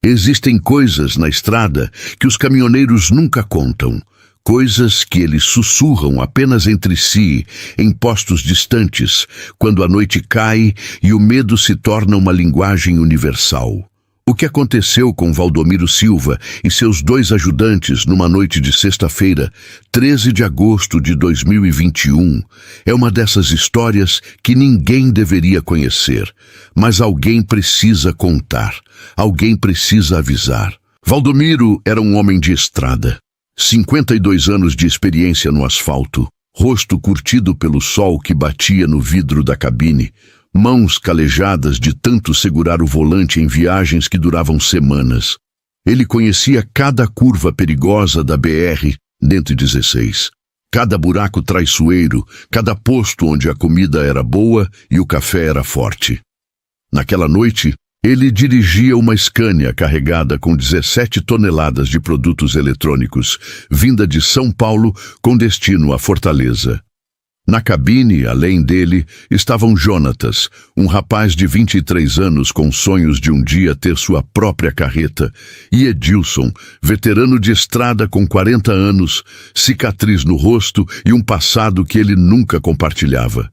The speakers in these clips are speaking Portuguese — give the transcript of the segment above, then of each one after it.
Existem coisas na estrada que os caminhoneiros nunca contam. Coisas que eles sussurram apenas entre si, em postos distantes, quando a noite cai e o medo se torna uma linguagem universal. O que aconteceu com Valdomiro Silva e seus 2 ajudantes numa noite de sexta-feira, 13 de agosto de 2021, é uma dessas histórias que ninguém deveria conhecer, mas alguém precisa contar, alguém precisa avisar. Valdomiro era um homem de estrada. 52 anos de experiência no asfalto, rosto curtido pelo sol que batia no vidro da cabine, mãos calejadas de tanto segurar o volante em viagens que duravam semanas. Ele conhecia cada curva perigosa da BR-116, cada buraco traiçoeiro, cada posto onde a comida era boa e o café era forte. Naquela noite, ele dirigia uma Scania carregada com 17 toneladas de produtos eletrônicos, vinda de São Paulo com destino à Fortaleza. Na cabine, além dele, estavam Jonatas, um rapaz de 23 anos com sonhos de um dia ter sua própria carreta, e Edilson, veterano de estrada com 40 anos, cicatriz no rosto e um passado que ele nunca compartilhava.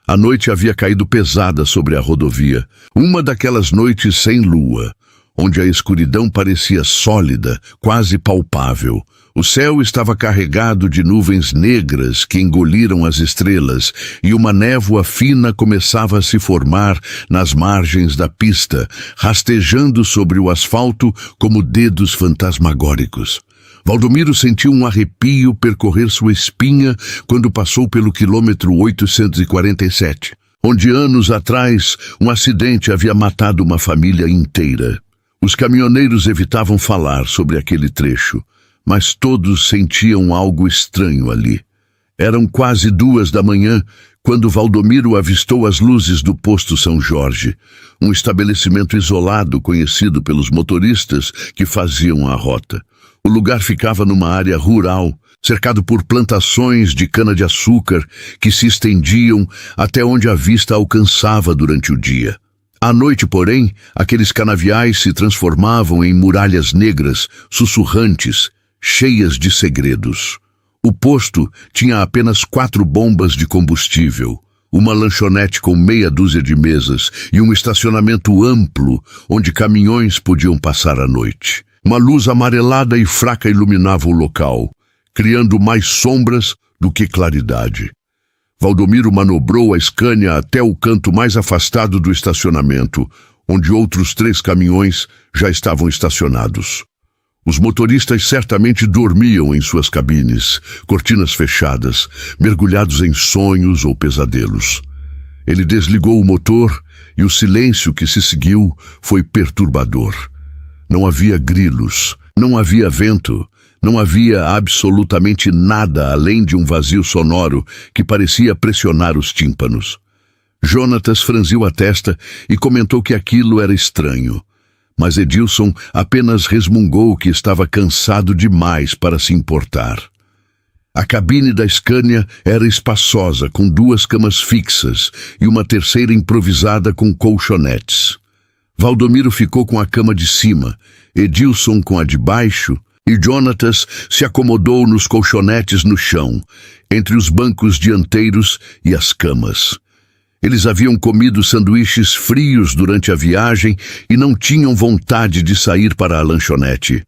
A noite havia caído pesada sobre a rodovia, uma daquelas noites sem lua, onde a escuridão parecia sólida, quase palpável. O céu estava carregado de nuvens negras que engoliram as estrelas e uma névoa fina começava a se formar nas margens da pista, rastejando sobre o asfalto como dedos fantasmagóricos. Valdomiro sentiu um arrepio percorrer sua espinha quando passou pelo quilômetro 847, onde anos atrás um acidente havia matado uma família inteira. Os caminhoneiros evitavam falar sobre aquele trecho, mas todos sentiam algo estranho ali. Eram quase 2 da manhã quando Valdomiro avistou as luzes do posto São Jorge, um estabelecimento isolado conhecido pelos motoristas que faziam a rota. O lugar ficava numa área rural, cercado por plantações de cana-de-açúcar que se estendiam até onde a vista alcançava durante o dia. À noite, porém, aqueles canaviais se transformavam em muralhas negras, sussurrantes, cheias de segredos. O posto tinha apenas 4 bombas de combustível, uma lanchonete com meia dúzia de mesas e um estacionamento amplo onde caminhões podiam passar a noite. Uma luz amarelada e fraca iluminava o local, criando mais sombras do que claridade. Valdomiro manobrou a Scania até o canto mais afastado do estacionamento, onde outros 3 caminhões já estavam estacionados. Os motoristas certamente dormiam em suas cabines, cortinas fechadas, mergulhados em sonhos ou pesadelos. Ele desligou o motor e o silêncio que se seguiu foi perturbador. Não havia grilos, não havia vento, não havia absolutamente nada além de um vazio sonoro que parecia pressionar os tímpanos. Jonatas franziu a testa e comentou que aquilo era estranho, mas Edilson apenas resmungou que estava cansado demais para se importar. A cabine da Scania era espaçosa, com 2 camas fixas e uma terceira improvisada com colchonetes. Valdomiro ficou com a cama de cima, Edilson com a de baixo, e Jonatas se acomodou nos colchonetes no chão, entre os bancos dianteiros e as camas. Eles haviam comido sanduíches frios durante a viagem e não tinham vontade de sair para a lanchonete.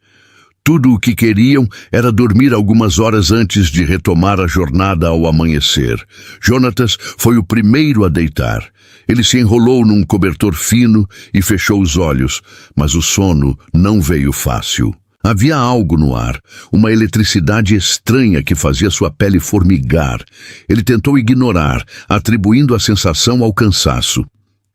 Tudo o que queriam era dormir algumas horas antes de retomar a jornada ao amanhecer. Jonatas foi o primeiro a deitar. Ele se enrolou num cobertor fino e fechou os olhos, mas o sono não veio fácil. Havia algo no ar, uma eletricidade estranha que fazia sua pele formigar. Ele tentou ignorar, atribuindo a sensação ao cansaço.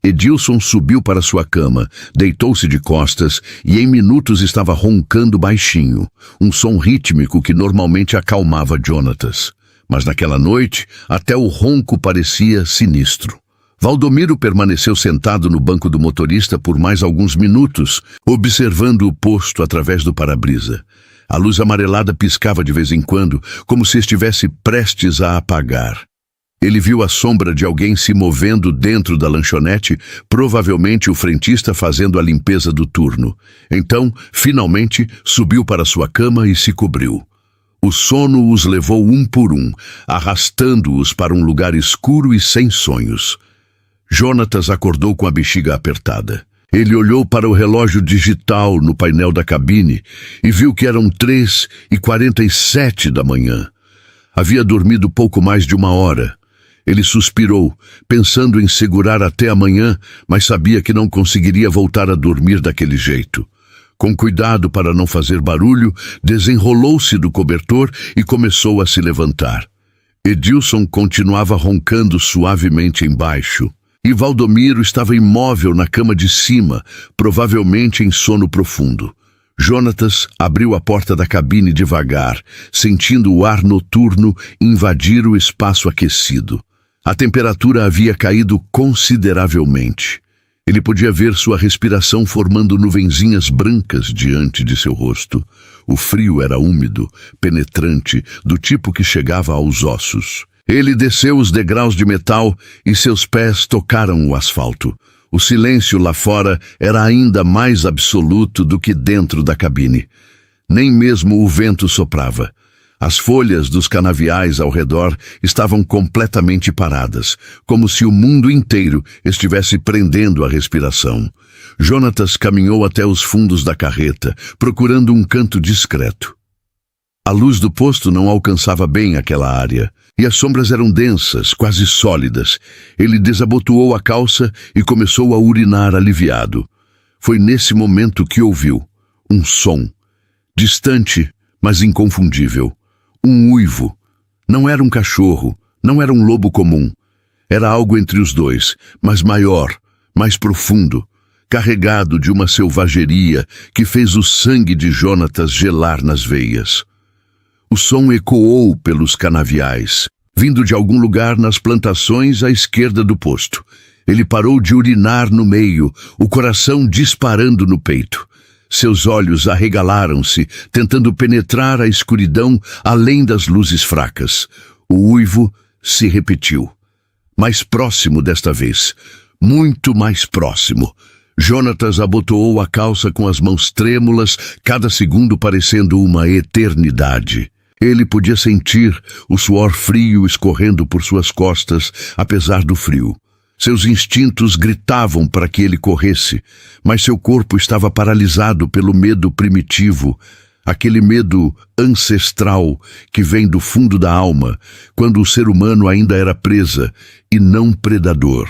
Edilson subiu para sua cama, deitou-se de costas e em minutos estava roncando baixinho, um som rítmico que normalmente acalmava Jonatas. Mas naquela noite, até o ronco parecia sinistro. Valdomiro permaneceu sentado no banco do motorista por mais alguns minutos, observando o posto através do para-brisa. A luz amarelada piscava de vez em quando, como se estivesse prestes a apagar. Ele viu a sombra de alguém se movendo dentro da lanchonete, provavelmente o frentista fazendo a limpeza do turno. Então, finalmente, subiu para sua cama e se cobriu. O sono os levou um por um, arrastando-os para um lugar escuro e sem sonhos. Jonatas acordou com a bexiga apertada. Ele olhou para o relógio digital no painel da cabine e viu que eram 3h47 da manhã. Havia dormido pouco mais de 1 hora. Ele suspirou, pensando em segurar até amanhã, mas sabia que não conseguiria voltar a dormir daquele jeito. Com cuidado para não fazer barulho, desenrolou-se do cobertor e começou a se levantar. Edilson continuava roncando suavemente embaixo. E Valdomiro estava imóvel na cama de cima, provavelmente em sono profundo. Jonatas abriu a porta da cabine devagar, sentindo o ar noturno invadir o espaço aquecido. A temperatura havia caído consideravelmente. Ele podia ver sua respiração formando nuvenzinhas brancas diante de seu rosto. O frio era úmido, penetrante, do tipo que chegava aos ossos. Ele desceu os degraus de metal e seus pés tocaram o asfalto. O silêncio lá fora era ainda mais absoluto do que dentro da cabine. Nem mesmo o vento soprava. As folhas dos canaviais ao redor estavam completamente paradas, como se o mundo inteiro estivesse prendendo a respiração. Jonatas caminhou até os fundos da carreta, procurando um canto discreto. A luz do posto não alcançava bem aquela área, e as sombras eram densas, quase sólidas. Ele desabotoou a calça e começou a urinar aliviado. Foi nesse momento que ouviu um som, distante, mas inconfundível. Um uivo. Não era um cachorro, não era um lobo comum. Era algo entre os dois, mas maior, mais profundo, carregado de uma selvageria que fez o sangue de Jonatas gelar nas veias. O som ecoou pelos canaviais, vindo de algum lugar nas plantações à esquerda do posto. Ele parou de urinar no meio, o coração disparando no peito. Seus olhos arregalaram-se, tentando penetrar a escuridão além das luzes fracas. O uivo se repetiu. Mais próximo desta vez. Muito mais próximo. Jonatas abotoou a calça com as mãos trêmulas, cada segundo parecendo uma eternidade. Ele podia sentir o suor frio escorrendo por suas costas, apesar do frio. Seus instintos gritavam para que ele corresse, mas seu corpo estava paralisado pelo medo primitivo, aquele medo ancestral que vem do fundo da alma, quando o ser humano ainda era presa e não predador.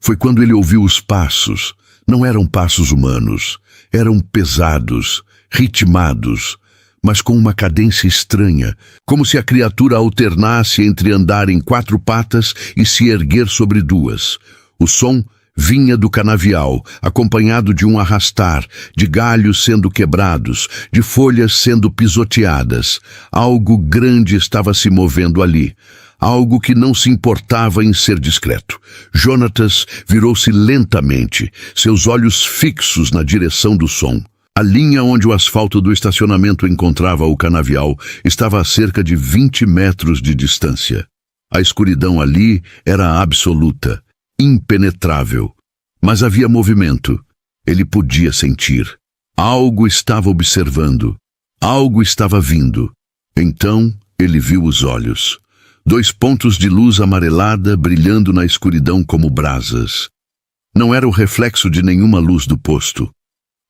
Foi quando ele ouviu os passos. Não eram passos humanos, eram pesados, ritmados, mas com uma cadência estranha, como se a criatura alternasse entre andar em 4 patas e se erguer sobre 2. O som vinha do canavial, acompanhado de um arrastar, de galhos sendo quebrados, de folhas sendo pisoteadas. Algo grande estava se movendo ali. Algo que não se importava em ser discreto. Jonatas virou-se lentamente, seus olhos fixos na direção do som. A linha onde o asfalto do estacionamento encontrava o canavial estava a cerca de 20 metros de distância. A escuridão ali era absoluta, impenetrável. Mas havia movimento. Ele podia sentir. Algo estava observando. Algo estava vindo. Então ele viu os olhos. 2 pontos de luz amarelada brilhando na escuridão como brasas. Não era o reflexo de nenhuma luz do posto.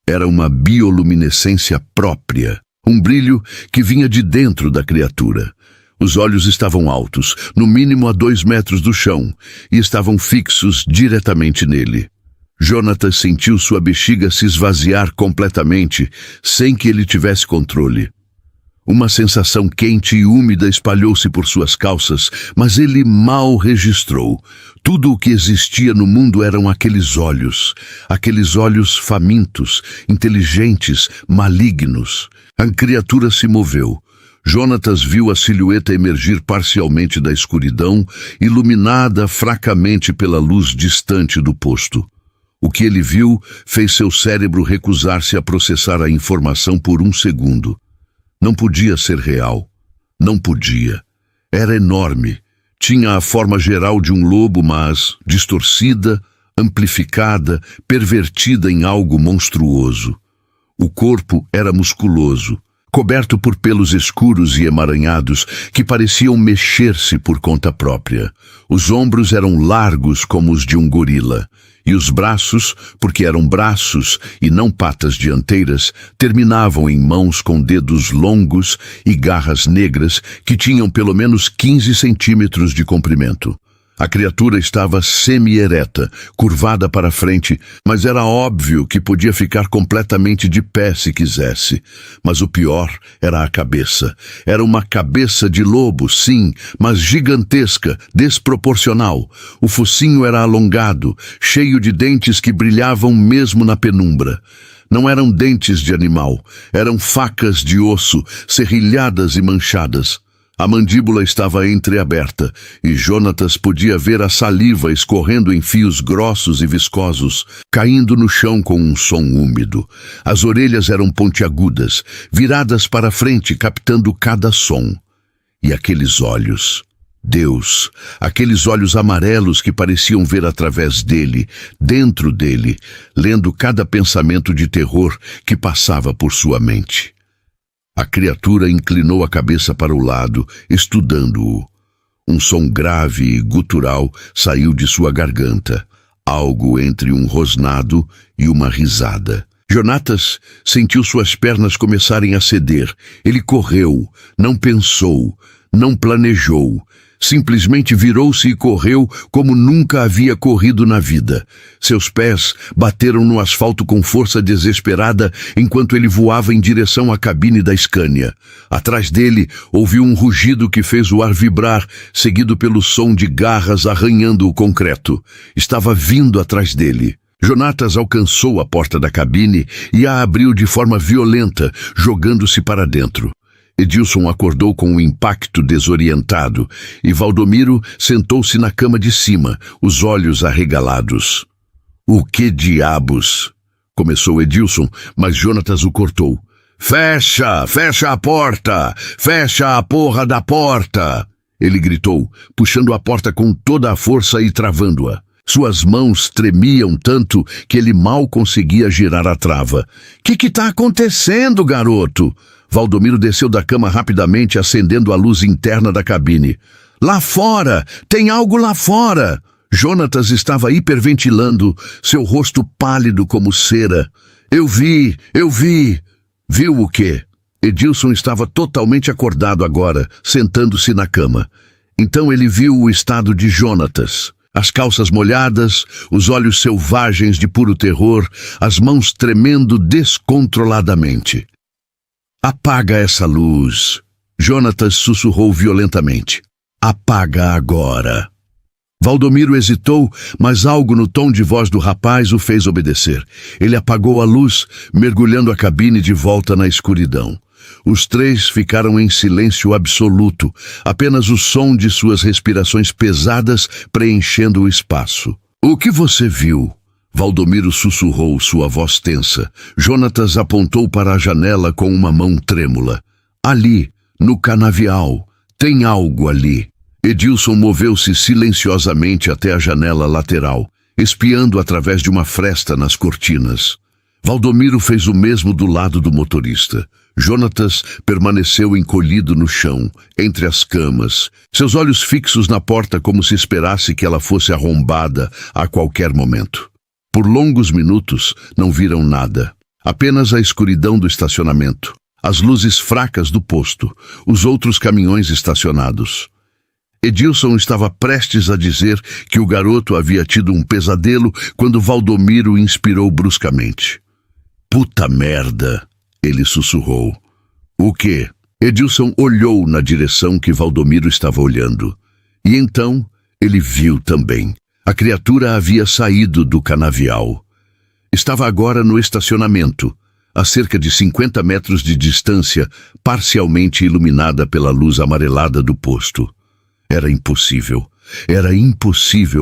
Era uma bioluminescência própria, um brilho que vinha de dentro da criatura. Os olhos estavam altos, no mínimo a 2 metros do chão, e estavam fixos diretamente nele. Jonatas sentiu sua bexiga se esvaziar completamente, sem que ele tivesse controle. Uma sensação quente e úmida espalhou-se por suas calças, mas ele mal registrou. Tudo o que existia no mundo eram aqueles olhos famintos, inteligentes, malignos. A criatura se moveu. Jonatas viu a silhueta emergir parcialmente da escuridão, iluminada fracamente pela luz distante do posto. O que ele viu fez seu cérebro recusar-se a processar a informação por 1 segundo. Não podia ser real. Não podia. Era enorme. Tinha a forma geral de um lobo, mas distorcida, amplificada, pervertida em algo monstruoso. O corpo era musculoso, coberto por pelos escuros e emaranhados que pareciam mexer-se por conta própria. Os ombros eram largos como os de um gorila, e os braços, porque eram braços e não patas dianteiras, terminavam em mãos com dedos longos e garras negras que tinham pelo menos 15 centímetros de comprimento. A criatura estava semi-ereta, curvada para frente, mas era óbvio que podia ficar completamente de pé se quisesse. Mas o pior era a cabeça. Era uma cabeça de lobo, sim, mas gigantesca, desproporcional. O focinho era alongado, cheio de dentes que brilhavam mesmo na penumbra. Não eram dentes de animal, eram facas de osso, serrilhadas e manchadas. A mandíbula estava entreaberta e Jonatas podia ver a saliva escorrendo em fios grossos e viscosos, caindo no chão com um som úmido. As orelhas eram pontiagudas, viradas para frente, captando cada som. E aqueles olhos... Deus, aqueles olhos amarelos que pareciam ver através dele, dentro dele, lendo cada pensamento de terror que passava por sua mente. A criatura inclinou a cabeça para o lado, estudando-o. Um som grave e gutural saiu de sua garganta, algo entre um rosnado e uma risada. Jonatas sentiu suas pernas começarem a ceder. Ele correu, não pensou, não planejou. Simplesmente virou-se e correu como nunca havia corrido na vida. Seus pés bateram no asfalto com força desesperada enquanto ele voava em direção à cabine da Scania. Atrás dele, ouviu um rugido que fez o ar vibrar, seguido pelo som de garras arranhando o concreto. Estava vindo atrás dele. Jonatas alcançou a porta da cabine e a abriu de forma violenta, jogando-se para dentro. Edilson acordou com um impacto desorientado e Valdomiro sentou-se na cama de cima, os olhos arregalados. "O que diabos?" começou Edilson, mas Jonatas o cortou. Fecha a porta! Fecha a porra da porta!" Ele gritou, puxando a porta com toda a força e travando-a. Suas mãos tremiam tanto que ele mal conseguia girar a trava. Que tá acontecendo, garoto?" Valdomiro desceu da cama rapidamente, acendendo a luz interna da cabine. "Lá fora! Tem algo lá fora!" Jonatas estava hiperventilando, seu rosto pálido como cera. Eu vi! Viu o quê?" Edilson estava totalmente acordado agora, sentando-se na cama. Então ele viu o estado de Jonatas. As calças molhadas, os olhos selvagens de puro terror, as mãos tremendo descontroladamente. "Apaga essa luz!" Jonatas sussurrou violentamente. "Apaga agora!" Valdomiro hesitou, mas algo no tom de voz do rapaz o fez obedecer. Ele apagou a luz, mergulhando a cabine de volta na escuridão. Os três ficaram em silêncio absoluto, apenas o som de suas respirações pesadas preenchendo o espaço. "O que você viu?" Valdomiro sussurrou, sua voz tensa. Jonatas apontou para a janela com uma mão trêmula. "Ali, no canavial, tem algo ali." Edilson moveu-se silenciosamente até a janela lateral, espiando através de uma fresta nas cortinas. Valdomiro fez o mesmo do lado do motorista. Jonatas permaneceu encolhido no chão, entre as camas, seus olhos fixos na porta como se esperasse que ela fosse arrombada a qualquer momento. Por longos minutos não viram nada, apenas a escuridão do estacionamento, as luzes fracas do posto, os outros caminhões estacionados. Edilson estava prestes a dizer que o garoto havia tido um pesadelo quando Valdomiro inspirou bruscamente. "Puta merda!" ele sussurrou. "O quê?" Edilson olhou na direção que Valdomiro estava olhando. E então ele viu também. A criatura havia saído do canavial. Estava agora no estacionamento, a cerca de 50 metros de distância, parcialmente iluminada pela luz amarelada do posto. Era impossível,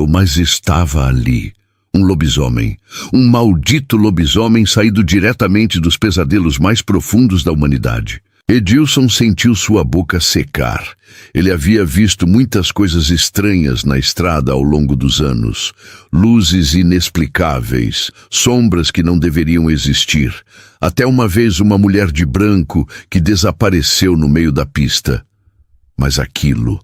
mas estava ali. Um lobisomem, um maldito lobisomem saído diretamente dos pesadelos mais profundos da humanidade. Edilson sentiu sua boca secar. Ele havia visto muitas coisas estranhas na estrada ao longo dos anos. Luzes inexplicáveis, sombras que não deveriam existir. Até uma vez uma mulher de branco que desapareceu no meio da pista. Mas aquilo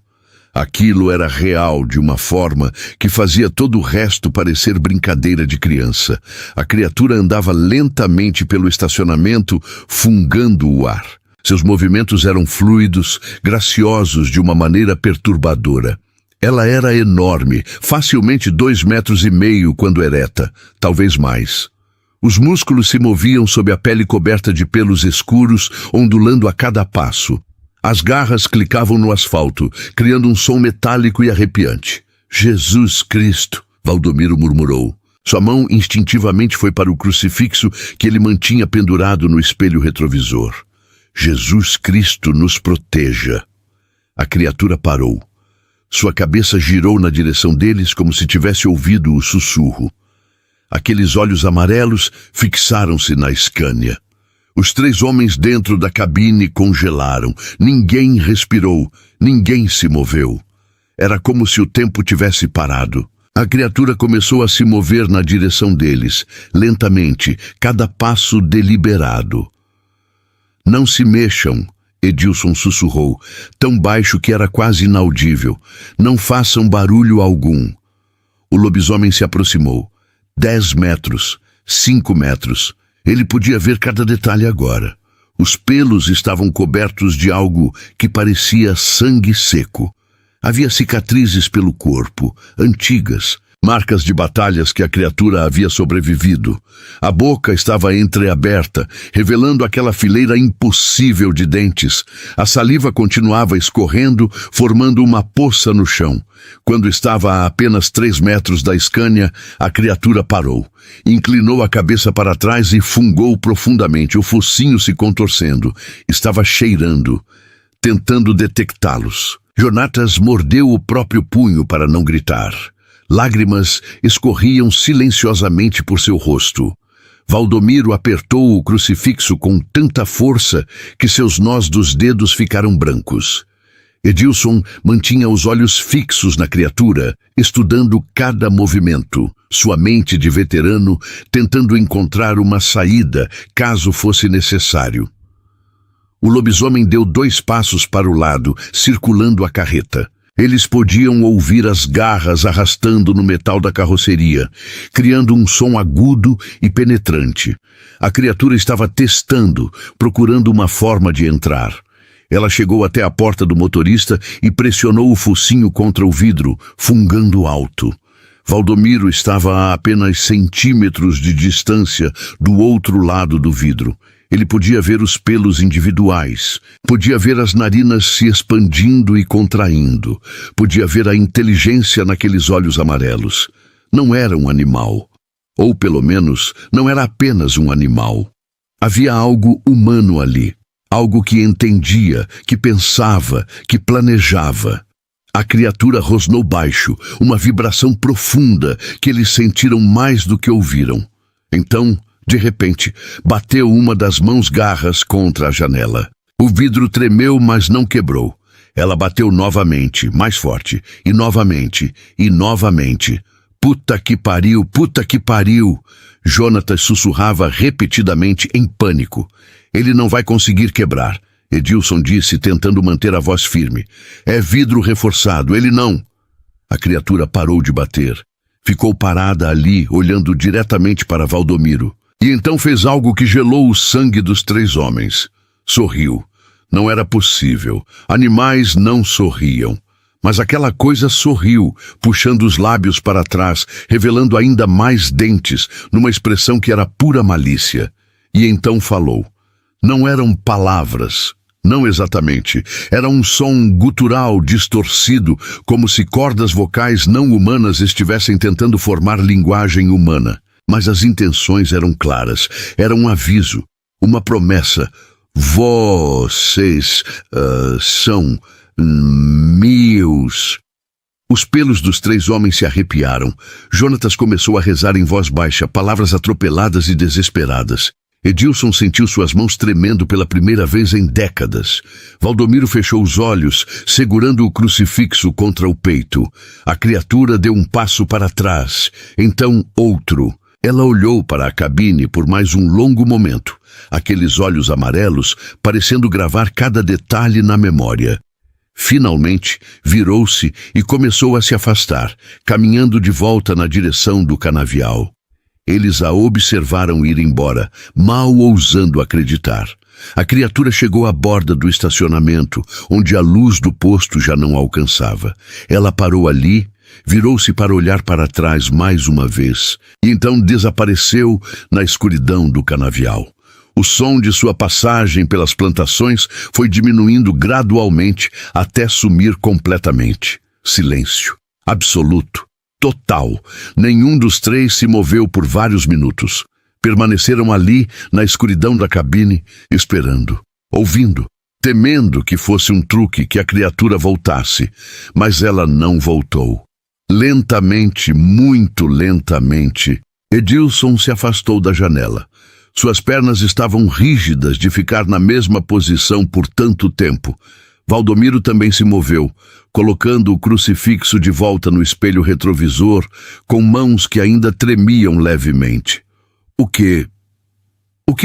era real de uma forma que fazia todo o resto parecer brincadeira de criança. A criatura andava lentamente pelo estacionamento, fungando o ar. Seus movimentos eram fluidos, graciosos de uma maneira perturbadora. Ela era enorme, facilmente 2,5 metros quando ereta, talvez mais. Os músculos se moviam sob a pele coberta de pelos escuros, ondulando a cada passo. As garras clicavam no asfalto, criando um som metálico e arrepiante. Jesus Cristo, Valdomiro murmurou. Sua mão instintivamente foi para o crucifixo que ele mantinha pendurado no espelho retrovisor. Jesus Cristo nos proteja. A criatura parou. Sua cabeça girou na direção deles como se tivesse ouvido o sussurro. Aqueles olhos amarelos fixaram-se na Scania. Os 3 homens dentro da cabine congelaram. Ninguém respirou, ninguém se moveu. Era como se o tempo tivesse parado. A criatura começou a se mover na direção deles, lentamente, cada passo deliberado. Não se mexam, Edilson sussurrou, tão baixo que era quase inaudível. Não façam barulho algum. O lobisomem se aproximou. 10 metros, 5 metros. Ele podia ver cada detalhe agora. Os pelos estavam cobertos de algo que parecia sangue seco. Havia cicatrizes pelo corpo, antigas, marcas de batalhas que a criatura havia sobrevivido. A boca estava entreaberta, revelando aquela fileira impossível de dentes. A saliva continuava escorrendo, formando uma poça no chão. Quando estava a apenas 3 metros da Scania, a criatura parou. Inclinou a cabeça para trás e fungou profundamente, o focinho se contorcendo. Estava cheirando, tentando detectá-los. Jonatas mordeu o próprio punho para não gritar. Lágrimas escorriam silenciosamente por seu rosto. Valdomiro apertou o crucifixo com tanta força que seus nós dos dedos ficaram brancos. Edilson mantinha os olhos fixos na criatura, estudando cada movimento, sua mente de veterano tentando encontrar uma saída caso fosse necessário. O lobisomem deu 2 passos para o lado, circulando a carreta. Eles podiam ouvir as garras arrastando no metal da carroceria, criando um som agudo e penetrante. A criatura estava testando, procurando uma forma de entrar. Ela chegou até a porta do motorista e pressionou o focinho contra o vidro, fungando alto. Valdomiro estava a apenas centímetros de distância do outro lado do vidro. Ele podia ver os pelos individuais, podia ver as narinas se expandindo e contraindo, podia ver a inteligência naqueles olhos amarelos. Não era um animal, ou pelo menos não era apenas um animal. Havia algo humano ali, algo que entendia, que pensava, que planejava. A criatura rosnou baixo, uma vibração profunda que eles sentiram mais do que ouviram. Então, de repente, bateu uma das mãos garras contra a janela. O vidro tremeu, mas não quebrou. Ela bateu novamente, mais forte, e novamente, e novamente. Puta que pariu, puta que pariu! Jonatas sussurrava repetidamente em pânico. Ele não vai conseguir quebrar, Edilson disse, tentando manter a voz firme. É vidro reforçado, ele não... A criatura parou de bater. Ficou parada ali, olhando diretamente para Valdomiro. E então fez algo que gelou o sangue dos 3 homens. Sorriu. Não era possível. Animais não sorriam. Mas aquela coisa sorriu, puxando os lábios para trás, revelando ainda mais dentes, numa expressão que era pura malícia. E então falou. Não eram palavras. Não exatamente. Era um som gutural distorcido, como se cordas vocais não humanas estivessem tentando formar linguagem humana. Mas as intenções eram claras. Era um aviso, uma promessa. Vocês são meus. Os pelos dos 3 homens se arrepiaram. Jonatas começou a rezar em voz baixa, palavras atropeladas e desesperadas. Edilson sentiu suas mãos tremendo pela primeira vez em décadas. Valdomiro fechou os olhos, segurando o crucifixo contra o peito. A criatura deu um passo para trás, então outro. Ela olhou para a cabine por mais um longo momento, aqueles olhos amarelos parecendo gravar cada detalhe na memória. Finalmente, virou-se e começou a se afastar, caminhando de volta na direção do canavial. Eles a observaram ir embora, mal ousando acreditar. A criatura chegou à borda do estacionamento, onde a luz do posto já não alcançava. Ela parou ali, virou-se para olhar para trás mais uma vez, e então desapareceu na escuridão do canavial. O som de sua passagem pelas plantações foi diminuindo gradualmente até sumir completamente. Silêncio. Absoluto. Total. Nenhum dos três se moveu por vários minutos. Permaneceram ali, na escuridão da cabine, esperando, ouvindo, temendo que fosse um truque, que a criatura voltasse. Mas ela não voltou. Lentamente, muito lentamente, Edilson se afastou da janela. Suas pernas estavam rígidas de ficar na mesma posição por tanto tempo. Valdomiro também se moveu, colocando o crucifixo de volta no espelho retrovisor, com mãos que ainda tremiam levemente. O que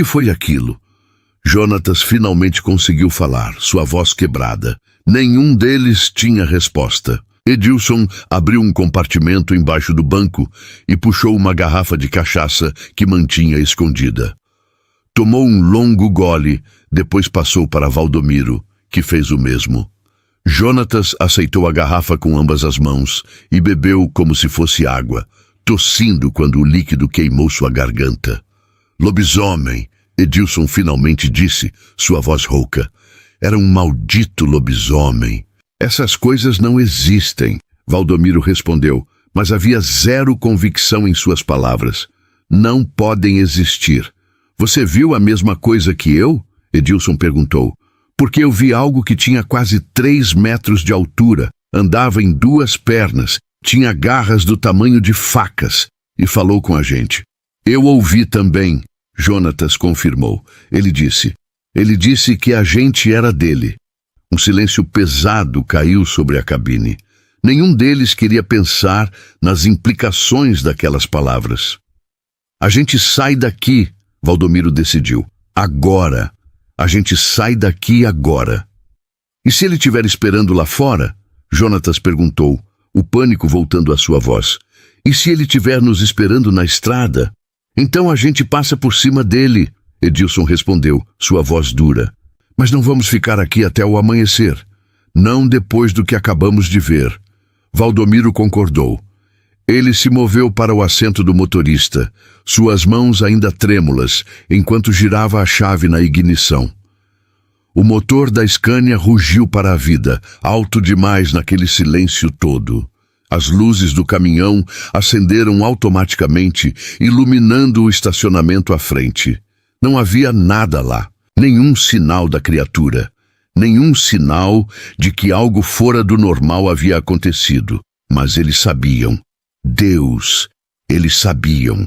foi aquilo? Jonatas finalmente conseguiu falar, sua voz quebrada. Nenhum deles tinha resposta. Edilson abriu um compartimento embaixo do banco e puxou uma garrafa de cachaça que mantinha escondida. Tomou um longo gole, depois passou para Valdomiro, que fez o mesmo. Jonatas aceitou a garrafa com ambas as mãos e bebeu como se fosse água, tossindo quando o líquido queimou sua garganta. Lobisomem, Edilson finalmente disse, sua voz rouca. Era um maldito lobisomem. Essas coisas não existem, Valdomiro respondeu, mas havia zero convicção em suas palavras. Não podem existir. Você viu a mesma coisa que eu? Edilson perguntou. Porque eu vi algo que tinha quase 3 metros de altura, andava em 2 pernas, tinha garras do tamanho de facas e falou com a gente. Eu ouvi também, Jonatas confirmou. Ele disse que a gente era dele. Um silêncio pesado caiu sobre a cabine. Nenhum deles queria pensar nas implicações daquelas palavras. A gente sai daqui, Valdomiro decidiu. Agora. A gente sai daqui agora. E se ele estiver esperando lá fora? Jonatas perguntou, o pânico voltando à sua voz. E se ele estiver nos esperando na estrada? Então a gente passa por cima dele, Edilson respondeu, sua voz dura. Mas não vamos ficar aqui até o amanhecer. Não depois do que acabamos de ver. Valdomiro concordou. Ele se moveu para o assento do motorista, suas mãos ainda trêmulas, enquanto girava a chave na ignição. O motor da Scania rugiu para a vida, alto demais naquele silêncio todo. As luzes do caminhão acenderam automaticamente, iluminando o estacionamento à frente. Não havia nada lá, nenhum sinal da criatura, nenhum sinal de que algo fora do normal havia acontecido. Mas eles sabiam. Deus, eles sabiam.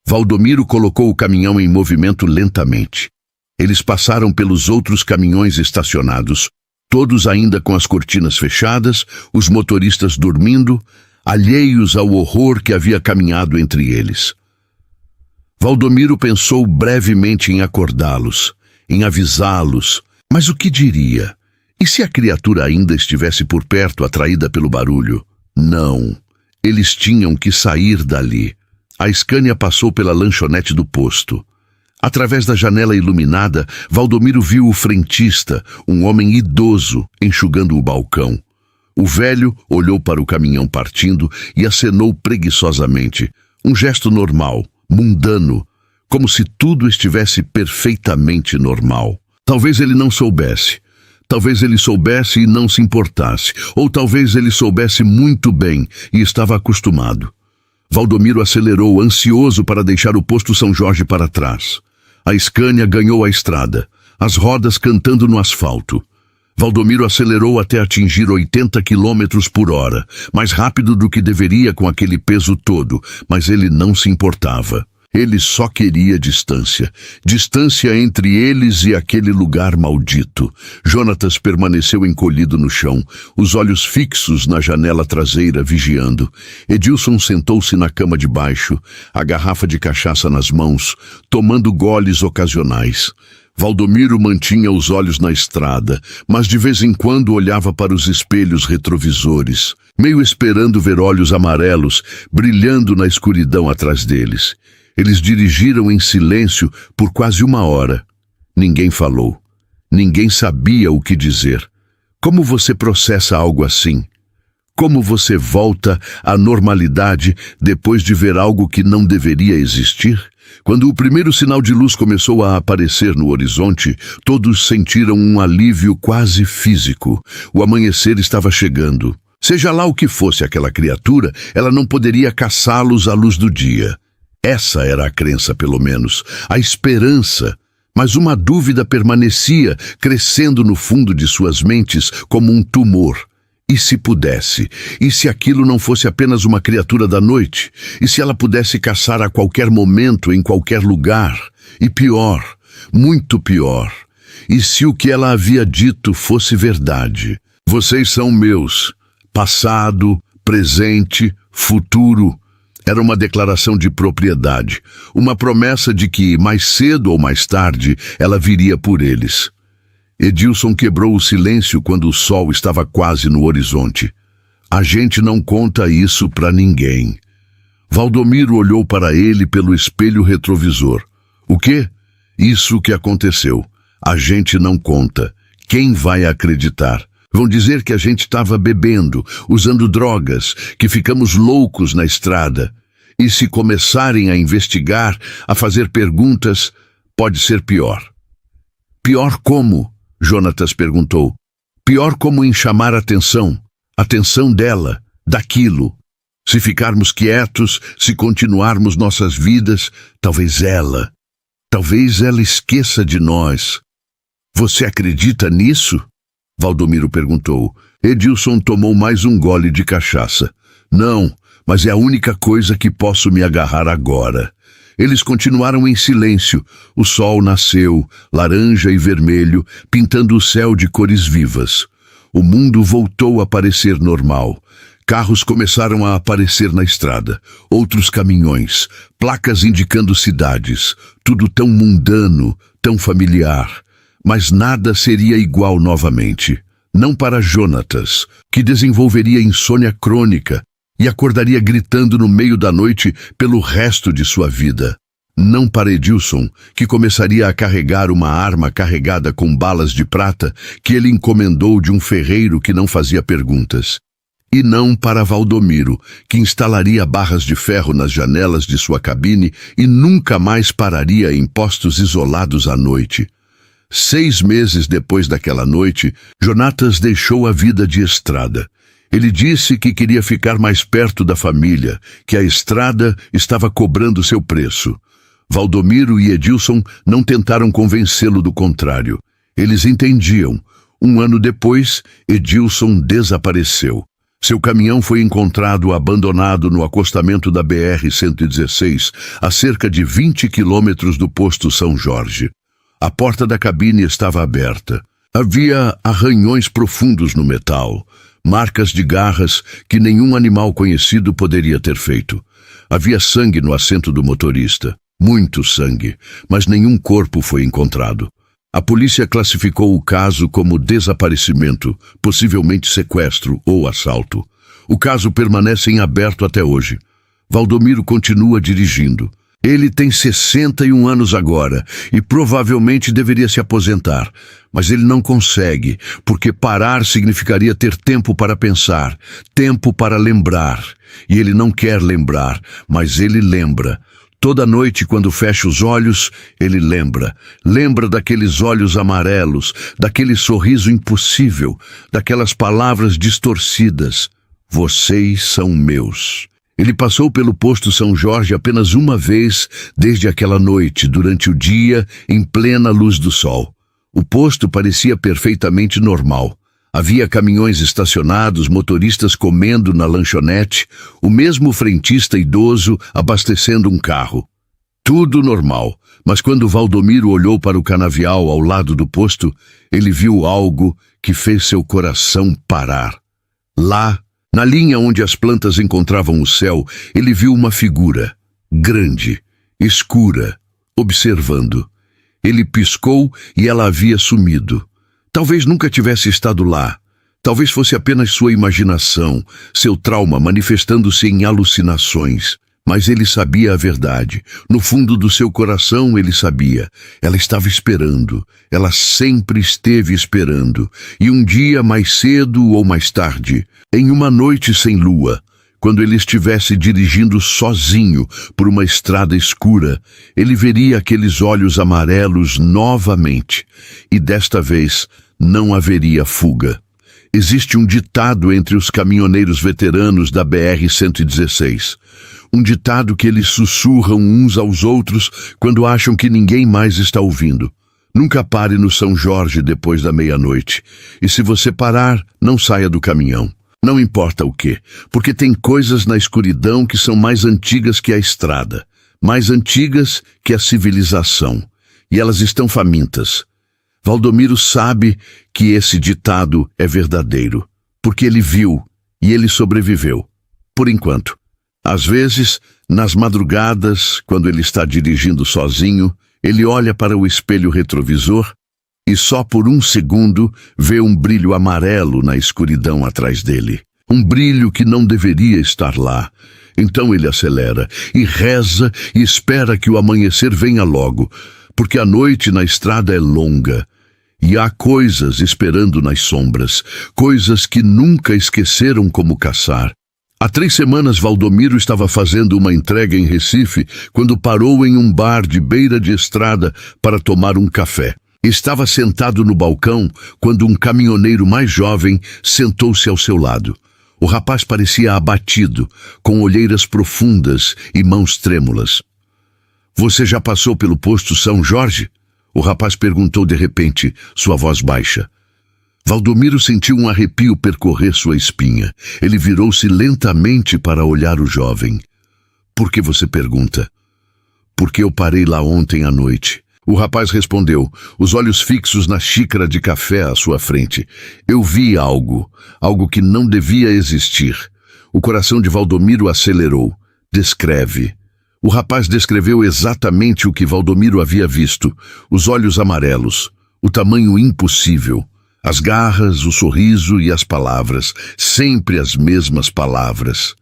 Valdomiro colocou o caminhão em movimento lentamente. Eles passaram pelos outros caminhões estacionados, todos ainda com as cortinas fechadas, os motoristas dormindo, alheios ao horror que havia caminhado entre eles. Valdomiro pensou brevemente em acordá-los, em avisá-los, mas o que diria? E se a criatura ainda estivesse por perto, atraída pelo barulho? Não. Eles tinham que sair dali. A Scania passou pela lanchonete do posto. Através da janela iluminada, Valdomiro viu o frentista, um homem idoso, enxugando o balcão. O velho olhou para o caminhão partindo e acenou preguiçosamente. Um gesto normal, mundano, como se tudo estivesse perfeitamente normal. Talvez ele não soubesse. Talvez ele soubesse e não se importasse, ou talvez ele soubesse muito bem e estava acostumado. Valdomiro acelerou, ansioso para deixar o posto São Jorge para trás. A Scania ganhou a estrada, as rodas cantando no asfalto. Valdomiro acelerou até atingir 80 km/h, mais rápido do que deveria com aquele peso todo, mas ele não se importava. Ele só queria distância. Distância entre eles e aquele lugar maldito. Jonatas permaneceu encolhido no chão, os olhos fixos na janela traseira, vigiando. Edilson sentou-se na cama de baixo, a garrafa de cachaça nas mãos, tomando goles ocasionais. Valdomiro mantinha os olhos na estrada, mas de vez em quando olhava para os espelhos retrovisores, meio esperando ver olhos amarelos brilhando na escuridão atrás deles. Eles dirigiram em silêncio por quase 1 hora. Ninguém falou. Ninguém sabia o que dizer. Como você processa algo assim? Como você volta à normalidade depois de ver algo que não deveria existir? Quando o primeiro sinal de luz começou a aparecer no horizonte, todos sentiram um alívio quase físico. O amanhecer estava chegando. Seja lá o que fosse aquela criatura, ela não poderia caçá-los à luz do dia. Essa era a crença, pelo menos, a esperança. Mas uma dúvida permanecia, crescendo no fundo de suas mentes como um tumor. E se pudesse? E se aquilo não fosse apenas uma criatura da noite? E se ela pudesse caçar a qualquer momento, em qualquer lugar? E pior, muito pior, e se o que ela havia dito fosse verdade? Vocês são meus. Passado, presente, futuro. Era uma declaração de propriedade, uma promessa de que, mais cedo ou mais tarde, ela viria por eles. Edilson quebrou o silêncio quando o sol estava quase no horizonte. A gente não conta isso para ninguém. Valdomiro olhou para ele pelo espelho retrovisor. O quê? Isso que aconteceu. A gente não conta. Quem vai acreditar? Vão dizer que a gente estava bebendo, usando drogas, que ficamos loucos na estrada. E se começarem a investigar, a fazer perguntas, pode ser pior. Pior como? Jonatas perguntou. Pior como em chamar a atenção dela, daquilo. Se ficarmos quietos, se continuarmos nossas vidas, talvez ela esqueça de nós. Você acredita nisso? Valdomiro perguntou. Edilson tomou mais um gole de cachaça. Não, mas é a única coisa que posso me agarrar agora. Eles continuaram em silêncio. O sol nasceu, laranja e vermelho, pintando o céu de cores vivas. O mundo voltou a parecer normal. Carros começaram a aparecer na estrada, outros caminhões, placas indicando cidades. Tudo tão mundano, tão familiar. Mas nada seria igual novamente. Não para Jonatas, que desenvolveria insônia crônica e acordaria gritando no meio da noite pelo resto de sua vida. Não para Edilson, que começaria a carregar uma arma carregada com balas de prata que ele encomendou de um ferreiro que não fazia perguntas. E não para Valdomiro, que instalaria barras de ferro nas janelas de sua cabine e nunca mais pararia em postos isolados à noite. 6 meses depois daquela noite, Jonatas deixou a vida de estrada. Ele disse que queria ficar mais perto da família, que a estrada estava cobrando seu preço. Valdomiro e Edilson não tentaram convencê-lo do contrário. Eles entendiam. 1 ano depois, Edilson desapareceu. Seu caminhão foi encontrado abandonado no acostamento da BR-116, a cerca de 20 quilômetros do posto São Jorge. A porta da cabine estava aberta. Havia arranhões profundos no metal, marcas de garras que nenhum animal conhecido poderia ter feito. Havia sangue no assento do motorista, muito sangue, mas nenhum corpo foi encontrado. A polícia classificou o caso como desaparecimento, possivelmente sequestro ou assalto. O caso permanece em aberto até hoje. Valdomiro continua dirigindo. Ele tem 61 anos agora e provavelmente deveria se aposentar, mas ele não consegue, porque parar significaria ter tempo para pensar, tempo para lembrar. E ele não quer lembrar, mas ele lembra. Toda noite, quando fecha os olhos, ele lembra. Lembra daqueles olhos amarelos, daquele sorriso impossível, daquelas palavras distorcidas. Vocês são meus. Ele passou pelo posto São Jorge apenas uma vez desde aquela noite, durante o dia, em plena luz do sol. O posto parecia perfeitamente normal. Havia caminhões estacionados, motoristas comendo na lanchonete, o mesmo frentista idoso abastecendo um carro. Tudo normal, mas quando Valdomiro olhou para o canavial ao lado do posto, ele viu algo que fez seu coração parar. Lá, na linha onde as plantas encontravam o céu, ele viu uma figura, grande, escura, observando. Ele piscou e ela havia sumido. Talvez nunca tivesse estado lá. Talvez fosse apenas sua imaginação, seu trauma manifestando-se em alucinações. Mas ele sabia a verdade. No fundo do seu coração ele sabia. Ela estava esperando. Ela sempre esteve esperando. E um dia, mais cedo ou mais tarde, em uma noite sem lua, quando ele estivesse dirigindo sozinho por uma estrada escura, ele veria aqueles olhos amarelos novamente. E desta vez não haveria fuga. Existe um ditado entre os caminhoneiros veteranos da BR-116. Um ditado que eles sussurram uns aos outros quando acham que ninguém mais está ouvindo. Nunca pare no São Jorge depois da meia-noite. E se você parar, não saia do caminhão. Não importa o quê, porque tem coisas na escuridão que são mais antigas que a estrada, mais antigas que a civilização. E elas estão famintas. Valdomiro sabe que esse ditado é verdadeiro, porque ele viu e ele sobreviveu. Por enquanto. Às vezes, nas madrugadas, quando ele está dirigindo sozinho, ele olha para o espelho retrovisor e só por um segundo vê um brilho amarelo na escuridão atrás dele. Um brilho que não deveria estar lá. Então ele acelera e reza e espera que o amanhecer venha logo, porque a noite na estrada é longa. E há coisas esperando nas sombras, coisas que nunca esqueceram como caçar. Há 3 semanas, Valdomiro estava fazendo uma entrega em Recife quando parou em um bar de beira de estrada para tomar um café. Estava sentado no balcão quando um caminhoneiro mais jovem sentou-se ao seu lado. O rapaz parecia abatido, com olheiras profundas e mãos trêmulas. "Você já passou pelo posto São Jorge?" O rapaz perguntou de repente, sua voz baixa. Valdomiro sentiu um arrepio percorrer sua espinha. Ele virou-se lentamente para olhar o jovem. "Por que você pergunta?" "Porque eu parei lá ontem à noite." O rapaz respondeu, os olhos fixos na xícara de café à sua frente. "Eu vi algo que não devia existir." O coração de Valdomiro acelerou. "Descreve." O rapaz descreveu exatamente o que Valdomiro havia visto. Os olhos amarelos, o tamanho impossível. As garras, o sorriso e as palavras, sempre as mesmas palavras.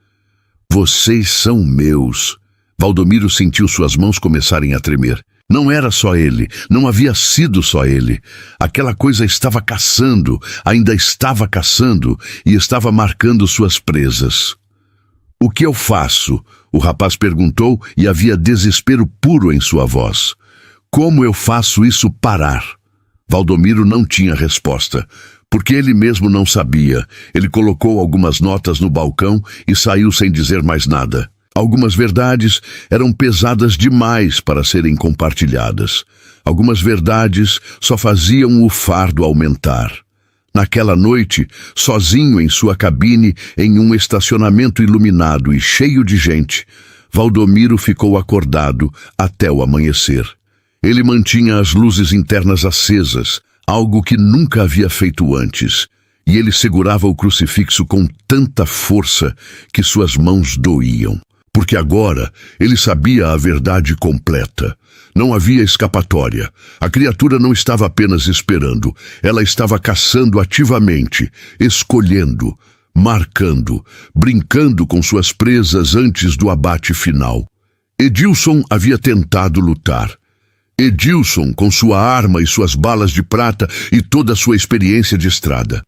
"Vocês são meus." Valdomiro sentiu suas mãos começarem a tremer. Não era só ele, não havia sido só ele. Aquela coisa estava caçando, ainda estava caçando e estava marcando suas presas. "O que eu faço?" O rapaz perguntou e havia desespero puro em sua voz. "Como eu faço isso parar?" Valdomiro não tinha resposta, porque ele mesmo não sabia. Ele colocou algumas notas no balcão e saiu sem dizer mais nada. Algumas verdades eram pesadas demais para serem compartilhadas. Algumas verdades só faziam o fardo aumentar. Naquela noite, sozinho em sua cabine, em um estacionamento iluminado e cheio de gente, Valdomiro ficou acordado até o amanhecer. Ele mantinha as luzes internas acesas, algo que nunca havia feito antes, e ele segurava o crucifixo com tanta força que suas mãos doíam. Porque agora ele sabia a verdade completa. Não havia escapatória. A criatura não estava apenas esperando, ela estava caçando ativamente, escolhendo, marcando, brincando com suas presas antes do abate final. Edilson havia tentado lutar. Edilson, com sua arma e suas balas de prata e toda a sua experiência de estrada.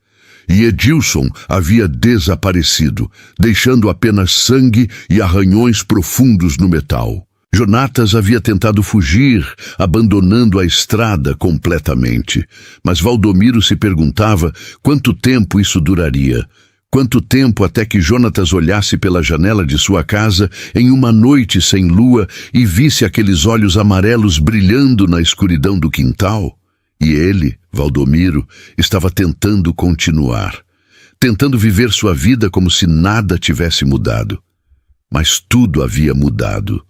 E Edilson havia desaparecido, deixando apenas sangue e arranhões profundos no metal. Jonatas havia tentado fugir, abandonando a estrada completamente. Mas Valdomiro se perguntava quanto tempo isso duraria. Quanto tempo até que Jonatas olhasse pela janela de sua casa em uma noite sem lua e visse aqueles olhos amarelos brilhando na escuridão do quintal? E ele, Valdomiro, estava tentando continuar, tentando viver sua vida como se nada tivesse mudado. Mas tudo havia mudado.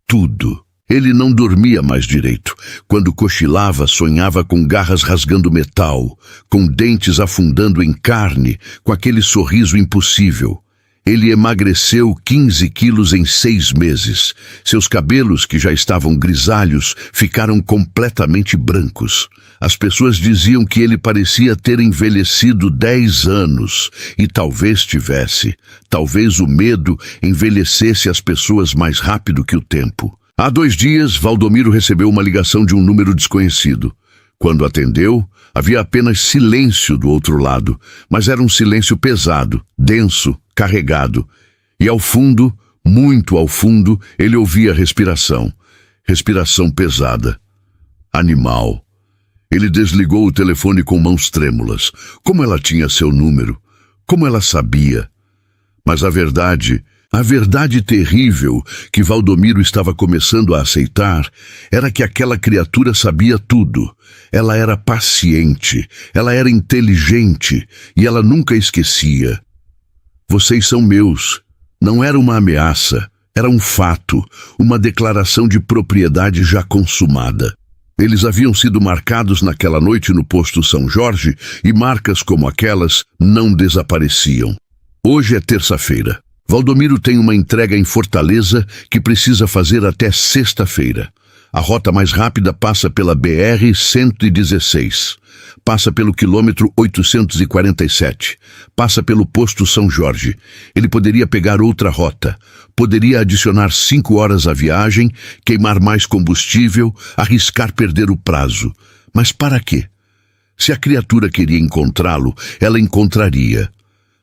Tudo. Ele não dormia mais direito. Quando cochilava, sonhava com garras rasgando metal, com dentes afundando em carne, com aquele sorriso impossível. Ele emagreceu 15 quilos em 6 meses. Seus cabelos, que já estavam grisalhos, ficaram completamente brancos. As pessoas diziam que ele parecia ter envelhecido 10 anos. E talvez tivesse. Talvez o medo envelhecesse as pessoas mais rápido que o tempo. Há 2 dias, Valdomiro recebeu uma ligação de um número desconhecido. Quando atendeu, havia apenas silêncio do outro lado, mas era um silêncio pesado, denso, carregado. E ao fundo, muito ao fundo, ele ouvia respiração. Respiração pesada. Animal. Ele desligou o telefone com mãos trêmulas. Como ela tinha seu número? Como ela sabia? Mas a verdade terrível que Valdomiro estava começando a aceitar era que aquela criatura sabia tudo. Ela era paciente, ela era inteligente e ela nunca esquecia. Vocês são meus. Não era uma ameaça, era um fato, uma declaração de propriedade já consumada. Eles haviam sido marcados naquela noite no posto São Jorge e marcas como aquelas não desapareciam. Hoje é terça-feira. Valdomiro tem uma entrega em Fortaleza que precisa fazer até sexta-feira. A rota mais rápida passa pela BR-116, passa pelo quilômetro 847, passa pelo posto São Jorge. Ele poderia pegar outra rota, poderia adicionar 5 horas à viagem, queimar mais combustível, arriscar perder o prazo. Mas para quê? Se a criatura queria encontrá-lo, ela encontraria.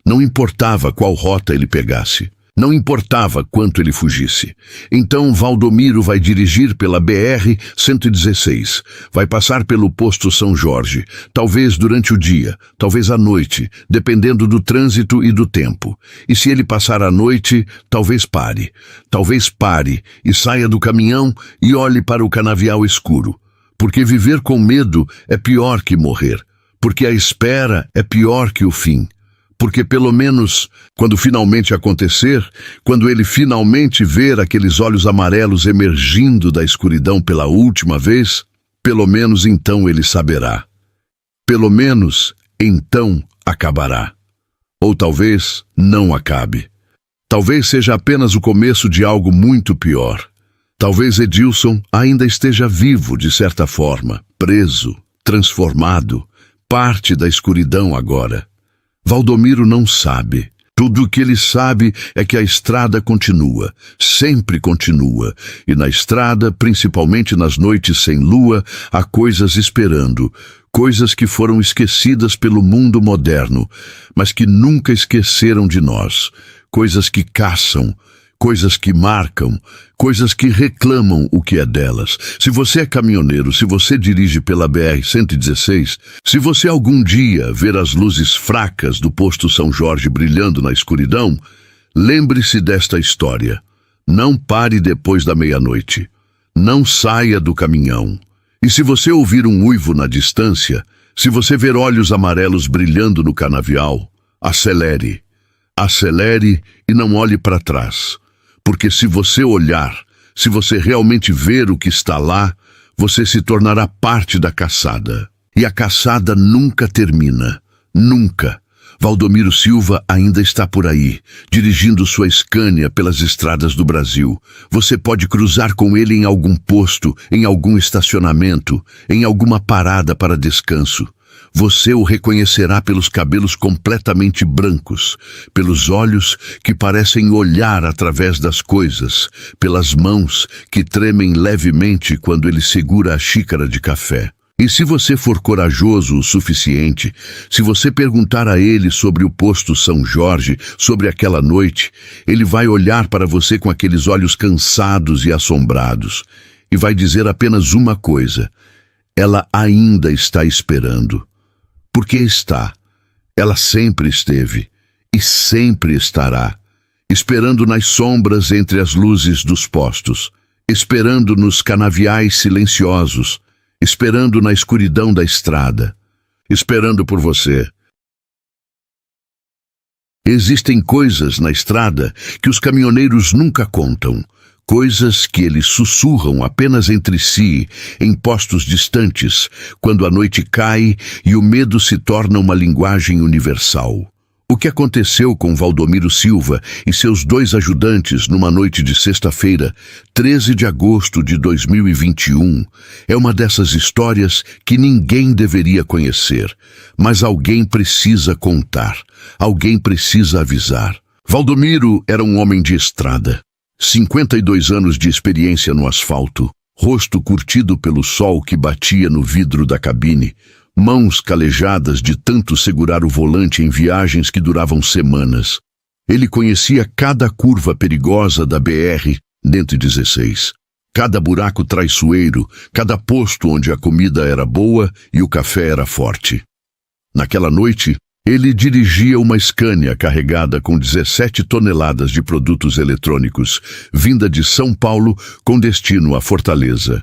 Não importava qual rota ele pegasse. Não importava quanto ele fugisse. Então Valdomiro vai dirigir pela BR-116. Vai passar pelo posto São Jorge. Talvez durante o dia, talvez à noite, dependendo do trânsito e do tempo. E se ele passar à noite, talvez pare. Talvez pare e saia do caminhão e olhe para o canavial escuro. Porque viver com medo é pior que morrer. Porque a espera é pior que o fim. Porque pelo menos, quando finalmente acontecer, quando ele finalmente ver aqueles olhos amarelos emergindo da escuridão pela última vez, pelo menos então ele saberá. Pelo menos então acabará. Ou talvez não acabe. Talvez seja apenas o começo de algo muito pior. Talvez Edilson ainda esteja vivo de certa forma, preso, transformado, parte da escuridão agora. Valdomiro não sabe. Tudo o que ele sabe é que a estrada continua, sempre continua. E na estrada, principalmente nas noites sem lua, há coisas esperando. Coisas que foram esquecidas pelo mundo moderno, mas que nunca esqueceram de nós. Coisas que caçam, coisas que marcam, coisas que reclamam o que é delas. Se você é caminhoneiro, se você dirige pela BR-116, se você algum dia ver as luzes fracas do posto São Jorge brilhando na escuridão, lembre-se desta história. Não pare depois da meia-noite. Não saia do caminhão. E se você ouvir um uivo na distância, se você ver olhos amarelos brilhando no canavial, acelere. Acelere e não olhe para trás. Porque se você olhar, se você realmente ver o que está lá, você se tornará parte da caçada. E a caçada nunca termina. Nunca. Valdomiro Silva ainda está por aí, dirigindo sua Scania pelas estradas do Brasil. Você pode cruzar com ele em algum posto, em algum estacionamento, em alguma parada para descanso. Você o reconhecerá pelos cabelos completamente brancos, pelos olhos que parecem olhar através das coisas, pelas mãos que tremem levemente quando ele segura a xícara de café. E se você for corajoso o suficiente, se você perguntar a ele sobre o posto São Jorge, sobre aquela noite, ele vai olhar para você com aqueles olhos cansados e assombrados, e vai dizer apenas uma coisa: ela ainda está esperando. Porque está. Ela sempre esteve e sempre estará, esperando nas sombras entre as luzes dos postos, esperando nos canaviais silenciosos, esperando na escuridão da estrada, esperando por você. Existem coisas na estrada que os caminhoneiros nunca contam, coisas que eles sussurram apenas entre si, em postos distantes, quando a noite cai e o medo se torna uma linguagem universal. O que aconteceu com Valdomiro Silva e seus 2 ajudantes numa noite de sexta-feira, 13 de agosto de 2021, é uma dessas histórias que ninguém deveria conhecer, mas alguém precisa contar, alguém precisa avisar. Valdomiro era um homem de estrada, 52 anos de experiência no asfalto, rosto curtido pelo sol que batia no vidro da cabine, mãos calejadas de tanto segurar o volante em viagens que duravam semanas. Ele conhecia cada curva perigosa da BR-116, cada buraco traiçoeiro, cada posto onde a comida era boa e o café era forte. Naquela noite, ele dirigia uma Scania carregada com 17 toneladas de produtos eletrônicos, vinda de São Paulo com destino à Fortaleza.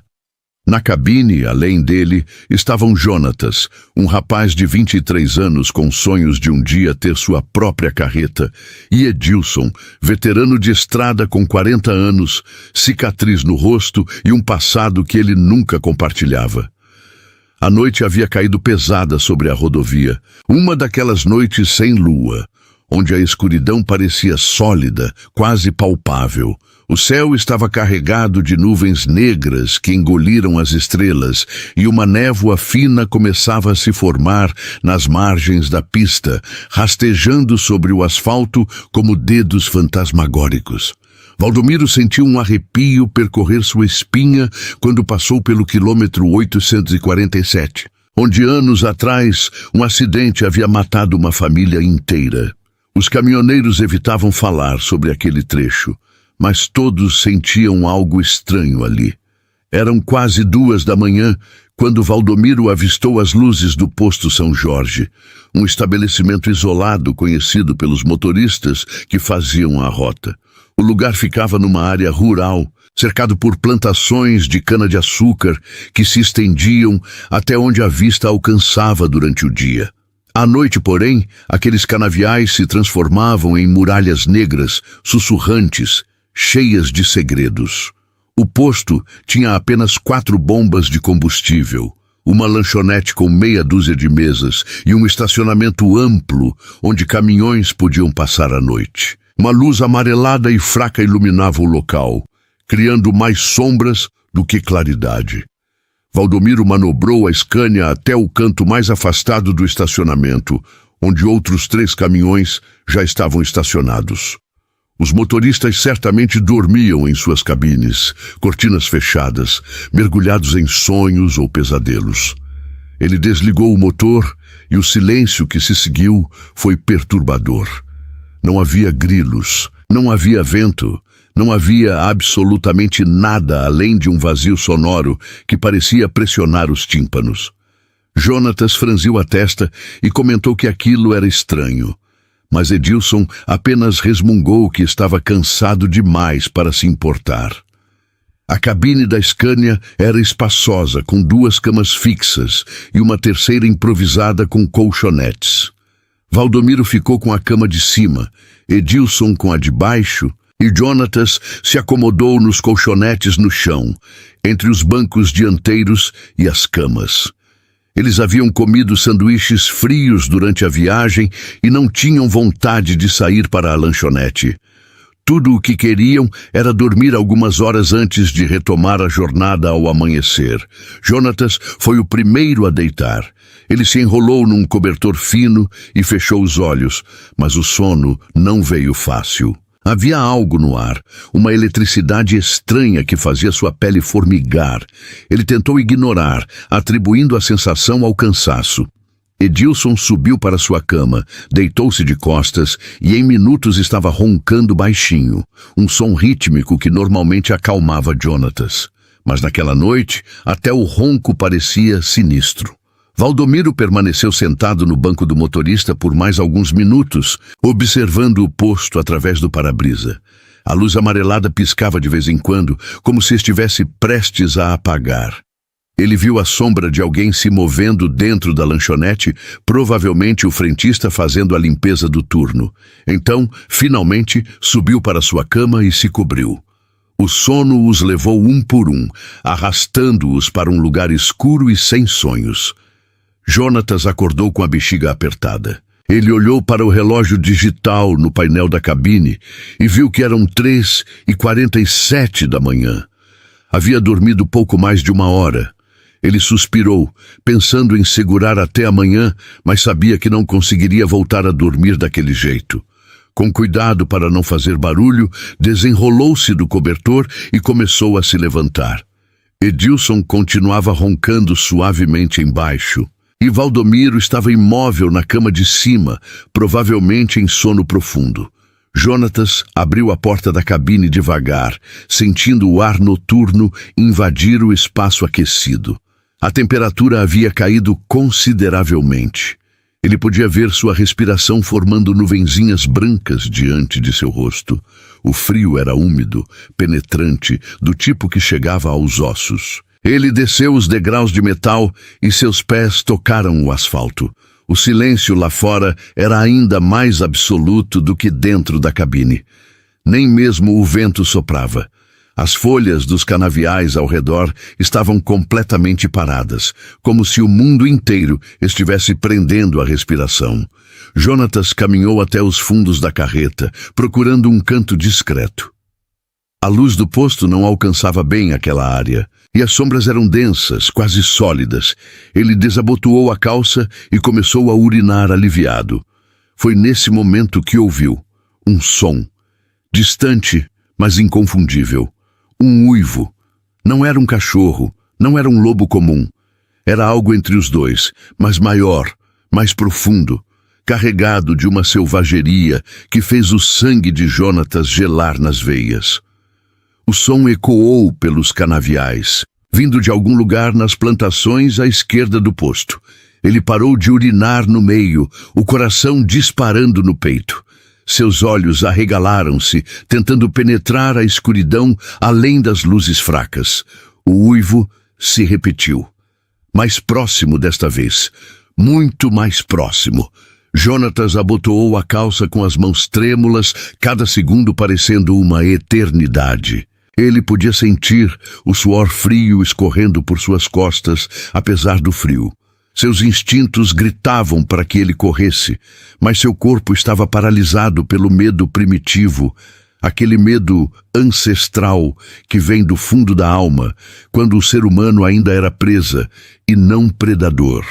Na cabine, além dele, estavam Jonatas, um rapaz de 23 anos com sonhos de um dia ter sua própria carreta, e Edilson, veterano de estrada com 40 anos, cicatriz no rosto e um passado que ele nunca compartilhava. A noite havia caído pesada sobre a rodovia, uma daquelas noites sem lua, onde a escuridão parecia sólida, quase palpável. O céu estava carregado de nuvens negras que engoliram as estrelas e uma névoa fina começava a se formar nas margens da pista, rastejando sobre o asfalto como dedos fantasmagóricos. Valdomiro sentiu um arrepio percorrer sua espinha quando passou pelo quilômetro 847, onde anos atrás um acidente havia matado uma família inteira. Os caminhoneiros evitavam falar sobre aquele trecho, mas todos sentiam algo estranho ali. Eram quase 2 da manhã quando Valdomiro avistou as luzes do posto São Jorge, um estabelecimento isolado conhecido pelos motoristas que faziam a rota. O lugar ficava numa área rural, cercado por plantações de cana-de-açúcar que se estendiam até onde a vista alcançava durante o dia. À noite, porém, aqueles canaviais se transformavam em muralhas negras, sussurrantes, cheias de segredos. O posto tinha apenas 4 bombas de combustível, uma lanchonete com meia dúzia de mesas e um estacionamento amplo onde caminhões podiam passar a noite. Uma luz amarelada e fraca iluminava o local, criando mais sombras do que claridade. Valdomiro manobrou a Scania até o canto mais afastado do estacionamento, onde outros 3 caminhões já estavam estacionados. Os motoristas certamente dormiam em suas cabines, cortinas fechadas, mergulhados em sonhos ou pesadelos. Ele desligou o motor e o silêncio que se seguiu foi perturbador. Não havia grilos, não havia vento, não havia absolutamente nada além de um vazio sonoro que parecia pressionar os tímpanos. Jonatas franziu a testa e comentou que aquilo era estranho. Mas Edilson apenas resmungou que estava cansado demais para se importar. A cabine da Scania era espaçosa, com 2 camas fixas e uma terceira improvisada com colchonetes. Valdomiro ficou com a cama de cima, Edilson com a de baixo, e Jonatas se acomodou nos colchonetes no chão, entre os bancos dianteiros e as camas. Eles haviam comido sanduíches frios durante a viagem e não tinham vontade de sair para a lanchonete. Tudo o que queriam era dormir algumas horas antes de retomar a jornada ao amanhecer. Jonatas foi o primeiro a deitar. Ele se enrolou num cobertor fino e fechou os olhos, mas o sono não veio fácil. Havia algo no ar, uma eletricidade estranha que fazia sua pele formigar. Ele tentou ignorar, atribuindo a sensação ao cansaço. Edilson subiu para sua cama, deitou-se de costas e em minutos estava roncando baixinho, um som rítmico que normalmente acalmava Jonatas. Mas naquela noite, até o ronco parecia sinistro. Valdomiro permaneceu sentado no banco do motorista por mais alguns minutos, observando o posto através do para-brisa. A luz amarelada piscava de vez em quando, como se estivesse prestes a apagar. Ele viu a sombra de alguém se movendo dentro da lanchonete, provavelmente o frentista fazendo a limpeza do turno. Então, finalmente, subiu para sua cama e se cobriu. O sono os levou um por um, arrastando-os para um lugar escuro e sem sonhos. Jonatas acordou com a bexiga apertada. Ele olhou para o relógio digital no painel da cabine e viu que eram 3h47 da manhã. Havia dormido pouco mais de 1 hora. Ele suspirou, pensando em segurar até amanhã, mas sabia que não conseguiria voltar a dormir daquele jeito. Com cuidado para não fazer barulho, desenrolou-se do cobertor e começou a se levantar. Edilson continuava roncando suavemente embaixo. E Valdomiro estava imóvel na cama de cima, provavelmente em sono profundo. Jonatas abriu a porta da cabine devagar, sentindo o ar noturno invadir o espaço aquecido. A temperatura havia caído consideravelmente. Ele podia ver sua respiração formando nuvenzinhas brancas diante de seu rosto. O frio era úmido, penetrante, do tipo que chegava aos ossos. Ele desceu os degraus de metal e seus pés tocaram o asfalto. O silêncio lá fora era ainda mais absoluto do que dentro da cabine. Nem mesmo o vento soprava. As folhas dos canaviais ao redor estavam completamente paradas, como se o mundo inteiro estivesse prendendo a respiração. Jonatas caminhou até os fundos da carreta, procurando um canto discreto. A luz do posto não alcançava bem aquela área, e as sombras eram densas, quase sólidas. Ele desabotoou a calça e começou a urinar aliviado. Foi nesse momento que ouviu um som, distante, mas inconfundível. Um uivo. Não era um cachorro, não era um lobo comum. Era algo entre os dois, mas maior, mais profundo, carregado de uma selvageria que fez o sangue de Jonatas gelar nas veias. O som ecoou pelos canaviais, vindo de algum lugar nas plantações à esquerda do posto. Ele parou de urinar no meio, o coração disparando no peito. Seus olhos arregalaram-se, tentando penetrar a escuridão além das luzes fracas. O uivo se repetiu. Mais próximo desta vez. Muito mais próximo. Jonatas abotoou a calça com as mãos trêmulas, cada segundo parecendo uma eternidade. Ele podia sentir o suor frio escorrendo por suas costas, apesar do frio. Seus instintos gritavam para que ele corresse, mas seu corpo estava paralisado pelo medo primitivo, aquele medo ancestral que vem do fundo da alma, quando o ser humano ainda era presa e não predador.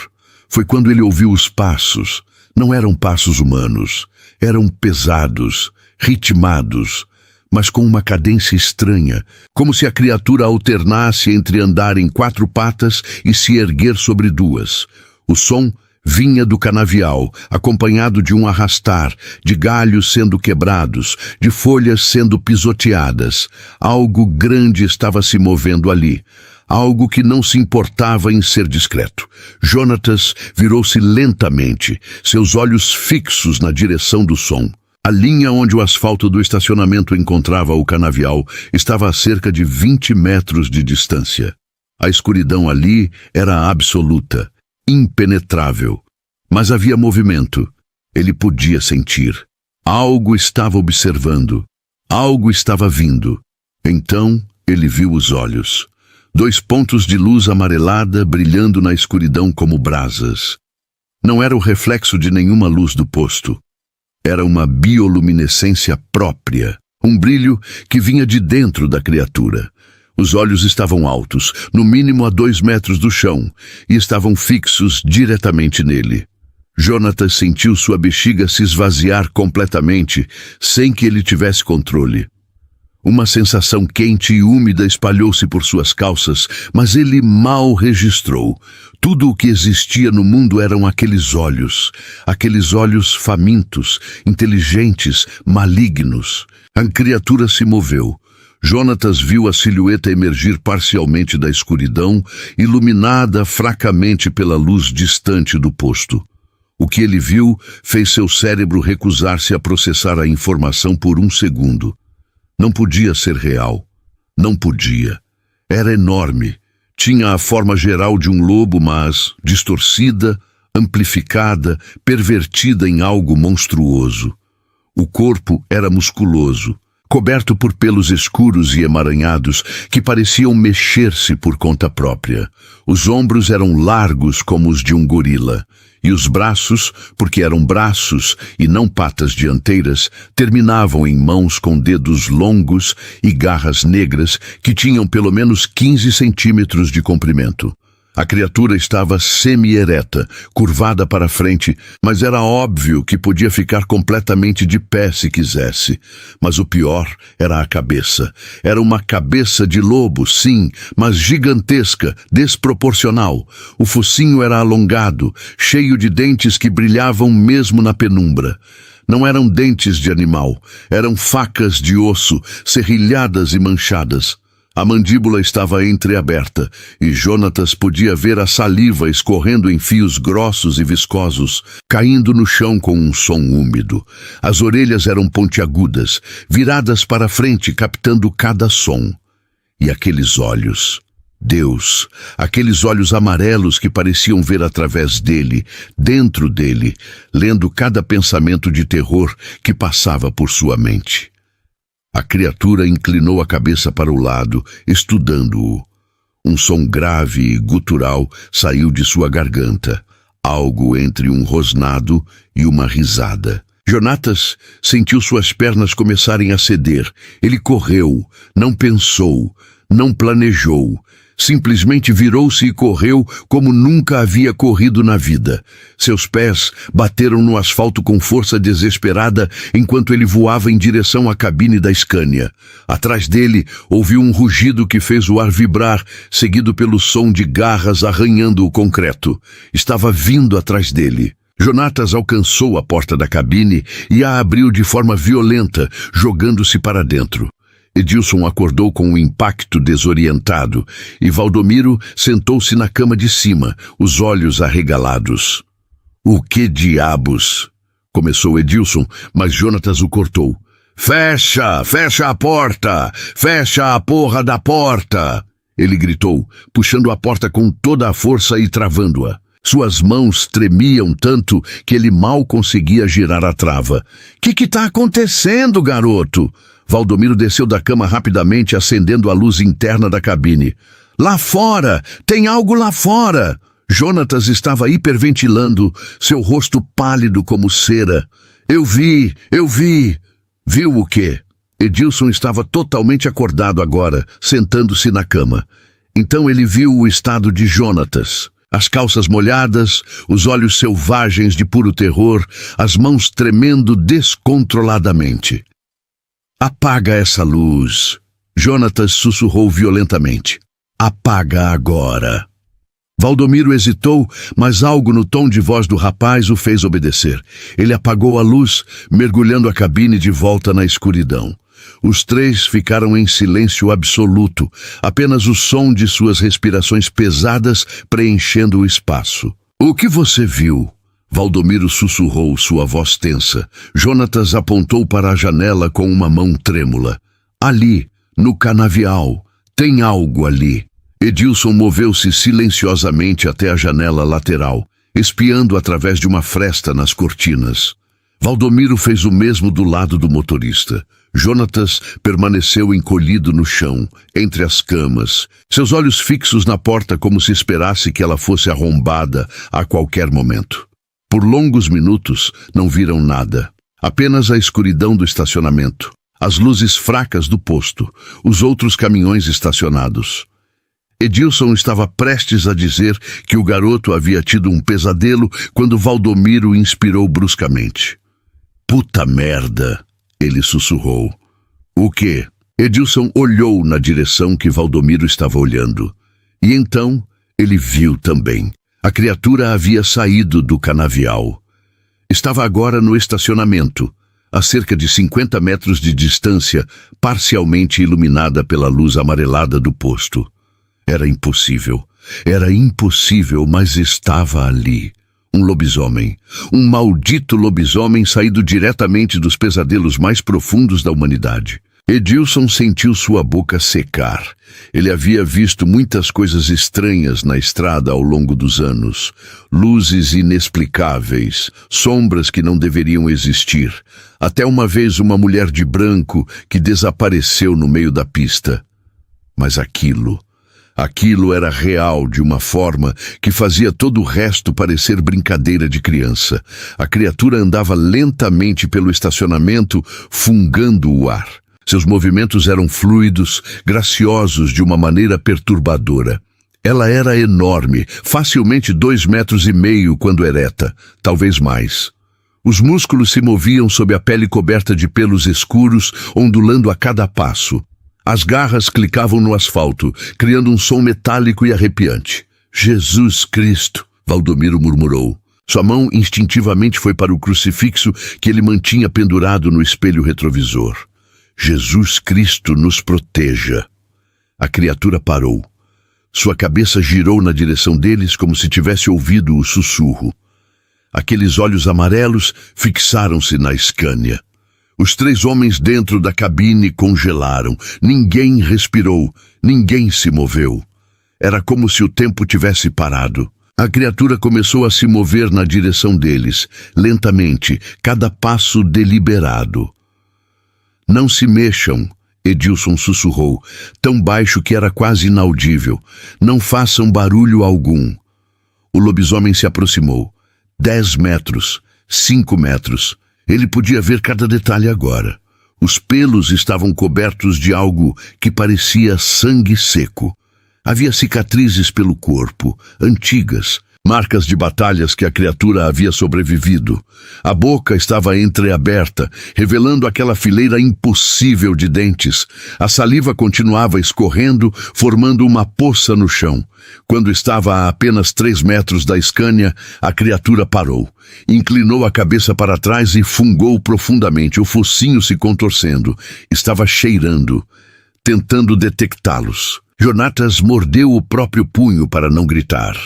Foi quando ele ouviu os passos. Não eram passos humanos, eram pesados, ritmados, mas com uma cadência estranha, como se a criatura alternasse entre andar em 4 patas e se erguer sobre 2. O som vinha do canavial, acompanhado de um arrastar, de galhos sendo quebrados, de folhas sendo pisoteadas. Algo grande estava se movendo ali. Algo que não se importava em ser discreto. Jonatas virou-se lentamente, seus olhos fixos na direção do som. A linha onde o asfalto do estacionamento encontrava o canavial estava a cerca de 20 metros de distância. A escuridão ali era absoluta, impenetrável. Mas havia movimento. Ele podia sentir. Algo estava observando. Algo estava vindo. Então ele viu os olhos. 2 pontos de luz amarelada brilhando na escuridão como brasas. Não era o reflexo de nenhuma luz do posto. Era uma bioluminescência própria, um brilho que vinha de dentro da criatura. Os olhos estavam altos, no mínimo a 2 metros do chão, e estavam fixos diretamente nele. Jonatas sentiu sua bexiga se esvaziar completamente, sem que ele tivesse controle. Uma sensação quente e úmida espalhou-se por suas calças, mas ele mal registrou. Tudo o que existia no mundo eram aqueles olhos famintos, inteligentes, malignos. A criatura se moveu. Jonatas viu a silhueta emergir parcialmente da escuridão, iluminada fracamente pela luz distante do posto. O que ele viu fez seu cérebro recusar-se a processar a informação por um segundo. Não podia ser real. Não podia. Era enorme. Tinha a forma geral de um lobo, mas distorcida, amplificada, pervertida em algo monstruoso. O corpo era musculoso, coberto por pelos escuros e emaranhados que pareciam mexer-se por conta própria. Os ombros eram largos como os de um gorila, e os braços, porque eram braços e não patas dianteiras, terminavam em mãos com dedos longos e garras negras que tinham pelo menos 15 centímetros de comprimento. A criatura estava semi-ereta, curvada para frente, mas era óbvio que podia ficar completamente de pé se quisesse. Mas o pior era a cabeça. Era uma cabeça de lobo, sim, mas gigantesca, desproporcional. O focinho era alongado, cheio de dentes que brilhavam mesmo na penumbra. Não eram dentes de animal, eram facas de osso, serrilhadas e manchadas. A mandíbula estava entreaberta e Jonatas podia ver a saliva escorrendo em fios grossos e viscosos, caindo no chão com um som úmido. As orelhas eram pontiagudas, viradas para frente, captando cada som. E aqueles olhos... Deus, aqueles olhos amarelos que pareciam ver através dele, dentro dele, lendo cada pensamento de terror que passava por sua mente. A criatura inclinou a cabeça para o lado, estudando-o. Um som grave e gutural saiu de sua garganta, algo entre um rosnado e uma risada. Jonatas sentiu suas pernas começarem a ceder. Ele correu, não pensou, não planejou. Simplesmente virou-se e correu como nunca havia corrido na vida. Seus pés bateram no asfalto com força desesperada enquanto ele voava em direção à cabine da Scania. Atrás dele, ouviu um rugido que fez o ar vibrar, seguido pelo som de garras arranhando o concreto. Estava vindo atrás dele. Jonatas alcançou a porta da cabine e a abriu de forma violenta, jogando-se para dentro. Edilson acordou com um impacto desorientado e Valdomiro sentou-se na cama de cima, os olhos arregalados. "O que diabos?" começou Edilson, mas Jonatas o cortou. Fecha a porta! Fecha a porra da porta!" Ele gritou, puxando a porta com toda a força e travando-a. Suas mãos tremiam tanto que ele mal conseguia girar a trava. Que tá acontecendo, garoto?" Valdomiro desceu da cama rapidamente, acendendo a luz interna da cabine. "Lá fora! Tem algo lá fora!" Jonatas estava hiperventilando, seu rosto pálido como cera. Eu vi! Viu o quê?" Edilson estava totalmente acordado agora, sentando-se na cama. Então ele viu o estado de Jonatas. As calças molhadas, os olhos selvagens de puro terror, as mãos tremendo descontroladamente. "Apaga essa luz!" Jonatas sussurrou violentamente. "Apaga agora!" Valdomiro hesitou, mas algo no tom de voz do rapaz o fez obedecer. Ele apagou a luz, mergulhando a cabine de volta na escuridão. Os três ficaram em silêncio absoluto, apenas o som de suas respirações pesadas preenchendo o espaço. "O que você viu?" Valdomiro sussurrou, sua voz tensa. Jonatas apontou para a janela com uma mão trêmula. "Ali, no canavial, tem algo ali." Edilson moveu-se silenciosamente até a janela lateral, espiando através de uma fresta nas cortinas. Valdomiro fez o mesmo do lado do motorista. Jonatas permaneceu encolhido no chão, entre as camas, seus olhos fixos na porta como se esperasse que ela fosse arrombada a qualquer momento. Por longos minutos não viram nada, apenas a escuridão do estacionamento, as luzes fracas do posto, os outros caminhões estacionados. Edilson estava prestes a dizer que o garoto havia tido um pesadelo quando Valdomiro inspirou bruscamente. "Puta merda!" ele sussurrou. "O quê?" Edilson olhou na direção que Valdomiro estava olhando. E então ele viu também. A criatura havia saído do canavial. Estava agora no estacionamento, a cerca de 50 metros de distância, parcialmente iluminada pela luz amarelada do posto. Era impossível, mas estava ali. Um lobisomem, um maldito lobisomem saído diretamente dos pesadelos mais profundos da humanidade. Edilson sentiu sua boca secar. Ele havia visto muitas coisas estranhas na estrada ao longo dos anos. Luzes inexplicáveis, sombras que não deveriam existir. Até uma vez uma mulher de branco que desapareceu no meio da pista. Mas aquilo era real de uma forma que fazia todo o resto parecer brincadeira de criança. A criatura andava lentamente pelo estacionamento, fungando o ar. Seus movimentos eram fluidos, graciosos de uma maneira perturbadora. Ela era enorme, facilmente 2,5 metros quando ereta, talvez mais. Os músculos se moviam sob a pele coberta de pelos escuros, ondulando a cada passo. As garras clicavam no asfalto, criando um som metálico e arrepiante. Jesus Cristo, Valdomiro murmurou. Sua mão instintivamente foi para o crucifixo que ele mantinha pendurado no espelho retrovisor. Jesus Cristo nos proteja. A criatura parou. Sua cabeça girou na direção deles como se tivesse ouvido o sussurro. Aqueles olhos amarelos fixaram-se na Scania. Os 3 homens dentro da cabine congelaram. Ninguém respirou, ninguém se moveu. Era como se o tempo tivesse parado. A criatura começou a se mover na direção deles, lentamente, cada passo deliberado. Não se mexam, Edilson sussurrou, tão baixo que era quase inaudível. Não façam barulho algum. O lobisomem se aproximou. 10 metros, 5 metros. Ele podia ver cada detalhe agora. Os pelos estavam cobertos de algo que parecia sangue seco. Havia cicatrizes pelo corpo, antigas, marcas de batalhas que a criatura havia sobrevivido. A boca estava entreaberta, revelando aquela fileira impossível de dentes. A saliva continuava escorrendo, formando uma poça no chão. Quando estava a apenas 3 metros da Scania, a criatura parou. Inclinou a cabeça para trás e fungou profundamente, o focinho se contorcendo. Estava cheirando, tentando detectá-los. Jonatas mordeu o próprio punho para não gritar.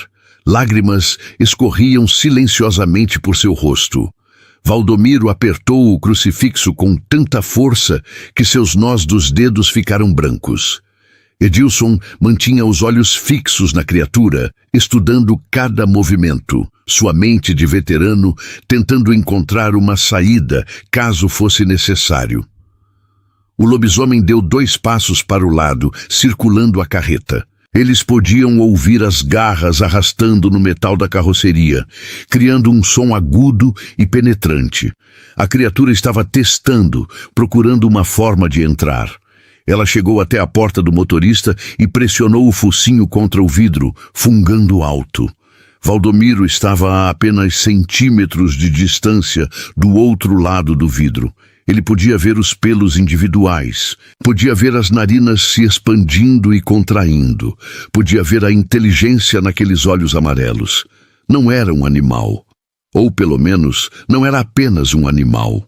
Lágrimas escorriam silenciosamente por seu rosto. Valdomiro apertou o crucifixo com tanta força que seus nós dos dedos ficaram brancos. Edilson mantinha os olhos fixos na criatura, estudando cada movimento, sua mente de veterano tentando encontrar uma saída caso fosse necessário. O lobisomem deu 2 passos para o lado, circulando a carreta. Eles podiam ouvir as garras arrastando no metal da carroceria, criando um som agudo e penetrante. A criatura estava testando, procurando uma forma de entrar. Ela chegou até a porta do motorista e pressionou o focinho contra o vidro, fungando alto. Valdomiro estava a apenas centímetros de distância do outro lado do vidro. Ele podia ver os pelos individuais, podia ver as narinas se expandindo e contraindo, podia ver a inteligência naqueles olhos amarelos. Não era um animal, ou pelo menos não era apenas um animal.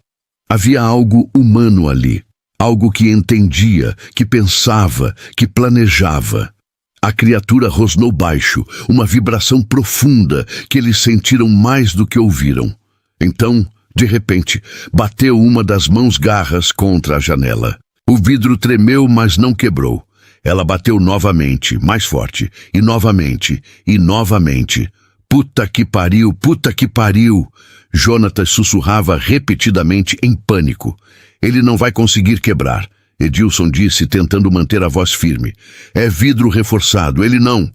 Havia algo humano ali, algo que entendia, que pensava, que planejava. A criatura rosnou baixo, uma vibração profunda que eles sentiram mais do que ouviram. Então, de repente, bateu uma das mãos garras contra a janela. O vidro tremeu, mas não quebrou. Ela bateu novamente, mais forte, e novamente, e novamente. Puta que pariu, puta que pariu! Jonatas sussurrava repetidamente em pânico. Ele não vai conseguir quebrar, Edilson disse, tentando manter a voz firme. É vidro reforçado, ele não.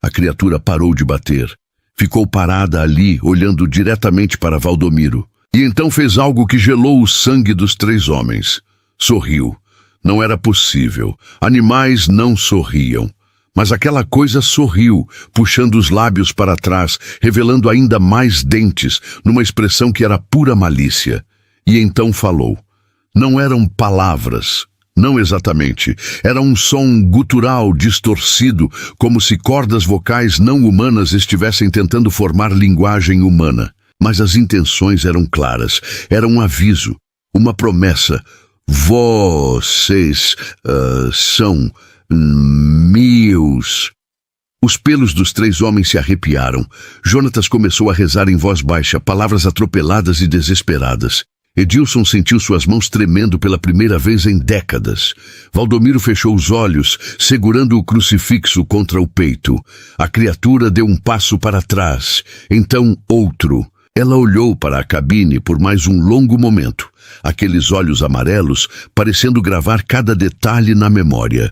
A criatura parou de bater. Ficou parada ali, olhando diretamente para Valdomiro. E então fez algo que gelou o sangue dos 3 homens. Sorriu. Não era possível. Animais não sorriam. Mas aquela coisa sorriu, puxando os lábios para trás, revelando ainda mais dentes, numa expressão que era pura malícia. E então falou. Não eram palavras. Não exatamente. Era um som gutural distorcido, como se cordas vocais não humanas estivessem tentando formar linguagem humana. Mas as intenções eram claras. Era um aviso, uma promessa. Vocês são meus. Os pelos dos 3 homens se arrepiaram. Jonatas começou a rezar em voz baixa, palavras atropeladas e desesperadas. Edilson sentiu suas mãos tremendo pela primeira vez em décadas. Valdomiro fechou os olhos, segurando o crucifixo contra o peito. A criatura deu um passo para trás, então outro. Ela olhou para a cabine por mais um longo momento, aqueles olhos amarelos parecendo gravar cada detalhe na memória.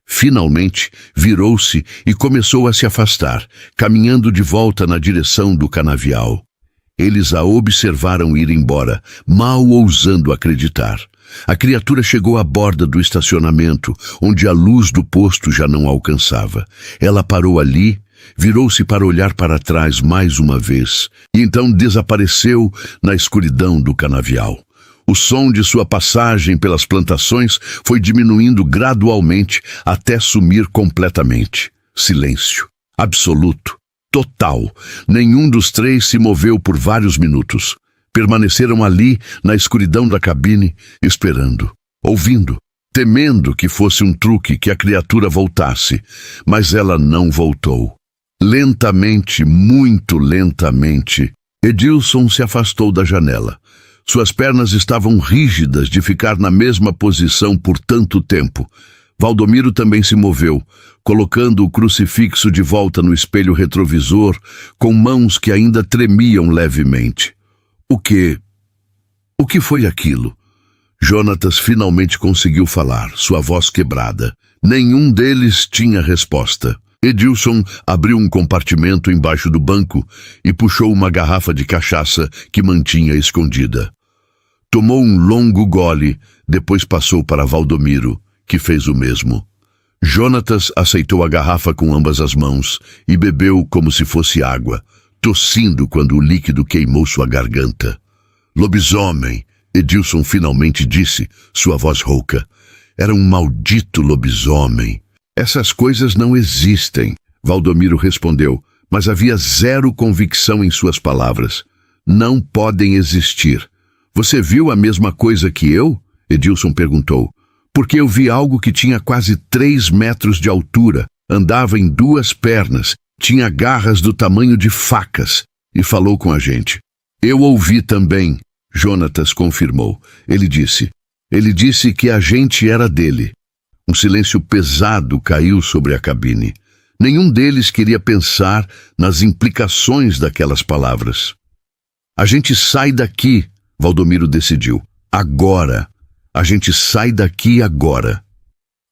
Finalmente, virou-se e começou a se afastar, caminhando de volta na direção do canavial. Eles a observaram ir embora, mal ousando acreditar. A criatura chegou à borda do estacionamento, onde a luz do posto já não alcançava. Ela parou ali, virou-se para olhar para trás mais uma vez, e então desapareceu na escuridão do canavial. O som de sua passagem pelas plantações foi diminuindo gradualmente até sumir completamente. Silêncio. Absoluto. Total. Nenhum dos três se moveu por vários minutos. Permaneceram ali, na escuridão da cabine, esperando, ouvindo, temendo que fosse um truque, que a criatura voltasse. Mas ela não voltou. Lentamente, muito lentamente, Edilson se afastou da janela. Suas pernas estavam rígidas de ficar na mesma posição por tanto tempo. Valdomiro também se moveu, colocando o crucifixo de volta no espelho retrovisor, com mãos que ainda tremiam levemente. O que foi aquilo? Jonatas finalmente conseguiu falar, sua voz quebrada. Nenhum deles tinha resposta. Edilson abriu um compartimento embaixo do banco e puxou uma garrafa de cachaça que mantinha escondida. Tomou um longo gole, depois passou para Valdomiro, que fez o mesmo. Jonatas aceitou a garrafa com ambas as mãos e bebeu como se fosse água, tossindo quando o líquido queimou sua garganta. Lobisomem, Edilson finalmente disse, sua voz rouca. Era um maldito lobisomem. Essas coisas não existem, Valdomiro respondeu, mas havia zero convicção em suas palavras. Não podem existir. Você viu a mesma coisa que eu? Edilson perguntou. Porque eu vi algo que tinha quase 3 metros de altura, andava em 2 pernas, tinha garras do tamanho de facas e falou com a gente. Eu ouvi também, Jonatas confirmou. Ele disse que a gente era dele. Um silêncio pesado caiu sobre a cabine. Nenhum deles queria pensar nas implicações daquelas palavras. A gente sai daqui, Valdomiro decidiu. Agora. A gente sai daqui agora.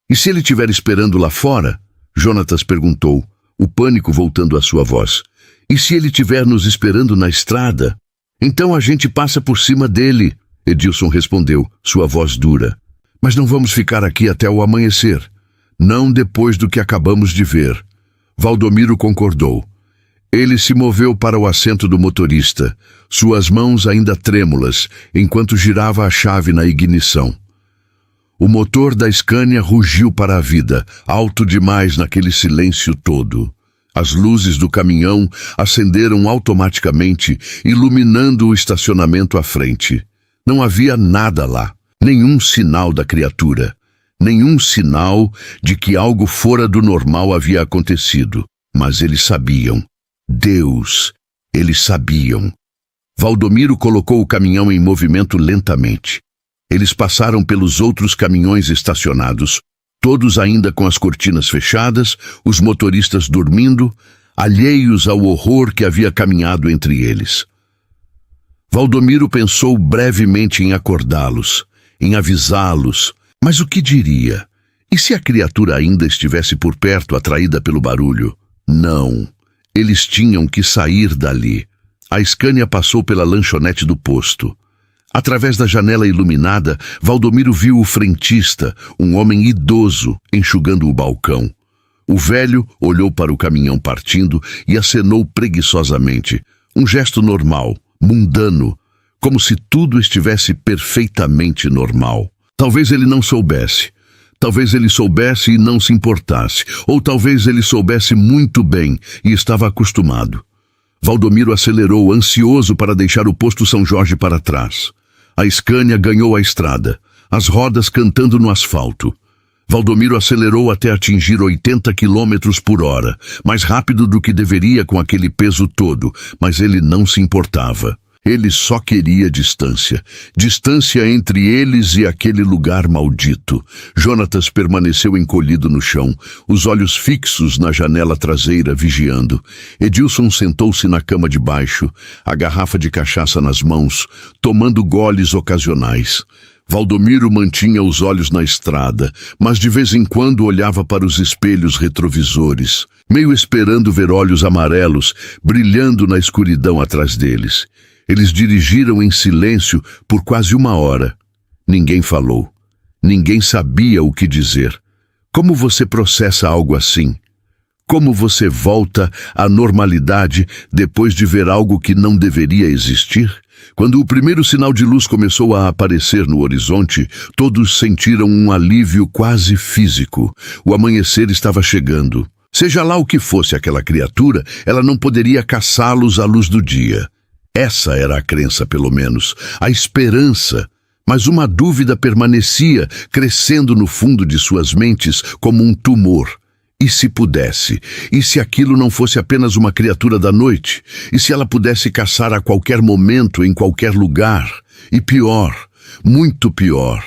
E se ele estiver esperando lá fora? Jonatas perguntou, o pânico voltando à sua voz. E se ele estiver nos esperando na estrada? Então a gente passa por cima dele, Edilson respondeu, sua voz dura. Mas não vamos ficar aqui até o amanhecer. Não depois do que acabamos de ver. Valdomiro concordou. Ele se moveu para o assento do motorista, suas mãos ainda trêmulas, enquanto girava a chave na ignição. O motor da Scania rugiu para a vida, alto demais naquele silêncio todo. As luzes do caminhão acenderam automaticamente, iluminando o estacionamento à frente. Não havia nada lá, nenhum sinal da criatura, nenhum sinal de que algo fora do normal havia acontecido. Mas eles sabiam. Deus, eles sabiam. Valdomiro colocou o caminhão em movimento lentamente. Eles passaram pelos outros caminhões estacionados, todos ainda com as cortinas fechadas, os motoristas dormindo, alheios ao horror que havia caminhado entre eles. Valdomiro pensou brevemente em acordá-los, em avisá-los, mas o que diria? E se a criatura ainda estivesse por perto, atraída pelo barulho? Não. Eles tinham que sair dali. A Scania passou pela lanchonete do posto. Através da janela iluminada, Valdomiro viu o frentista, um homem idoso, enxugando o balcão. O velho olhou para o caminhão partindo e acenou preguiçosamente. Um gesto normal, mundano, como se tudo estivesse perfeitamente normal. Talvez ele não soubesse. Talvez ele soubesse e não se importasse, ou talvez ele soubesse muito bem e estava acostumado. Valdomiro acelerou, ansioso para deixar o posto São Jorge para trás. A Scania ganhou a estrada, as rodas cantando no asfalto. Valdomiro acelerou até atingir 80 km/h, mais rápido do que deveria com aquele peso todo, mas ele não se importava. Ele só queria distância. Distância entre eles e aquele lugar maldito. Jonatas permaneceu encolhido no chão, os olhos fixos na janela traseira, vigiando. Edilson sentou-se na cama de baixo, a garrafa de cachaça nas mãos, tomando goles ocasionais. Valdomiro mantinha os olhos na estrada, mas de vez em quando olhava para os espelhos retrovisores, meio esperando ver olhos amarelos brilhando na escuridão atrás deles. Eles dirigiram em silêncio por quase 1 hora. Ninguém falou. Ninguém sabia o que dizer. Como você processa algo assim? Como você volta à normalidade depois de ver algo que não deveria existir? Quando o primeiro sinal de luz começou a aparecer no horizonte, todos sentiram um alívio quase físico. O amanhecer estava chegando. Seja lá o que fosse aquela criatura, ela não poderia caçá-los à luz do dia. Essa era a crença, pelo menos, a esperança. Mas uma dúvida permanecia, crescendo no fundo de suas mentes como um tumor. E se pudesse? E se aquilo não fosse apenas uma criatura da noite? E se ela pudesse caçar a qualquer momento, em qualquer lugar? E pior, muito pior,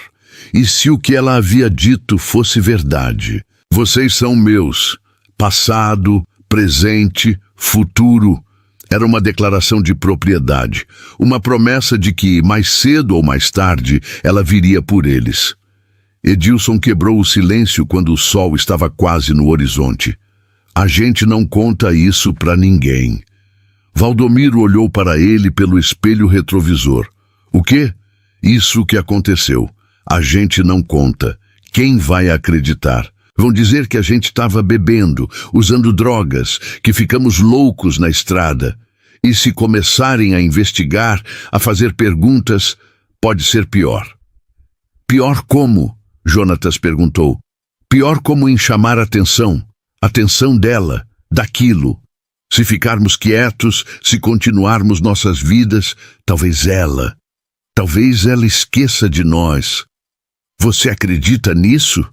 e se o que ela havia dito fosse verdade? Vocês são meus. Passado, presente, futuro. Era uma declaração de propriedade, uma promessa de que, mais cedo ou mais tarde, ela viria por eles. Edilson quebrou o silêncio quando o sol estava quase no horizonte. A gente não conta isso para ninguém. Valdomiro olhou para ele pelo espelho retrovisor. O quê? Isso que aconteceu. A gente não conta. Quem vai acreditar? Vão dizer que a gente estava bebendo, usando drogas, que ficamos loucos na estrada. E se começarem a investigar, a fazer perguntas, pode ser pior. Pior como? Jonatas perguntou. Pior como em chamar a atenção dela, daquilo. Se ficarmos quietos, se continuarmos nossas vidas, talvez ela esqueça de nós. Você acredita nisso?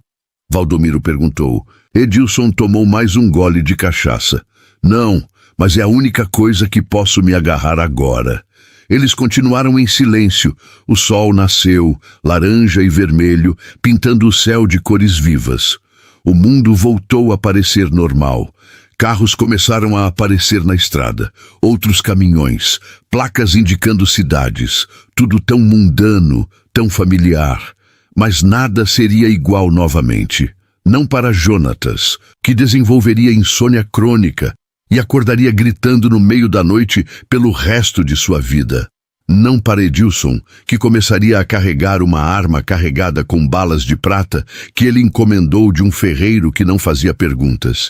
Valdomiro perguntou. Edilson tomou mais um gole de cachaça. Não, mas é a única coisa que posso me agarrar agora. Eles continuaram em silêncio. O sol nasceu, laranja e vermelho, pintando o céu de cores vivas. O mundo voltou a parecer normal. Carros começaram a aparecer na estrada, outros caminhões, placas indicando cidades, tudo tão mundano, tão familiar. Mas nada seria igual novamente. Não para Jonatas, que desenvolveria insônia crônica e acordaria gritando no meio da noite pelo resto de sua vida. Não para Edilson, que começaria a carregar uma arma carregada com balas de prata que ele encomendou de um ferreiro que não fazia perguntas.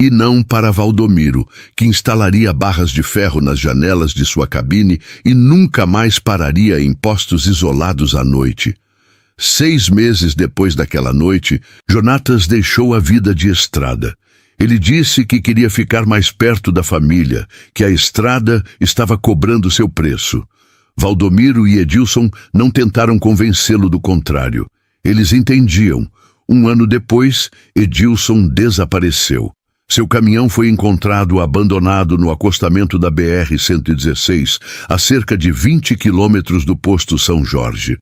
E não para Valdomiro, que instalaria barras de ferro nas janelas de sua cabine e nunca mais pararia em postos isolados à noite. 6 meses depois daquela noite, Jonatas deixou a vida de estrada. Ele disse que queria ficar mais perto da família, que a estrada estava cobrando seu preço. Valdomiro e Edilson não tentaram convencê-lo do contrário. Eles entendiam. 1 ano depois, Edilson desapareceu. Seu caminhão foi encontrado abandonado no acostamento da BR-116, a cerca de 20 quilômetros do posto São Jorge.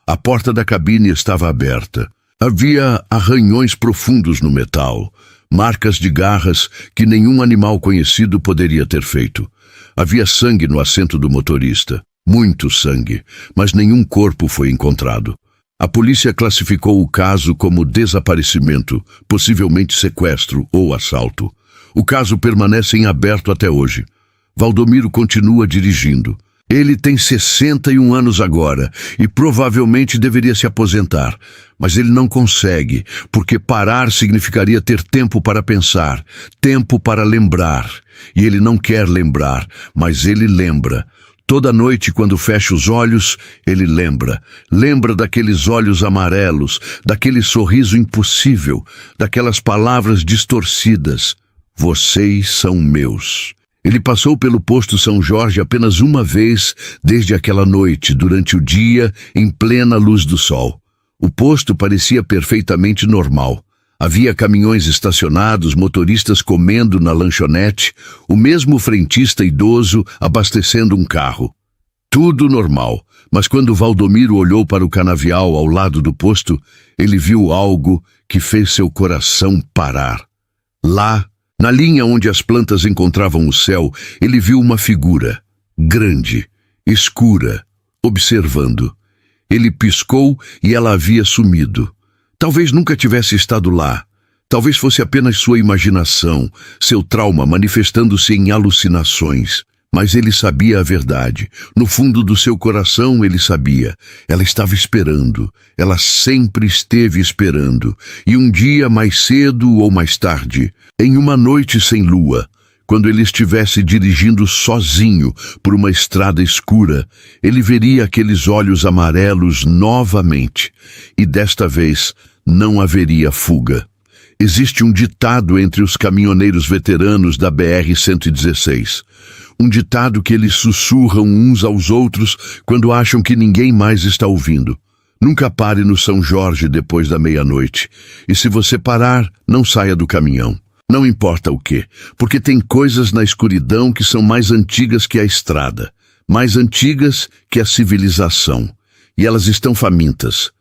A porta da cabine estava aberta. Havia arranhões profundos no metal, marcas de garras que nenhum animal conhecido poderia ter feito. Havia sangue no assento do motorista, muito sangue, mas nenhum corpo foi encontrado. A polícia classificou o caso como desaparecimento, possivelmente sequestro ou assalto. O caso permanece em aberto até hoje. Valdomiro continua dirigindo. Ele tem 61 anos agora e provavelmente deveria se aposentar, mas ele não consegue, porque parar significaria ter tempo para pensar, tempo para lembrar. E ele não quer lembrar, mas ele lembra. Toda noite, quando fecha os olhos, ele lembra. Lembra daqueles olhos amarelos, daquele sorriso impossível, daquelas palavras distorcidas. Vocês são meus. Ele passou pelo posto São Jorge apenas uma vez desde aquela noite, durante o dia, em plena luz do sol. O posto parecia perfeitamente normal. Havia caminhões estacionados, motoristas comendo na lanchonete, o mesmo frentista idoso abastecendo um carro. Tudo normal, mas quando Valdomiro olhou para o canavial ao lado do posto, ele viu algo que fez seu coração parar. Lá, na linha onde as plantas encontravam o céu, ele viu uma figura, grande, escura, observando. Ele piscou e ela havia sumido. Talvez nunca tivesse estado lá. Talvez fosse apenas sua imaginação, seu trauma manifestando-se em alucinações. Mas ele sabia a verdade. No fundo do seu coração ele sabia. Ela estava esperando. Ela sempre esteve esperando. E um dia, mais cedo ou mais tarde, em uma noite sem lua, quando ele estivesse dirigindo sozinho por uma estrada escura, ele veria aqueles olhos amarelos novamente. E desta vez não haveria fuga. Existe um ditado entre os caminhoneiros veteranos da BR-116. Um ditado que eles sussurram uns aos outros quando acham que ninguém mais está ouvindo. Nunca pare no São Jorge depois da meia-noite. E se você parar, não saia do caminhão. Não importa o quê, porque tem coisas na escuridão que são mais antigas que a estrada, mais antigas que a civilização. E elas estão famintas.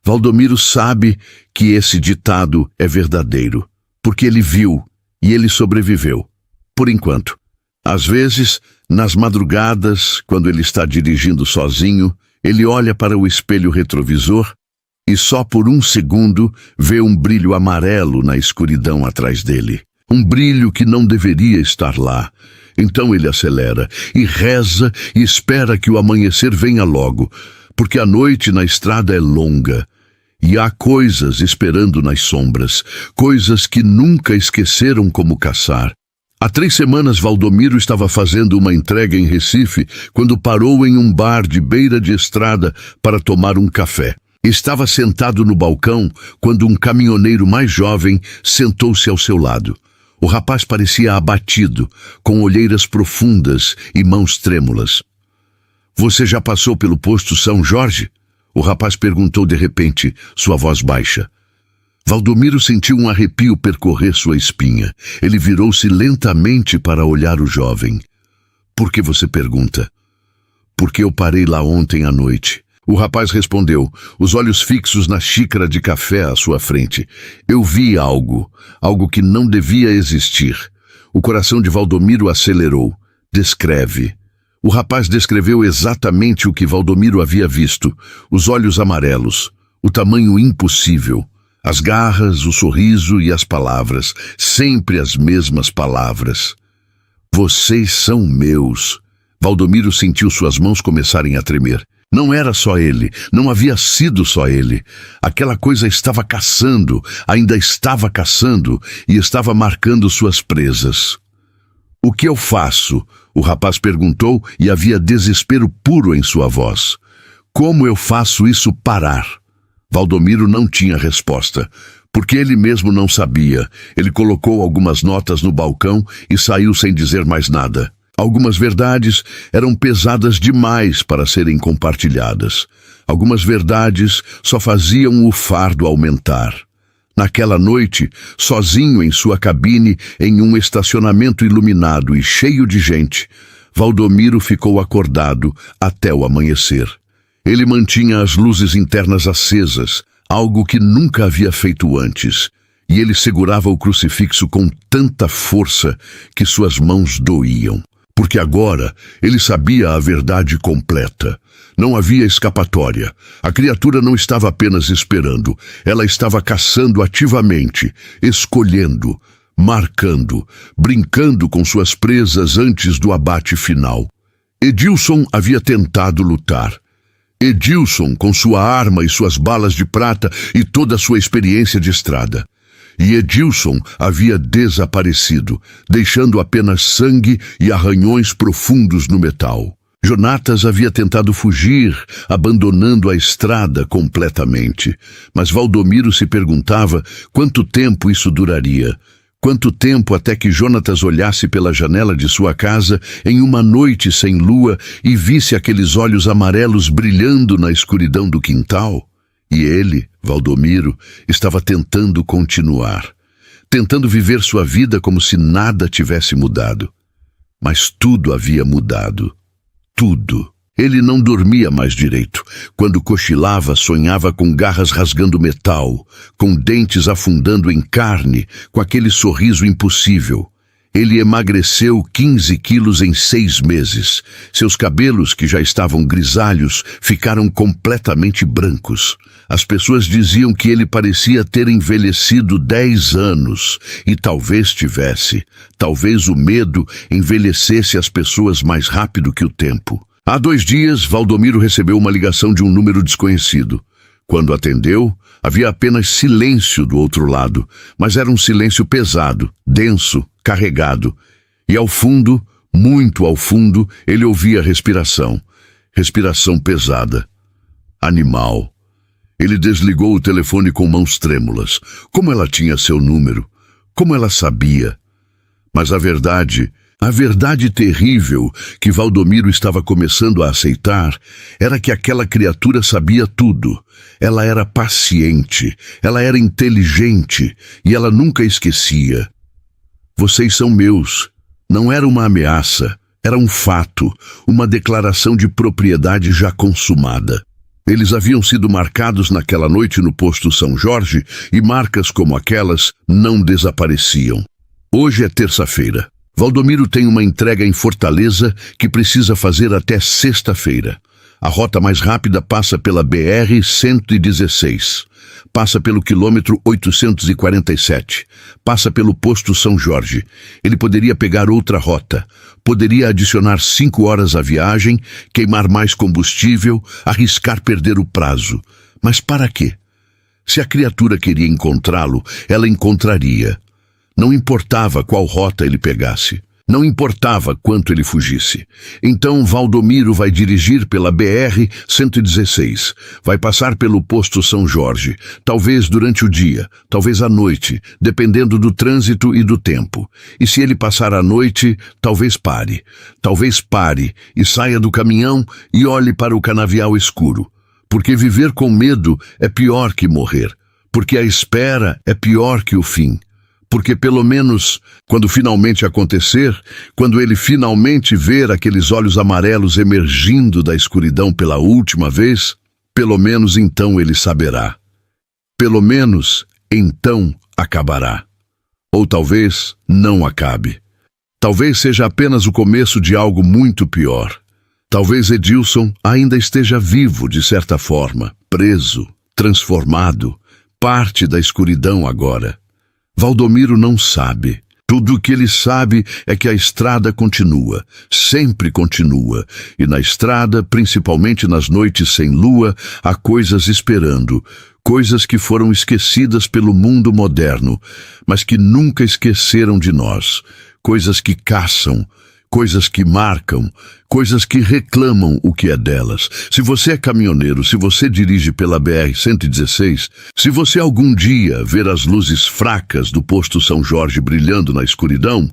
Valdomiro sabe que esse ditado é verdadeiro, porque ele viu e ele sobreviveu, por enquanto. Às vezes, nas madrugadas, quando ele está dirigindo sozinho, ele olha para o espelho retrovisor e só por um segundo vê um brilho amarelo na escuridão atrás dele. Um brilho que não deveria estar lá. Então ele acelera e reza e espera que o amanhecer venha logo, porque a noite na estrada é longa. E há coisas esperando nas sombras, coisas que nunca esqueceram como caçar. Há 3 semanas, Valdomiro estava fazendo uma entrega em Recife quando parou em um bar de beira de estrada para tomar um café. Estava sentado no balcão quando um caminhoneiro mais jovem sentou-se ao seu lado. O rapaz parecia abatido, com olheiras profundas e mãos trêmulas. "Você já passou pelo posto São Jorge?" O rapaz perguntou de repente, sua voz baixa. Valdomiro sentiu um arrepio percorrer sua espinha. Ele virou-se lentamente para olhar o jovem. "Por que você pergunta?" "Porque eu parei lá ontem à noite." O rapaz respondeu, os olhos fixos na xícara de café à sua frente. "Eu vi algo que não devia existir." O coração de Valdomiro acelerou. "Descreve." O rapaz descreveu exatamente o que Valdomiro havia visto. Os olhos amarelos, o tamanho impossível. As garras, o sorriso e as palavras, sempre as mesmas palavras. "Vocês são meus." Valdomiro sentiu suas mãos começarem a tremer. Não era só ele, não havia sido só ele. Aquela coisa estava caçando, ainda estava caçando e estava marcando suas presas. "O que eu faço?" O rapaz perguntou e havia desespero puro em sua voz. "Como eu faço isso parar?" Valdomiro não tinha resposta, porque ele mesmo não sabia. Ele colocou algumas notas no balcão e saiu sem dizer mais nada. Algumas verdades eram pesadas demais para serem compartilhadas. Algumas verdades só faziam o fardo aumentar. Naquela noite, sozinho em sua cabine, em um estacionamento iluminado e cheio de gente, Valdomiro ficou acordado até o amanhecer. Ele mantinha as luzes internas acesas, algo que nunca havia feito antes, e ele segurava o crucifixo com tanta força que suas mãos doíam. Porque agora ele sabia a verdade completa. Não havia escapatória. A criatura não estava apenas esperando, ela estava caçando ativamente, escolhendo, marcando, brincando com suas presas antes do abate final. Edilson havia tentado lutar. Edilson, com sua arma e suas balas de prata e toda a sua experiência de estrada. E Edilson havia desaparecido, deixando apenas sangue e arranhões profundos no metal. Jonatas havia tentado fugir, abandonando a estrada completamente. Mas Valdomiro se perguntava quanto tempo isso duraria. Quanto tempo até que Jonatas olhasse pela janela de sua casa em uma noite sem lua e visse aqueles olhos amarelos brilhando na escuridão do quintal? E ele, Valdomiro, estava tentando continuar, tentando viver sua vida como se nada tivesse mudado. Mas tudo havia mudado. Tudo. Ele não dormia mais direito. Quando cochilava, sonhava com garras rasgando metal, com dentes afundando em carne, com aquele sorriso impossível. Ele emagreceu 15 quilos em 6 meses. Seus cabelos, que já estavam grisalhos, ficaram completamente brancos. As pessoas diziam que ele parecia ter envelhecido 10 anos. E talvez tivesse. Talvez o medo envelhecesse as pessoas mais rápido que o tempo. Há 2 dias, Valdomiro recebeu uma ligação de um número desconhecido. Quando atendeu, havia apenas silêncio do outro lado, mas era um silêncio pesado, denso, carregado. E ao fundo, muito ao fundo, ele ouvia respiração. Respiração pesada. Animal. Ele desligou o telefone com mãos trêmulas. Como ela tinha seu número? Como ela sabia? Mas a verdade terrível que Valdomiro estava começando a aceitar era que aquela criatura sabia tudo. Ela era paciente, ela era inteligente e ela nunca esquecia. Vocês são meus. Não era uma ameaça, era um fato, uma declaração de propriedade já consumada. Eles haviam sido marcados naquela noite no posto São Jorge e marcas como aquelas não desapareciam. Hoje é terça-feira. Valdomiro tem uma entrega em Fortaleza que precisa fazer até sexta-feira. A rota mais rápida passa pela BR-116, passa pelo quilômetro 847, passa pelo posto São Jorge. Ele poderia pegar outra rota, poderia adicionar 5 horas à viagem, queimar mais combustível, arriscar perder o prazo. Mas para quê? Se a criatura queria encontrá-lo, ela encontraria. Não importava qual rota ele pegasse. Não importava quanto ele fugisse. Então Valdomiro vai dirigir pela BR-116. Vai passar pelo posto São Jorge. Talvez durante o dia, talvez à noite, dependendo do trânsito e do tempo. E se ele passar à noite, talvez pare. Talvez pare e saia do caminhão e olhe para o canavial escuro. Porque viver com medo é pior que morrer. Porque a espera é pior que o fim. Porque pelo menos, quando finalmente acontecer, quando ele finalmente ver aqueles olhos amarelos emergindo da escuridão pela última vez, pelo menos então ele saberá. Pelo menos então acabará. Ou talvez não acabe. Talvez seja apenas o começo de algo muito pior. Talvez Edilson ainda esteja vivo de certa forma, preso, transformado, parte da escuridão agora. Valdomiro não sabe. Tudo o que ele sabe é que a estrada continua, sempre continua. E na estrada, principalmente nas noites sem lua, há coisas esperando. Coisas que foram esquecidas pelo mundo moderno, mas que nunca esqueceram de nós. Coisas que caçam, coisas que marcam, coisas que reclamam o que é delas. Se você é caminhoneiro, se você dirige pela BR-116, se você algum dia ver as luzes fracas do posto São Jorge brilhando na escuridão,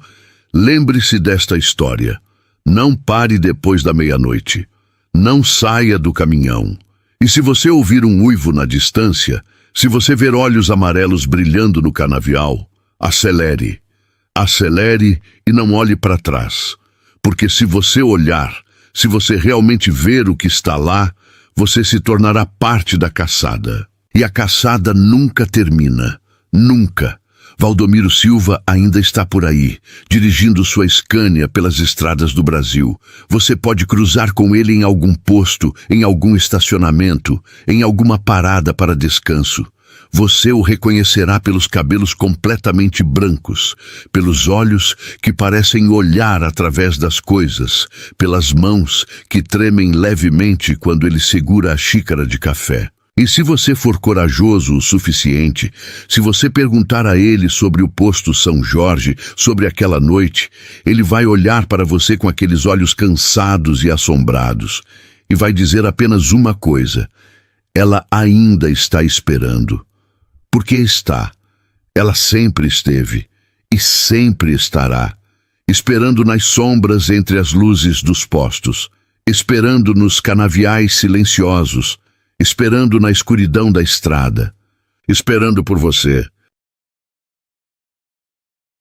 lembre-se desta história. Não pare depois da meia-noite. Não saia do caminhão. E se você ouvir um uivo na distância, se você ver olhos amarelos brilhando no canavial, acelere. Acelere e não olhe para trás. Porque se você olhar, se você realmente ver o que está lá, você se tornará parte da caçada. E a caçada nunca termina. Nunca. Valdomiro Silva ainda está por aí, dirigindo sua Scania pelas estradas do Brasil. Você pode cruzar com ele em algum posto, em algum estacionamento, em alguma parada para descanso. Você o reconhecerá pelos cabelos completamente brancos, pelos olhos que parecem olhar através das coisas, pelas mãos que tremem levemente quando ele segura a xícara de café. E se você for corajoso o suficiente, se você perguntar a ele sobre o posto São Jorge, sobre aquela noite, ele vai olhar para você com aqueles olhos cansados e assombrados, e vai dizer apenas uma coisa: ela ainda está esperando. Porque está. Ela sempre esteve e sempre estará, esperando nas sombras entre as luzes dos postos, esperando nos canaviais silenciosos, esperando na escuridão da estrada, esperando por você.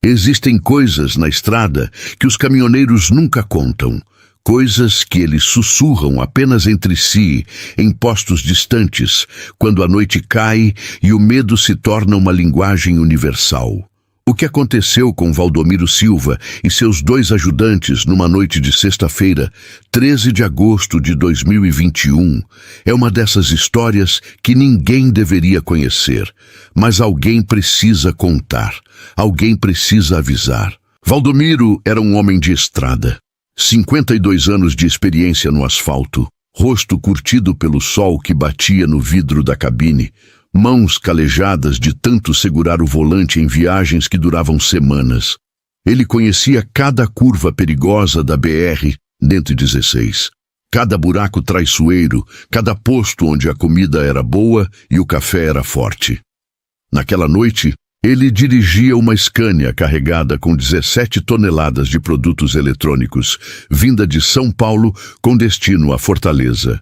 Existem coisas na estrada que os caminhoneiros nunca contam, Coisas que eles sussurram apenas entre si, em postos distantes, quando a noite cai e o medo se torna uma linguagem universal. O que aconteceu com Valdomiro Silva e seus 2 ajudantes numa noite de sexta-feira, 13 de agosto de 2021, é uma dessas histórias que ninguém deveria conhecer, mas alguém precisa contar, alguém precisa avisar. Valdomiro era um homem de estrada, 52 anos de experiência no asfalto, rosto curtido pelo sol que batia no vidro da cabine, mãos calejadas de tanto segurar o volante em viagens que duravam semanas. Ele conhecia cada curva perigosa da BR-116, cada buraco traiçoeiro, cada posto onde a comida era boa e o café era forte. Naquela noite, ele dirigia uma Scania carregada com 17 toneladas de produtos eletrônicos, vinda de São Paulo com destino à Fortaleza.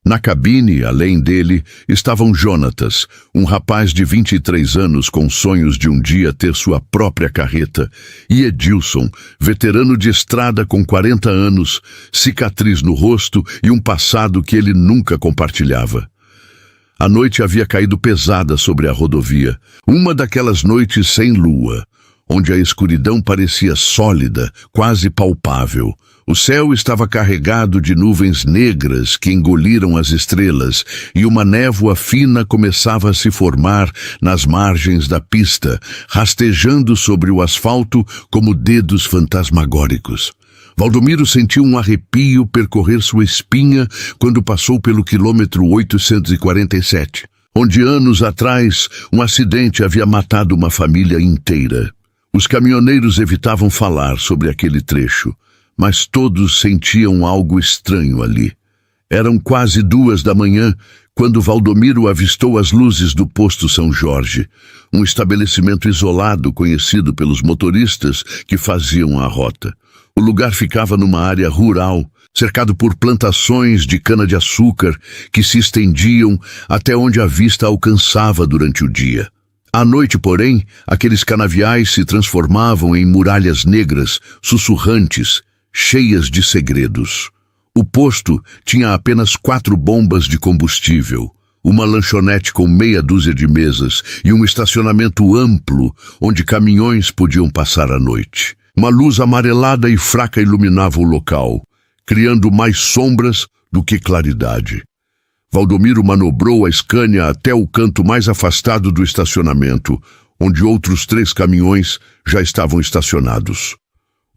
Na cabine, além dele, estavam Jonatas, um rapaz de 23 anos com sonhos de um dia ter sua própria carreta, e Edilson, veterano de estrada com 40 anos, cicatriz no rosto e um passado que ele nunca compartilhava. A noite havia caído pesada sobre a rodovia, uma daquelas noites sem lua, onde a escuridão parecia sólida, quase palpável. O céu estava carregado de nuvens negras que engoliram as estrelas e uma névoa fina começava a se formar nas margens da pista, rastejando sobre o asfalto como dedos fantasmagóricos. Valdomiro sentiu um arrepio percorrer sua espinha quando passou pelo quilômetro 847, onde anos atrás um acidente havia matado uma família inteira. Os caminhoneiros evitavam falar sobre aquele trecho, mas todos sentiam algo estranho ali. Eram quase 2 da manhã quando Valdomiro avistou as luzes do posto São Jorge, um estabelecimento isolado conhecido pelos motoristas que faziam a rota. O lugar ficava numa área rural, cercado por plantações de cana-de-açúcar que se estendiam até onde a vista alcançava durante o dia. À noite, porém, aqueles canaviais se transformavam em muralhas negras, sussurrantes, cheias de segredos. O posto tinha apenas 4 bombas de combustível, uma lanchonete com meia dúzia de mesas e um estacionamento amplo onde caminhões podiam passar a noite. Uma luz amarelada e fraca iluminava o local, criando mais sombras do que claridade. Valdomiro manobrou a Scania até o canto mais afastado do estacionamento, onde outros 3 caminhões já estavam estacionados.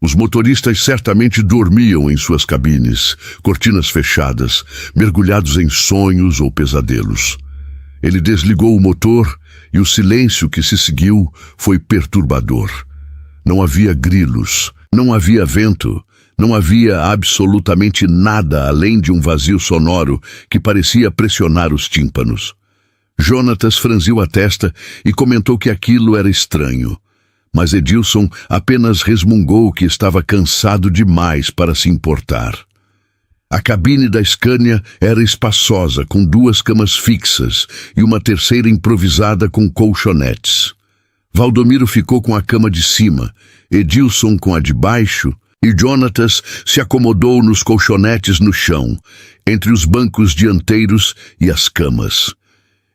Os motoristas certamente dormiam em suas cabines, cortinas fechadas, mergulhados em sonhos ou pesadelos. Ele desligou o motor e o silêncio que se seguiu foi perturbador. Não havia grilos, não havia vento, não havia absolutamente nada além de um vazio sonoro que parecia pressionar os tímpanos. Jonatas franziu a testa e comentou que aquilo era estranho. Mas Edilson apenas resmungou que estava cansado demais para se importar. A cabine da Scania era espaçosa, com 2 camas fixas e uma terceira improvisada com colchonetes. Valdomiro ficou com a cama de cima, Edilson com a de baixo, e Jonatas se acomodou nos colchonetes no chão, entre os bancos dianteiros e as camas.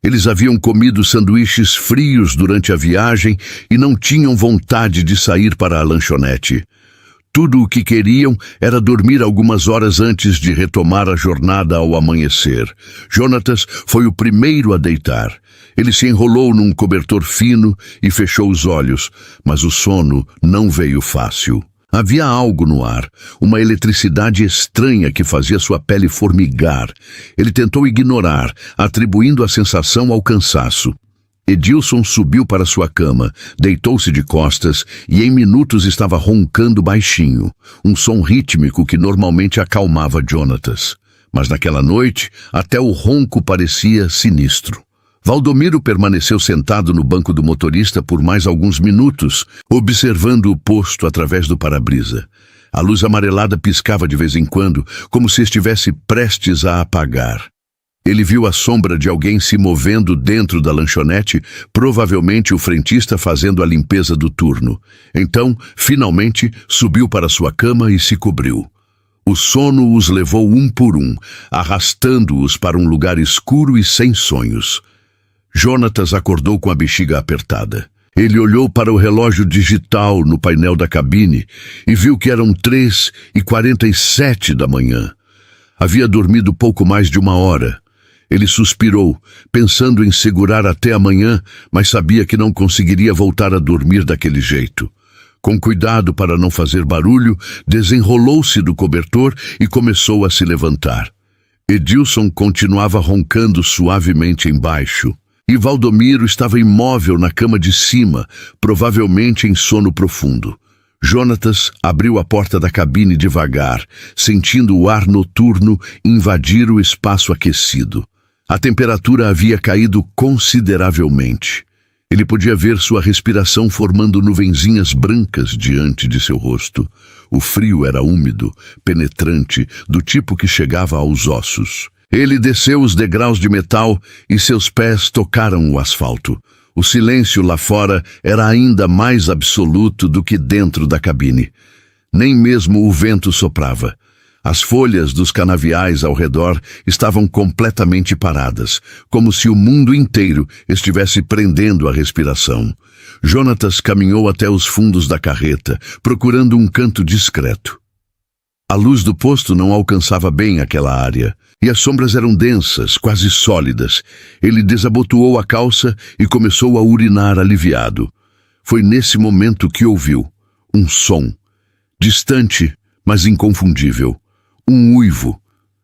Eles haviam comido sanduíches frios durante a viagem e não tinham vontade de sair para a lanchonete. Tudo o que queriam era dormir algumas horas antes de retomar a jornada ao amanhecer. Jonatas foi o primeiro a deitar. Ele se enrolou num cobertor fino e fechou os olhos, mas o sono não veio fácil. Havia algo no ar, uma eletricidade estranha que fazia sua pele formigar. Ele tentou ignorar, atribuindo a sensação ao cansaço. Edilson subiu para sua cama, deitou-se de costas e em minutos estava roncando baixinho, um som rítmico que normalmente acalmava Jonatas. Mas naquela noite, até o ronco parecia sinistro. Valdomiro permaneceu sentado no banco do motorista por mais alguns minutos, observando o posto através do para-brisa. A luz amarelada piscava de vez em quando, como se estivesse prestes a apagar. Ele viu a sombra de alguém se movendo dentro da lanchonete, provavelmente o frentista fazendo a limpeza do turno. Então, finalmente, subiu para sua cama e se cobriu. O sono os levou um por um, arrastando-os para um lugar escuro e sem sonhos. Jonatas acordou com a bexiga apertada. Ele olhou para o relógio digital no painel da cabine e viu que eram 3h47 da manhã. Havia dormido pouco mais de 1 hora. Ele suspirou, pensando em segurar até amanhã, mas sabia que não conseguiria voltar a dormir daquele jeito. Com cuidado para não fazer barulho, desenrolou-se do cobertor e começou a se levantar. Edilson continuava roncando suavemente embaixo. E Valdomiro estava imóvel na cama de cima, provavelmente em sono profundo. Jonatas abriu a porta da cabine devagar, sentindo o ar noturno invadir o espaço aquecido. A temperatura havia caído consideravelmente. Ele podia ver sua respiração formando nuvenzinhas brancas diante de seu rosto. O frio era úmido, penetrante, do tipo que chegava aos ossos. Ele desceu os degraus de metal e seus pés tocaram o asfalto. O silêncio lá fora era ainda mais absoluto do que dentro da cabine. Nem mesmo o vento soprava. As folhas dos canaviais ao redor estavam completamente paradas, como se o mundo inteiro estivesse prendendo a respiração. Jonatas caminhou até os fundos da carreta, procurando um canto discreto. A luz do posto não alcançava bem aquela área, e as sombras eram densas, quase sólidas. Ele desabotoou a calça e começou a urinar aliviado. Foi nesse momento que ouviu um som, distante, mas inconfundível. Um uivo.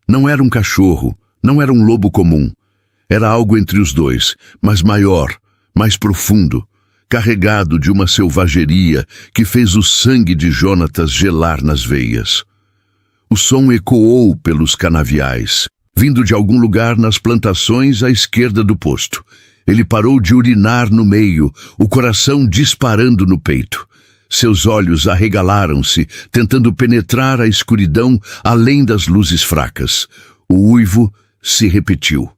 Não era um cachorro, não era um lobo comum. Era algo entre os dois, mas maior, mais profundo, carregado de uma selvageria que fez o sangue de Jonatas gelar nas veias. O som ecoou pelos canaviais, vindo de algum lugar nas plantações à esquerda do posto. Ele parou de urinar no meio, o coração disparando no peito. Seus olhos arregalaram-se, tentando penetrar a escuridão além das luzes fracas. O uivo se repetiu.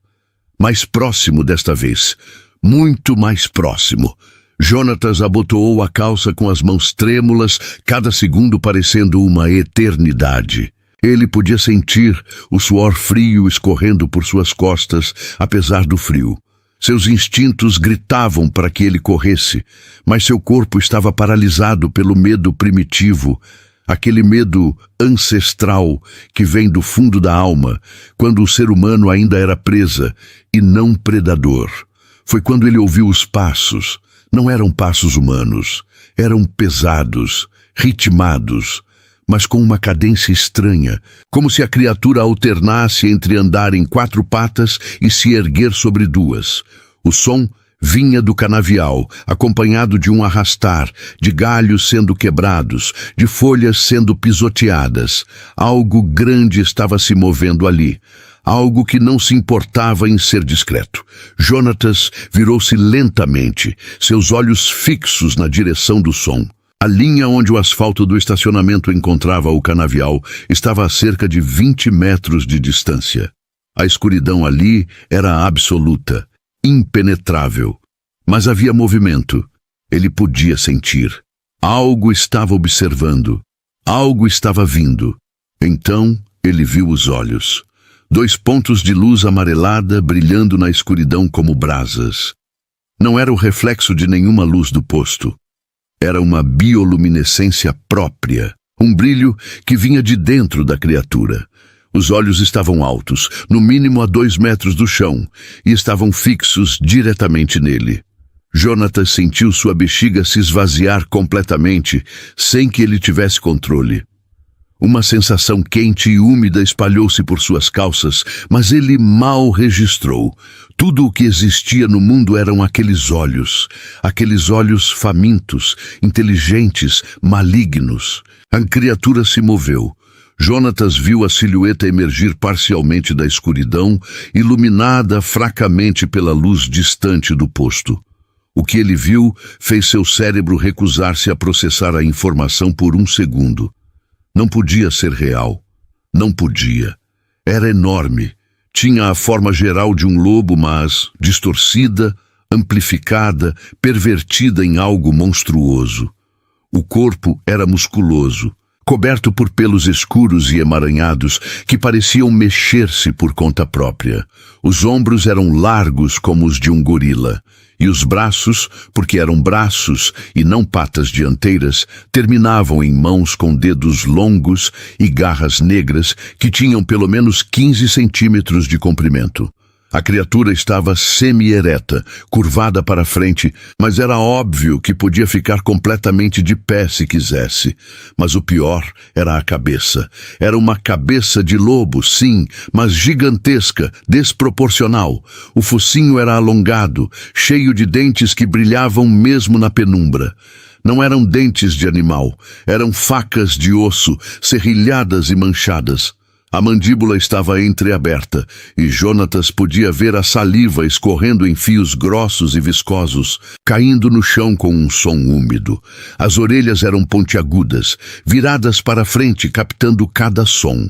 Mais próximo desta vez, muito mais próximo. Jonatas abotoou a calça com as mãos trêmulas, cada segundo parecendo uma eternidade. Ele podia sentir o suor frio escorrendo por suas costas, apesar do frio. Seus instintos gritavam para que ele corresse, mas seu corpo estava paralisado pelo medo primitivo, aquele medo ancestral que vem do fundo da alma, quando o ser humano ainda era presa e não predador. Foi quando ele ouviu os passos. Não eram passos humanos, eram pesados, ritmados, mas com uma cadência estranha, como se a criatura alternasse entre andar em 4 patas e se erguer sobre 2. O som vinha do canavial, acompanhado de um arrastar, de galhos sendo quebrados, de folhas sendo pisoteadas. Algo grande estava se movendo ali. Algo que não se importava em ser discreto. Jonatas virou-se lentamente, seus olhos fixos na direção do som. A linha onde o asfalto do estacionamento encontrava o canavial estava a cerca de 20 metros de distância. A escuridão ali era absoluta, impenetrável. Mas havia movimento. Ele podia sentir. Algo estava observando. Algo estava vindo. Então ele viu os olhos. 2 pontos de luz amarelada brilhando na escuridão como brasas. Não era o reflexo de nenhuma luz do posto. Era uma bioluminescência própria, um brilho que vinha de dentro da criatura. Os olhos estavam altos, no mínimo a 2 metros do chão, e estavam fixos diretamente nele. Jonatas sentiu sua bexiga se esvaziar completamente, sem que ele tivesse controle. Uma sensação quente e úmida espalhou-se por suas calças, mas ele mal registrou. Tudo o que existia no mundo eram aqueles olhos famintos, inteligentes, malignos. A criatura se moveu. Jonatas viu a silhueta emergir parcialmente da escuridão, iluminada fracamente pela luz distante do posto. O que ele viu fez seu cérebro recusar-se a processar a informação por um segundo. Não podia ser real. Não podia. Era enorme. Tinha a forma geral de um lobo, mas distorcida, amplificada, pervertida em algo monstruoso. O corpo era musculoso, coberto por pelos escuros e emaranhados que pareciam mexer-se por conta própria. Os ombros eram largos como os de um gorila, e os braços, porque eram braços e não patas dianteiras, terminavam em mãos com dedos longos e garras negras que tinham pelo menos 15 centímetros de comprimento. A criatura estava semi-ereta, curvada para frente, mas era óbvio que podia ficar completamente de pé se quisesse. Mas o pior era a cabeça. Era uma cabeça de lobo, sim, mas gigantesca, desproporcional. O focinho era alongado, cheio de dentes que brilhavam mesmo na penumbra. Não eram dentes de animal, eram facas de osso, serrilhadas e manchadas. A mandíbula estava entreaberta e Jonatas podia ver a saliva escorrendo em fios grossos e viscosos, caindo no chão com um som úmido. As orelhas eram pontiagudas, viradas para frente, captando cada som.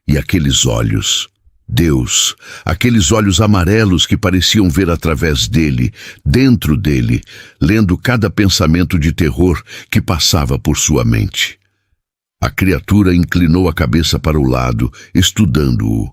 E aqueles olhos... Deus, aqueles olhos amarelos que pareciam ver através dele, dentro dele, lendo cada pensamento de terror que passava por sua mente. A criatura inclinou a cabeça para o lado, estudando-o.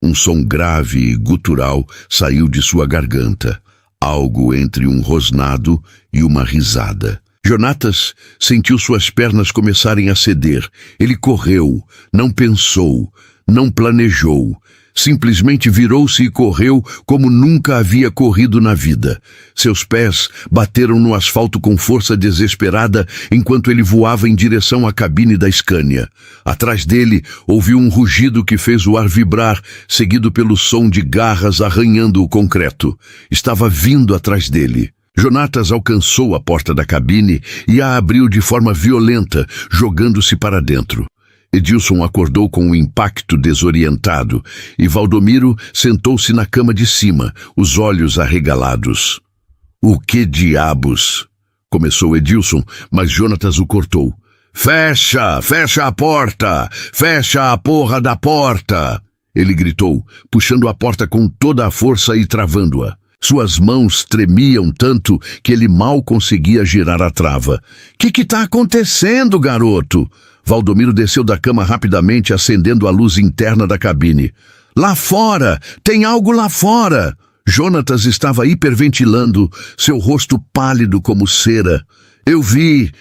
Um som grave e gutural saiu de sua garganta, algo entre um rosnado e uma risada. Jonatas sentiu suas pernas começarem a ceder. Ele correu, não pensou, não planejou. Simplesmente virou-se e correu como nunca havia corrido na vida. Seus pés bateram no asfalto com força desesperada enquanto ele voava em direção à cabine da Scania. Atrás dele, ouviu um rugido que fez o ar vibrar, seguido pelo som de garras arranhando o concreto. Estava vindo atrás dele. Jonatas alcançou a porta da cabine e a abriu de forma violenta, jogando-se para dentro. Edilson acordou com um impacto desorientado e Valdomiro sentou-se na cama de cima, os olhos arregalados. "O que diabos?" começou Edilson, mas Jonatas o cortou. Fecha a porta! Fecha a porra da porta!" Ele gritou, puxando a porta com toda a força e travando-a. Suas mãos tremiam tanto que ele mal conseguia girar a trava. Que tá acontecendo, garoto?" Valdomiro desceu da cama rapidamente, acendendo a luz interna da cabine. "Lá fora! Tem algo lá fora!" Jonatas estava hiperventilando, seu rosto pálido como cera. Eu vi!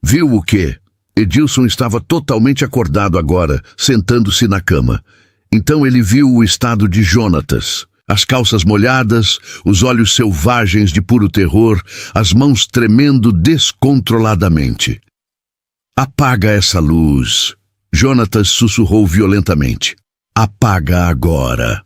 Viu o quê?" Edilson estava totalmente acordado agora, sentando-se na cama. Então ele viu o estado de Jonatas. As calças molhadas, os olhos selvagens de puro terror, as mãos tremendo descontroladamente. "Apaga essa luz!" Jonatas sussurrou violentamente. "Apaga agora!"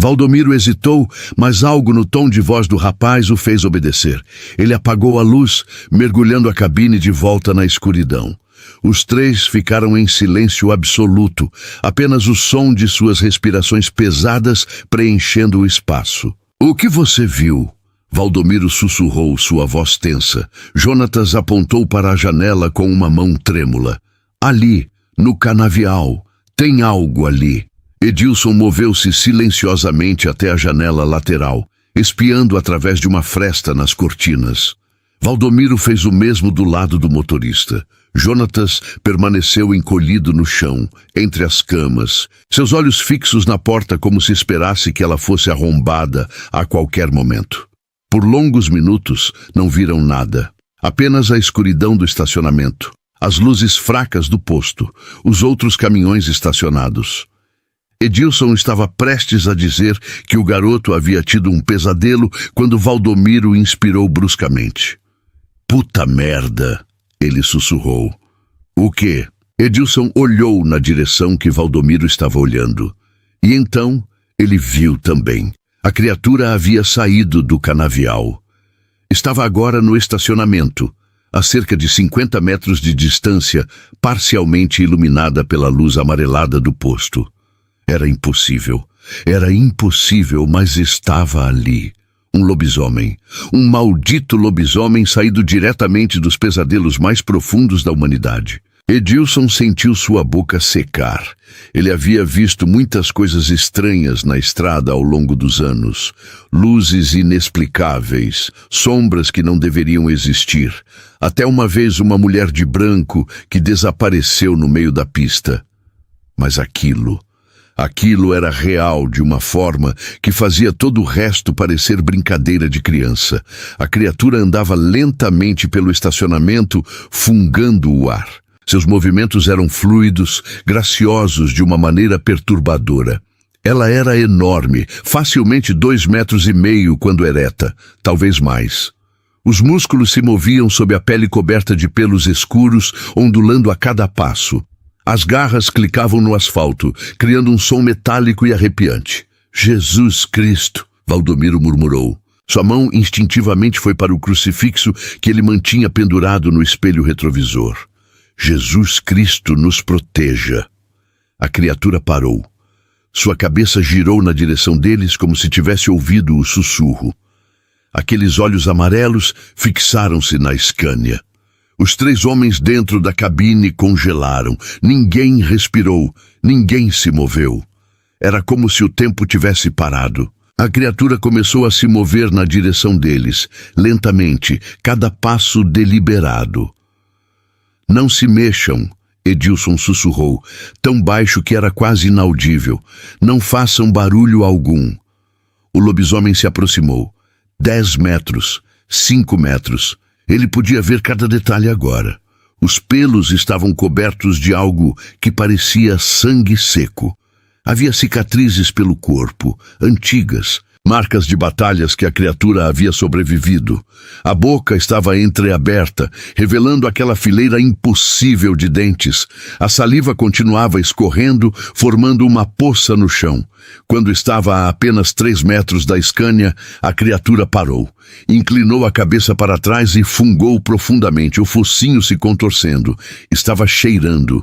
Valdomiro hesitou, mas algo no tom de voz do rapaz o fez obedecer. Ele apagou a luz, mergulhando a cabine de volta na escuridão. Os três ficaram em silêncio absoluto, apenas o som de suas respirações pesadas preenchendo o espaço. "O que você viu?" Valdomiro sussurrou, sua voz tensa. Jonatas apontou para a janela com uma mão trêmula. "Ali, no canavial, tem algo ali." Edilson moveu-se silenciosamente até a janela lateral, espiando através de uma fresta nas cortinas. Valdomiro fez o mesmo do lado do motorista. Jonatas permaneceu encolhido no chão, entre as camas, seus olhos fixos na porta como se esperasse que ela fosse arrombada a qualquer momento. Por longos minutos não viram nada, apenas a escuridão do estacionamento, as luzes fracas do posto, os outros caminhões estacionados. Edilson estava prestes a dizer que o garoto havia tido um pesadelo quando Valdomiro inspirou bruscamente. "Puta merda!" ele sussurrou. "O quê?" Edilson olhou na direção que Valdomiro estava olhando. E então ele viu também. A criatura havia saído do canavial. Estava agora no estacionamento, a cerca de 50 metros de distância, parcialmente iluminada pela luz amarelada do posto. Era impossível, mas estava ali. Um lobisomem, um maldito lobisomem saído diretamente dos pesadelos mais profundos da humanidade. Edilson sentiu sua boca secar. Ele havia visto muitas coisas estranhas na estrada ao longo dos anos. Luzes inexplicáveis, sombras que não deveriam existir. Até uma vez uma mulher de branco que desapareceu no meio da pista. Mas aquilo era real de uma forma que fazia todo o resto parecer brincadeira de criança. A criatura andava lentamente pelo estacionamento, fungando o ar. Seus movimentos eram fluidos, graciosos de uma maneira perturbadora. Ela era enorme, facilmente 2,5 metros quando ereta, talvez mais. Os músculos se moviam sob a pele coberta de pelos escuros, ondulando a cada passo. As garras clicavam no asfalto, criando um som metálico e arrepiante. Jesus Cristo, Valdomiro murmurou. Sua mão instintivamente foi para o crucifixo que ele mantinha pendurado no espelho retrovisor. Jesus Cristo nos proteja. A criatura parou. Sua cabeça girou na direção deles como se tivesse ouvido o sussurro. Aqueles olhos amarelos fixaram-se na Scania. Os 3 homens dentro da cabine congelaram. Ninguém respirou, ninguém se moveu. Era como se o tempo tivesse parado. A criatura começou a se mover na direção deles, lentamente, cada passo deliberado. Não se mexam, Edilson sussurrou, tão baixo que era quase inaudível. Não façam barulho algum. O lobisomem se aproximou. 10 metros, 5 metros. Ele podia ver cada detalhe agora. Os pelos estavam cobertos de algo que parecia sangue seco. Havia cicatrizes pelo corpo, antigas, marcas de batalhas que a criatura havia sobrevivido. A boca estava entreaberta, revelando aquela fileira impossível de dentes. A saliva continuava escorrendo, formando uma poça no chão. Quando estava a apenas 3 metros da Scania, a criatura parou. Inclinou a cabeça para trás e fungou profundamente, o focinho se contorcendo. Estava cheirando,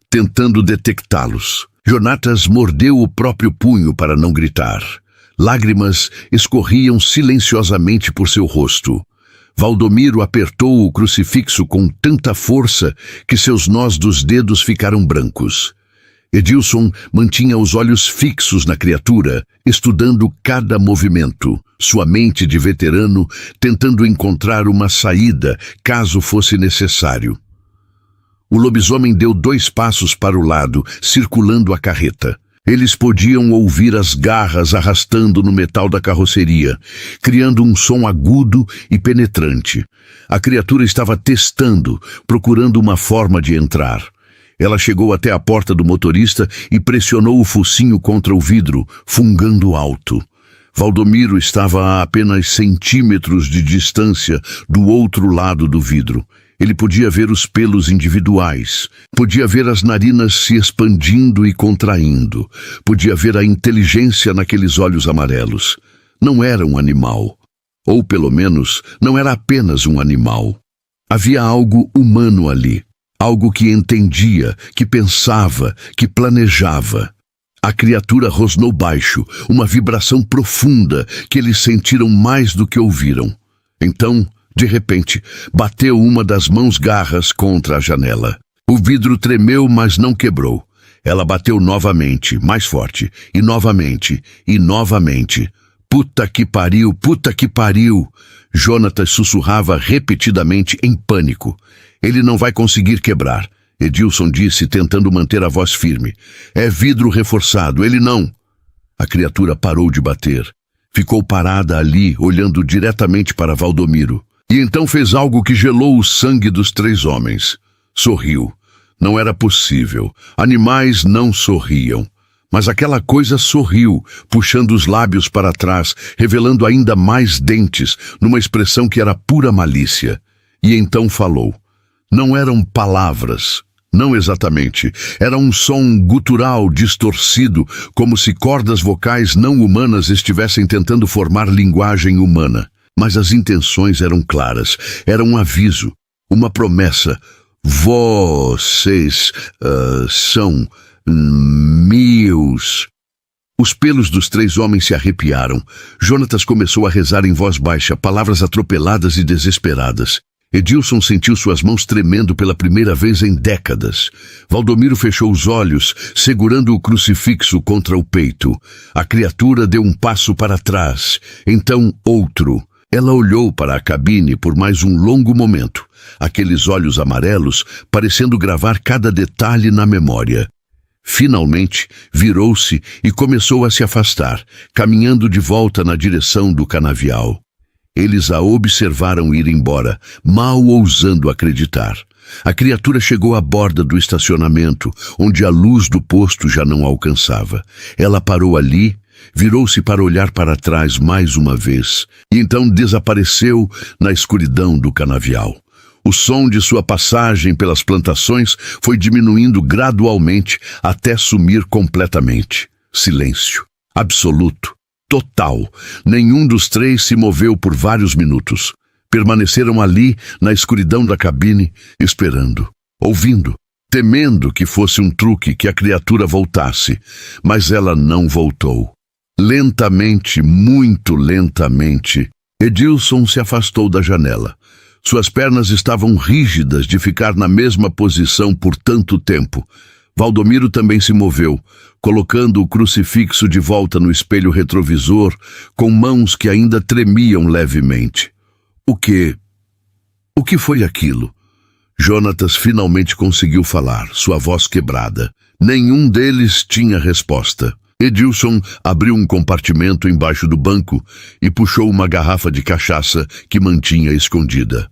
tentando detectá-los. Jonatas mordeu o próprio punho para não gritar. Lágrimas escorriam silenciosamente por seu rosto. Valdomiro apertou o crucifixo com tanta força que seus nós dos dedos ficaram brancos. Edilson mantinha os olhos fixos na criatura, estudando cada movimento, sua mente de veterano tentando encontrar uma saída caso fosse necessário. O lobisomem deu 2 passos para o lado, circulando a carreta. Eles podiam ouvir as garras arrastando no metal da carroceria, criando um som agudo e penetrante. A criatura estava testando, procurando uma forma de entrar. Ela chegou até a porta do motorista e pressionou o focinho contra o vidro, fungando alto. Valdomiro estava a apenas centímetros de distância do outro lado do vidro. Ele podia ver os pelos individuais, podia ver as narinas se expandindo e contraindo, podia ver a inteligência naqueles olhos amarelos. Não era um animal, ou pelo menos não era apenas um animal. Havia algo humano ali, algo que entendia, que pensava, que planejava. A criatura rosnou baixo, uma vibração profunda que eles sentiram mais do que ouviram. Então, de repente, bateu uma das mãos garras contra a janela. O vidro tremeu, mas não quebrou. Ela bateu novamente, mais forte, e novamente, e novamente. Puta que pariu, puta que pariu! Jonatas sussurrava repetidamente em pânico. Ele não vai conseguir quebrar, Edilson disse, tentando manter a voz firme. É vidro reforçado, ele não... A criatura parou de bater. Ficou parada ali, olhando diretamente para Valdomiro. E então fez algo que gelou o sangue dos 3 homens. Sorriu. Não era possível. Animais não sorriam. Mas aquela coisa sorriu, puxando os lábios para trás, revelando ainda mais dentes, numa expressão que era pura malícia. E então falou. Não eram palavras. Não exatamente. Era um som gutural distorcido, como se cordas vocais não humanas estivessem tentando formar linguagem humana. Mas as intenções eram claras. Era um aviso, uma promessa. Vocês são meus. Os pelos dos 3 homens se arrepiaram. Jonatas começou a rezar em voz baixa, palavras atropeladas e desesperadas. Edilson sentiu suas mãos tremendo pela primeira vez em décadas. Valdomiro fechou os olhos, segurando o crucifixo contra o peito. A criatura deu um passo para trás, então outro. Ela olhou para a cabine por mais um longo momento, aqueles olhos amarelos parecendo gravar cada detalhe na memória. Finalmente, virou-se e começou a se afastar, caminhando de volta na direção do canavial. Eles a observaram ir embora, mal ousando acreditar. A criatura chegou à borda do estacionamento, onde a luz do posto já não alcançava. Ela parou ali, virou-se para olhar para trás mais uma vez, e então desapareceu na escuridão do canavial. O som de sua passagem pelas plantações foi diminuindo gradualmente até sumir completamente. Silêncio. Absoluto. Total. Nenhum dos três se moveu por vários minutos. Permaneceram ali, na escuridão da cabine, esperando, ouvindo, temendo que fosse um truque, que a criatura voltasse. Mas ela não voltou. Lentamente, muito lentamente, Edilson se afastou da janela. Suas pernas estavam rígidas de ficar na mesma posição por tanto tempo. Valdomiro também se moveu, colocando o crucifixo de volta no espelho retrovisor, com mãos que ainda tremiam levemente. O que foi aquilo? Jonatas finalmente conseguiu falar, sua voz quebrada. Nenhum deles tinha resposta. Edilson abriu um compartimento embaixo do banco e puxou uma garrafa de cachaça que mantinha escondida.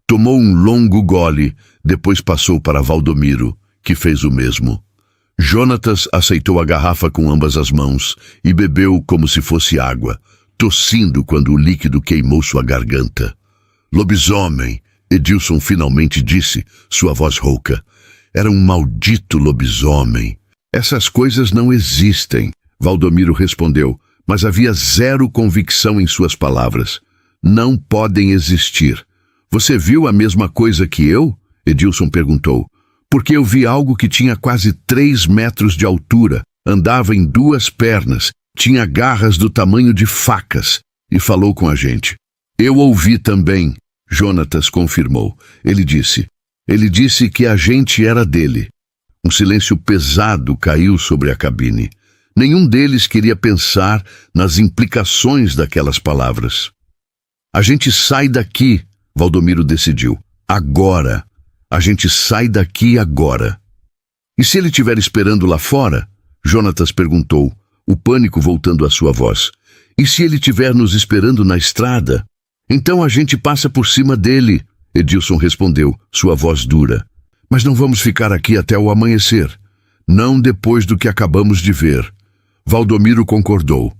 Tomou um longo gole, depois passou para Valdomiro, que fez o mesmo. Jonatas aceitou a garrafa com ambas as mãos e bebeu como se fosse água, tossindo quando o líquido queimou sua garganta. Lobisomem, Edilson finalmente disse, sua voz rouca. Era um maldito lobisomem. Essas coisas não existem, Valdomiro respondeu, mas havia zero convicção em suas palavras. Não podem existir. Você viu a mesma coisa que eu? Edilson perguntou. Porque eu vi algo que tinha quase 3 metros de altura, andava em 2 pernas, tinha garras do tamanho de facas e falou com a gente. Eu ouvi também, Jonatas confirmou. Ele disse que a gente era dele. Um silêncio pesado caiu sobre a cabine. Nenhum deles queria pensar nas implicações daquelas palavras. A gente sai daqui, Valdomiro decidiu. Agora. A gente sai daqui agora. E se ele estiver esperando lá fora? Jonatas perguntou, o pânico voltando à sua voz. E se ele estiver nos esperando na estrada? Então a gente passa por cima dele, Edilson respondeu, sua voz dura. Mas não vamos ficar aqui até o amanhecer. Não depois do que acabamos de ver. Valdomiro concordou.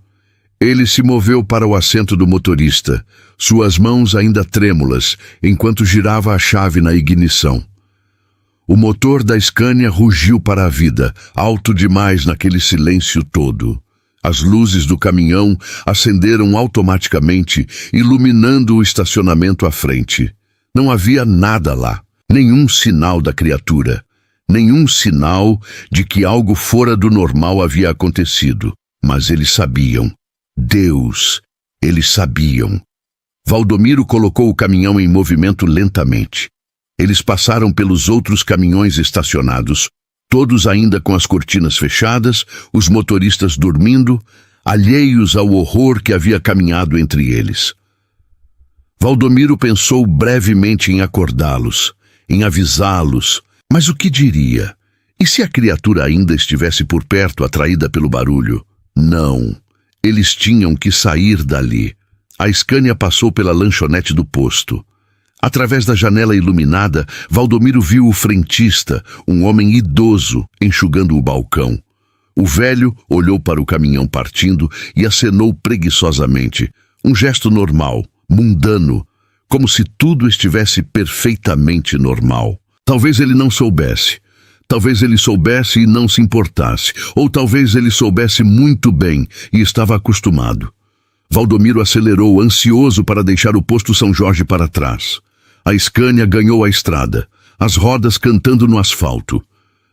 Ele se moveu para o assento do motorista, suas mãos ainda trêmulas, enquanto girava a chave na ignição. O motor da Scania rugiu para a vida, alto demais naquele silêncio todo. As luzes do caminhão acenderam automaticamente, iluminando o estacionamento à frente. Não havia nada lá, nenhum sinal da criatura, nenhum sinal de que algo fora do normal havia acontecido. Mas eles sabiam. Deus, eles sabiam. Valdomiro colocou o caminhão em movimento lentamente. Eles passaram pelos outros caminhões estacionados, todos ainda com as cortinas fechadas, os motoristas dormindo, alheios ao horror que havia caminhado entre eles. Valdomiro pensou brevemente em acordá-los, em avisá-los, mas o que diria? E se a criatura ainda estivesse por perto, atraída pelo barulho? Não. Eles tinham que sair dali. A Scania passou pela lanchonete do posto. Através da janela iluminada, Valdomiro viu o frentista, um homem idoso, enxugando o balcão. O velho olhou para o caminhão partindo e acenou preguiçosamente. Um gesto normal, mundano, como se tudo estivesse perfeitamente normal. Talvez ele não soubesse. Talvez ele soubesse e não se importasse, ou talvez ele soubesse muito bem e estava acostumado. Valdomiro acelerou, ansioso para deixar o posto São Jorge para trás. A Scania ganhou a estrada, as rodas cantando no asfalto.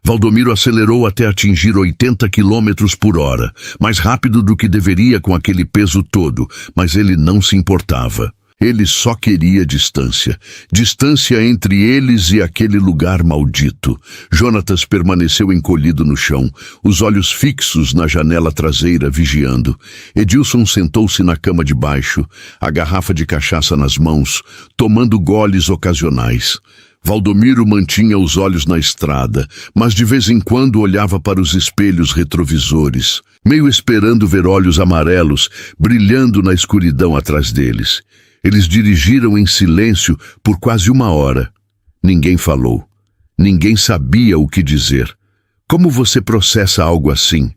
Valdomiro acelerou até atingir 80 quilômetros por hora, mais rápido do que deveria com aquele peso todo, mas ele não se importava. Ele só queria distância. Distância entre eles e aquele lugar maldito. Jonatas permaneceu encolhido no chão, os olhos fixos na janela traseira, vigiando. Edilson sentou-se na cama de baixo, a garrafa de cachaça nas mãos, tomando goles ocasionais. Valdomiro mantinha os olhos na estrada, mas de vez em quando olhava para os espelhos retrovisores, meio esperando ver olhos amarelos brilhando na escuridão atrás deles. Eles dirigiram em silêncio por quase 1 hora. Ninguém falou. Ninguém sabia o que dizer. Como você processa algo assim?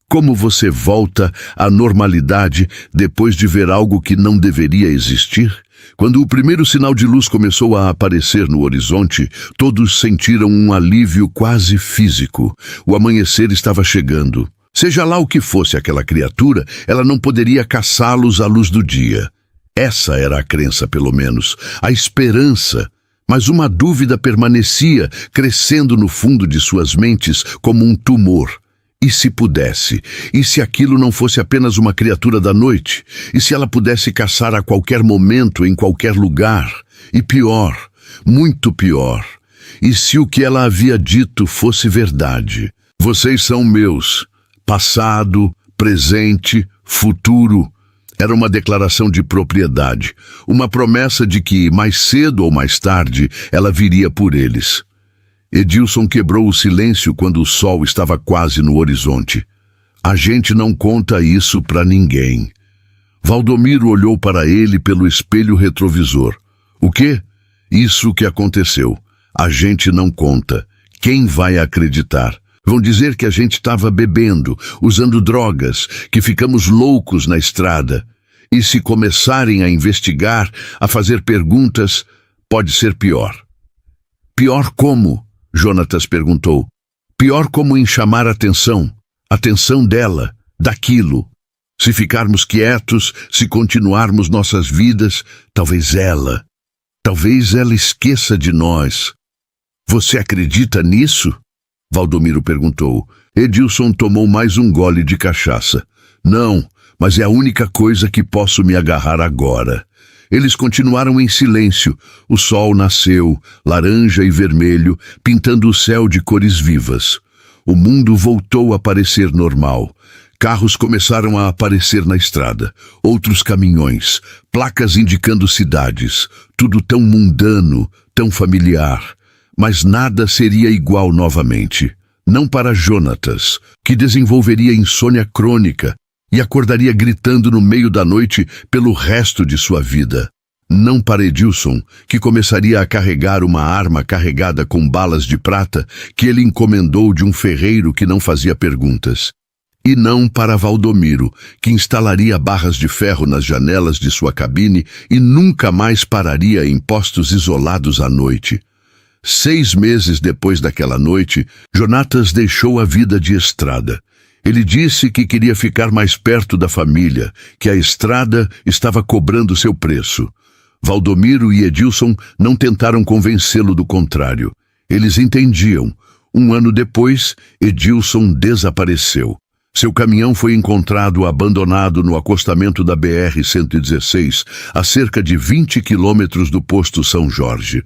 Como você volta à normalidade depois de ver algo que não deveria existir? Quando o primeiro sinal de luz começou a aparecer no horizonte, todos sentiram um alívio quase físico. O amanhecer estava chegando. Seja lá o que fosse aquela criatura, ela não poderia caçá-los à luz do dia. Essa era a crença, pelo menos, a esperança. Mas uma dúvida permanecia, crescendo no fundo de suas mentes como um tumor. E se pudesse? E se aquilo não fosse apenas uma criatura da noite? E se ela pudesse caçar a qualquer momento, em qualquer lugar? E pior, muito pior. E se o que ela havia dito fosse verdade? Vocês são meus. Passado, presente, futuro. Era uma declaração de propriedade, uma promessa de que, mais cedo ou mais tarde, ela viria por eles. Edilson quebrou o silêncio quando o sol estava quase no horizonte. A gente não conta isso para ninguém. Valdomiro olhou para ele pelo espelho retrovisor. O quê? Isso que aconteceu. A gente não conta. Quem vai acreditar? Vão dizer que a gente estava bebendo, usando drogas, que ficamos loucos na estrada. E se começarem a investigar, a fazer perguntas, pode ser pior. Pior como? Jonatas perguntou. Pior como em chamar a atenção dela, daquilo. Se ficarmos quietos, se continuarmos nossas vidas, talvez ela esqueça de nós. Você acredita nisso? Valdomiro perguntou. Edilson tomou mais um gole de cachaça. Não, mas é a única coisa que posso me agarrar agora. Eles continuaram em silêncio. O sol nasceu, laranja e vermelho, pintando o céu de cores vivas. O mundo voltou a parecer normal. Carros começaram a aparecer na estrada, outros caminhões, placas indicando cidades, tudo tão mundano, tão familiar. Mas nada seria igual novamente. Não para Jonatas, que desenvolveria insônia crônica e acordaria gritando no meio da noite pelo resto de sua vida. Não para Edilson, que começaria a carregar uma arma carregada com balas de prata que ele encomendou de um ferreiro que não fazia perguntas. E não para Valdomiro, que instalaria barras de ferro nas janelas de sua cabine e nunca mais pararia em postos isolados à noite. 6 meses depois daquela noite, Jonatas deixou a vida de estrada. Ele disse que queria ficar mais perto da família, que a estrada estava cobrando seu preço. Valdomiro e Edilson não tentaram convencê-lo do contrário. Eles entendiam. 1 ano depois, Edilson desapareceu. Seu caminhão foi encontrado abandonado no acostamento da BR-116, a cerca de 20 quilômetros do posto São Jorge.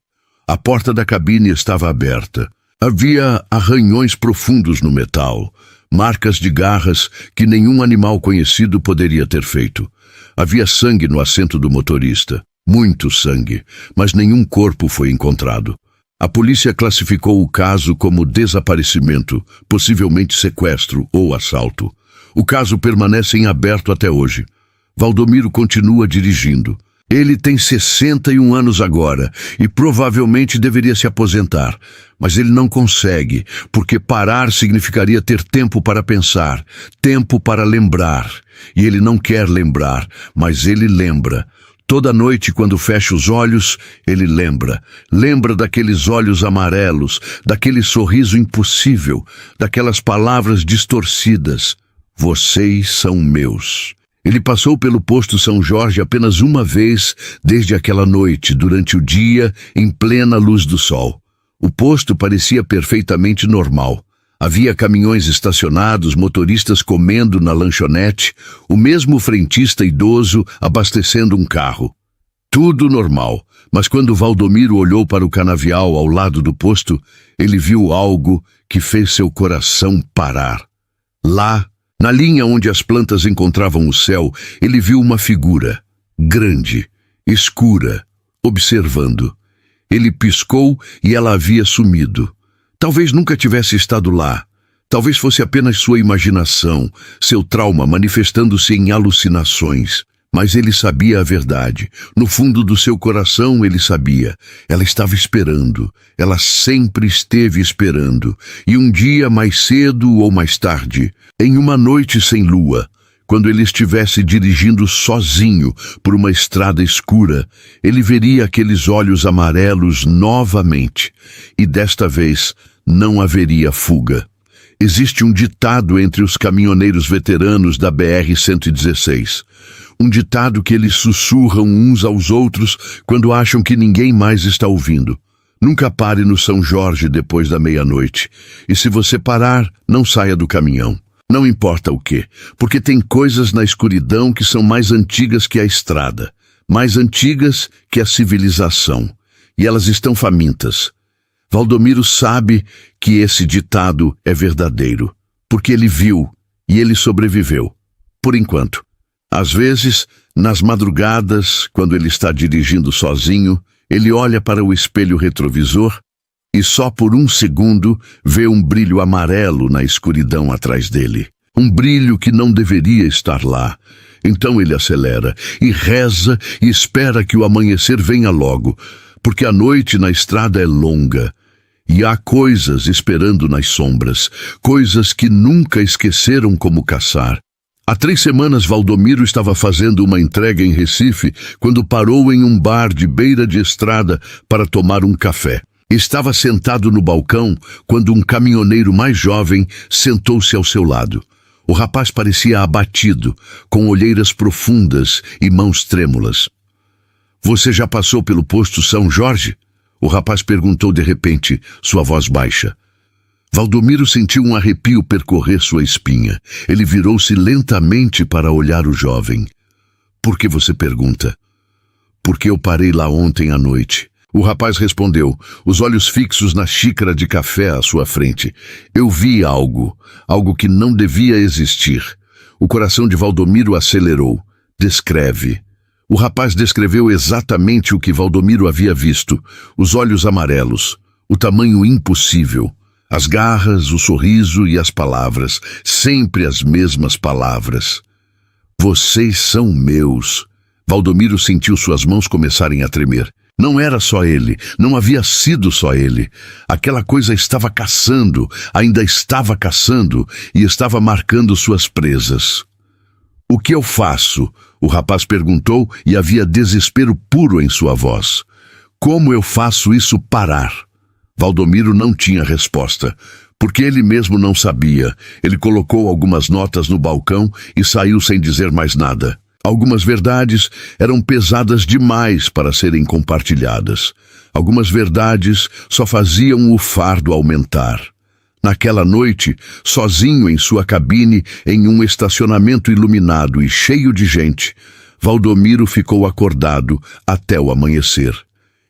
A porta da cabine estava aberta. Havia arranhões profundos no metal, marcas de garras que nenhum animal conhecido poderia ter feito. Havia sangue no assento do motorista, muito sangue, mas nenhum corpo foi encontrado. A polícia classificou o caso como desaparecimento, possivelmente sequestro ou assalto. O caso permanece em aberto até hoje. Valdomiro continua dirigindo. Ele tem 61 anos agora e provavelmente deveria se aposentar, mas ele não consegue, porque parar significaria ter tempo para pensar, tempo para lembrar. E ele não quer lembrar, mas ele lembra. Toda noite, quando fecha os olhos, ele lembra. Lembra daqueles olhos amarelos, daquele sorriso impossível, daquelas palavras distorcidas. Vocês são meus. Ele passou pelo posto São Jorge apenas uma vez desde aquela noite, durante o dia, em plena luz do sol. O posto parecia perfeitamente normal. Havia caminhões estacionados, motoristas comendo na lanchonete, o mesmo frentista idoso abastecendo um carro. Tudo normal, mas quando Valdomiro olhou para o canavial ao lado do posto, ele viu algo que fez seu coração parar. Lá, na linha onde as plantas encontravam o céu, ele viu uma figura, grande, escura, observando. Ele piscou e ela havia sumido. Talvez nunca tivesse estado lá. Talvez fosse apenas sua imaginação, seu trauma manifestando-se em alucinações. Mas ele sabia a verdade. No fundo do seu coração ele sabia. Ela estava esperando. Ela sempre esteve esperando. E um dia, mais cedo ou mais tarde, em uma noite sem lua, quando ele estivesse dirigindo sozinho por uma estrada escura, ele veria aqueles olhos amarelos novamente. E desta vez não haveria fuga. Existe um ditado entre os caminhoneiros veteranos da BR-116. Um ditado que eles sussurram uns aos outros quando acham que ninguém mais está ouvindo. Nunca pare no São Jorge depois da meia-noite. E se você parar, não saia do caminhão. Não importa o quê, porque tem coisas na escuridão que são mais antigas que a estrada, mais antigas que a civilização. E elas estão famintas. Valdomiro sabe que esse ditado é verdadeiro, porque ele viu e ele sobreviveu, por enquanto. Às vezes, nas madrugadas, quando ele está dirigindo sozinho, ele olha para o espelho retrovisor e só por um segundo vê um brilho amarelo na escuridão atrás dele. Um brilho que não deveria estar lá. Então ele acelera e reza e espera que o amanhecer venha logo, porque a noite na estrada é longa. E há coisas esperando nas sombras, coisas que nunca esqueceram como caçar. Há 3 semanas Valdomiro estava fazendo uma entrega em Recife quando parou em um bar de beira de estrada para tomar um café. Estava sentado no balcão quando um caminhoneiro mais jovem sentou-se ao seu lado. O rapaz parecia abatido, com olheiras profundas e mãos trêmulas. "Você já passou pelo posto São Jorge?" O rapaz perguntou de repente, sua voz baixa. Valdomiro sentiu um arrepio percorrer sua espinha. Ele virou-se lentamente para olhar o jovem. "Por que você pergunta?" "Porque eu parei lá ontem à noite." O rapaz respondeu, os olhos fixos na xícara de café à sua frente. "Eu vi algo que não devia existir." O coração de Valdomiro acelerou. "Descreve." O rapaz descreveu exatamente o que Valdomiro havia visto. Os olhos amarelos, o tamanho impossível, as garras, o sorriso e as palavras, sempre as mesmas palavras. "Vocês são meus." Valdomiro sentiu suas mãos começarem a tremer. Não era só ele, não havia sido só ele. Aquela coisa estava caçando, ainda estava caçando e estava marcando suas presas. "O que eu faço?" O rapaz perguntou e havia desespero puro em sua voz. "Como eu faço isso parar?" Valdomiro não tinha resposta, porque ele mesmo não sabia. Ele colocou algumas notas no balcão e saiu sem dizer mais nada. Algumas verdades eram pesadas demais para serem compartilhadas. Algumas verdades só faziam o fardo aumentar. Naquela noite, sozinho em sua cabine, em um estacionamento iluminado e cheio de gente, Valdomiro ficou acordado até o amanhecer.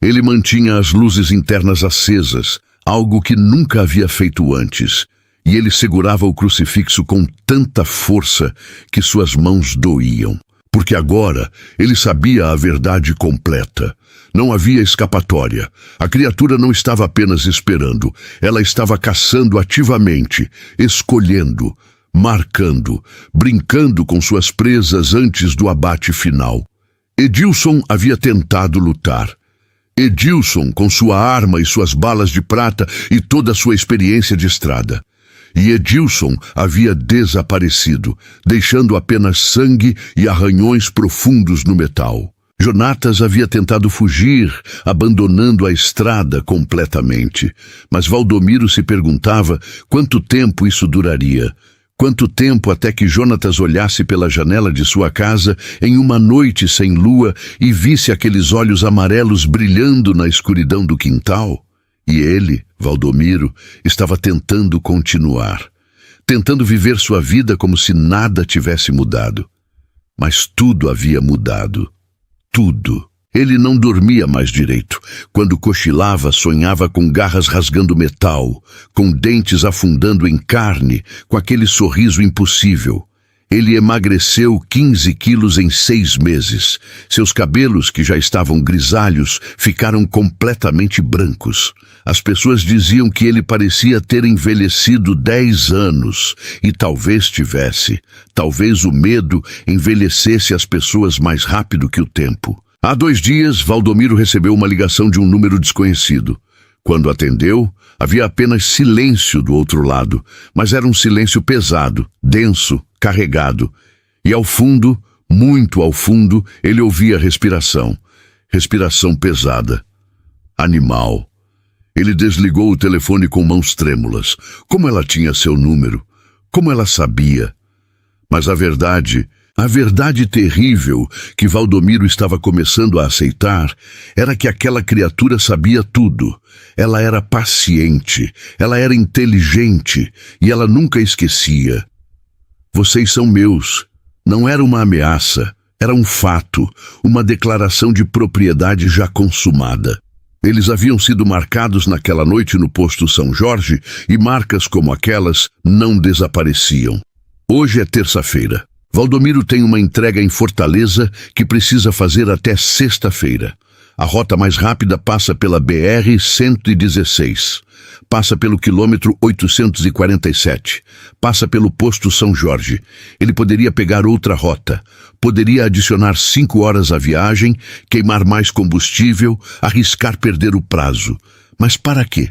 Ele mantinha as luzes internas acesas, algo que nunca havia feito antes, e ele segurava o crucifixo com tanta força que suas mãos doíam. Porque agora ele sabia a verdade completa. Não havia escapatória. A criatura não estava apenas esperando. Ela estava caçando ativamente, escolhendo, marcando, brincando com suas presas antes do abate final. Edilson havia tentado lutar. Edilson, com sua arma e suas balas de prata e toda a sua experiência de estrada. E Edilson havia desaparecido, deixando apenas sangue e arranhões profundos no metal. Jonatas havia tentado fugir, abandonando a estrada completamente. Mas Valdomiro se perguntava quanto tempo isso duraria. Quanto tempo até que Jonatas olhasse pela janela de sua casa em uma noite sem lua e visse aqueles olhos amarelos brilhando na escuridão do quintal? E ele, Valdomiro, estava tentando continuar, tentando viver sua vida como se nada tivesse mudado. Mas tudo havia mudado. Tudo. Ele não dormia mais direito. Quando cochilava, sonhava com garras rasgando metal, com dentes afundando em carne, com aquele sorriso impossível. Ele emagreceu 15 quilos em 6 meses. Seus cabelos, que já estavam grisalhos, ficaram completamente brancos. As pessoas diziam que ele parecia ter envelhecido 10 anos. E talvez tivesse. Talvez o medo envelhecesse as pessoas mais rápido que o tempo. Há 2 dias, Valdomiro recebeu uma ligação de um número desconhecido. Quando atendeu, havia apenas silêncio do outro lado, mas era um silêncio pesado, denso, carregado. E ao fundo, muito ao fundo, ele ouvia respiração. Respiração pesada. Animal. Ele desligou o telefone com mãos trêmulas. Como ela tinha seu número? Como ela sabia? Mas a verdade terrível que Valdomiro estava começando a aceitar era que aquela criatura sabia tudo. Ela era paciente, ela era inteligente e ela nunca esquecia. Vocês são meus. Não era uma ameaça, era um fato, uma declaração de propriedade já consumada. Eles haviam sido marcados naquela noite no posto São Jorge e marcas como aquelas não desapareciam. Hoje é terça-feira. Valdomiro tem uma entrega em Fortaleza que precisa fazer até sexta-feira. A rota mais rápida passa pela BR-116, passa pelo quilômetro 847, passa pelo posto São Jorge. Ele poderia pegar outra rota, poderia adicionar 5 horas à viagem, queimar mais combustível, arriscar perder o prazo. Mas para quê?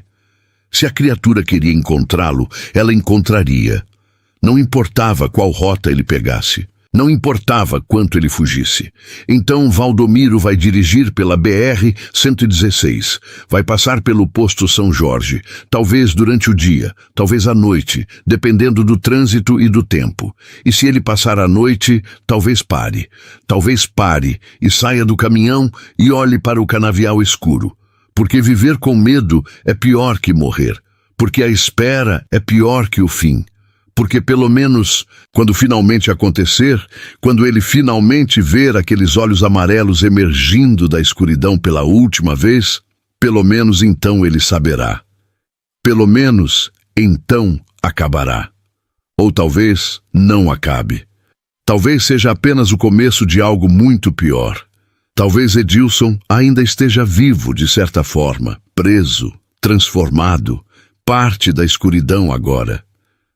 Se a criatura queria encontrá-lo, ela encontraria. Não importava qual rota ele pegasse. Não importava quanto ele fugisse. Então Valdomiro vai dirigir pela BR-116. Vai passar pelo posto São Jorge. Talvez durante o dia, talvez à noite, dependendo do trânsito e do tempo. E se ele passar à noite, talvez pare. Talvez pare e saia do caminhão e olhe para o canavial escuro. Porque viver com medo é pior que morrer. Porque a espera é pior que o fim. Porque pelo menos, quando finalmente acontecer, quando ele finalmente ver aqueles olhos amarelos emergindo da escuridão pela última vez, pelo menos então ele saberá. Pelo menos então acabará. Ou talvez não acabe. Talvez seja apenas o começo de algo muito pior. Talvez Edilson ainda esteja vivo de certa forma, preso, transformado, parte da escuridão agora.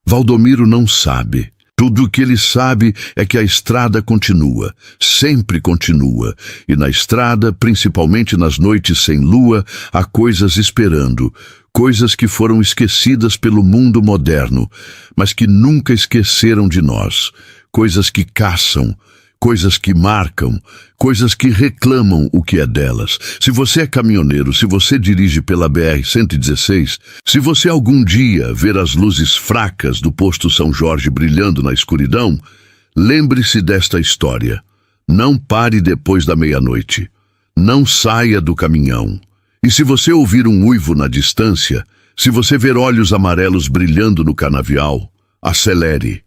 Valdomiro não sabe. Tudo o que ele sabe é que a estrada continua, sempre continua. E na estrada, principalmente nas noites sem lua, há coisas esperando. Coisas que foram esquecidas pelo mundo moderno, mas que nunca esqueceram de nós. Coisas que caçam, coisas que marcam, coisas que reclamam o que é delas. Se você é caminhoneiro, se você dirige pela BR-116, se você algum dia ver as luzes fracas do posto São Jorge brilhando na escuridão, lembre-se desta história. Não pare depois da meia-noite. Não saia do caminhão. E se você ouvir um uivo na distância, se você ver olhos amarelos brilhando no canavial, acelere.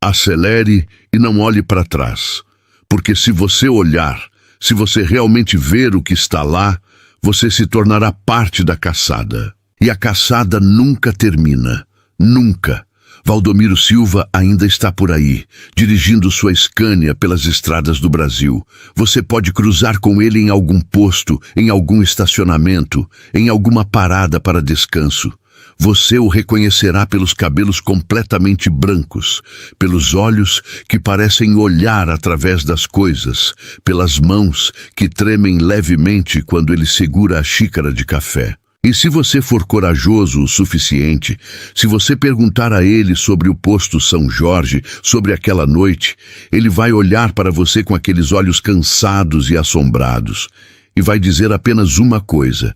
Acelere e não olhe para trás. Porque se você olhar, se você realmente ver o que está lá, você se tornará parte da caçada. E a caçada nunca termina. Nunca. Valdomiro Silva ainda está por aí, dirigindo sua Scania pelas estradas do Brasil. Você pode cruzar com ele em algum posto, em algum estacionamento, em alguma parada para descanso. Você o reconhecerá pelos cabelos completamente brancos, pelos olhos que parecem olhar através das coisas, pelas mãos que tremem levemente quando ele segura a xícara de café. E se você for corajoso o suficiente, se você perguntar a ele sobre o posto São Jorge, sobre aquela noite, ele vai olhar para você com aqueles olhos cansados e assombrados, e vai dizer apenas uma coisa: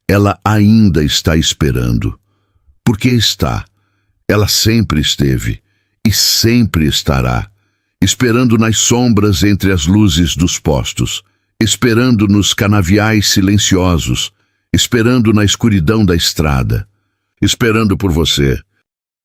ela ainda está esperando. Porque está. Ela sempre esteve e sempre estará, esperando nas sombras entre as luzes dos postos, esperando nos canaviais silenciosos, esperando na escuridão da estrada, esperando por você.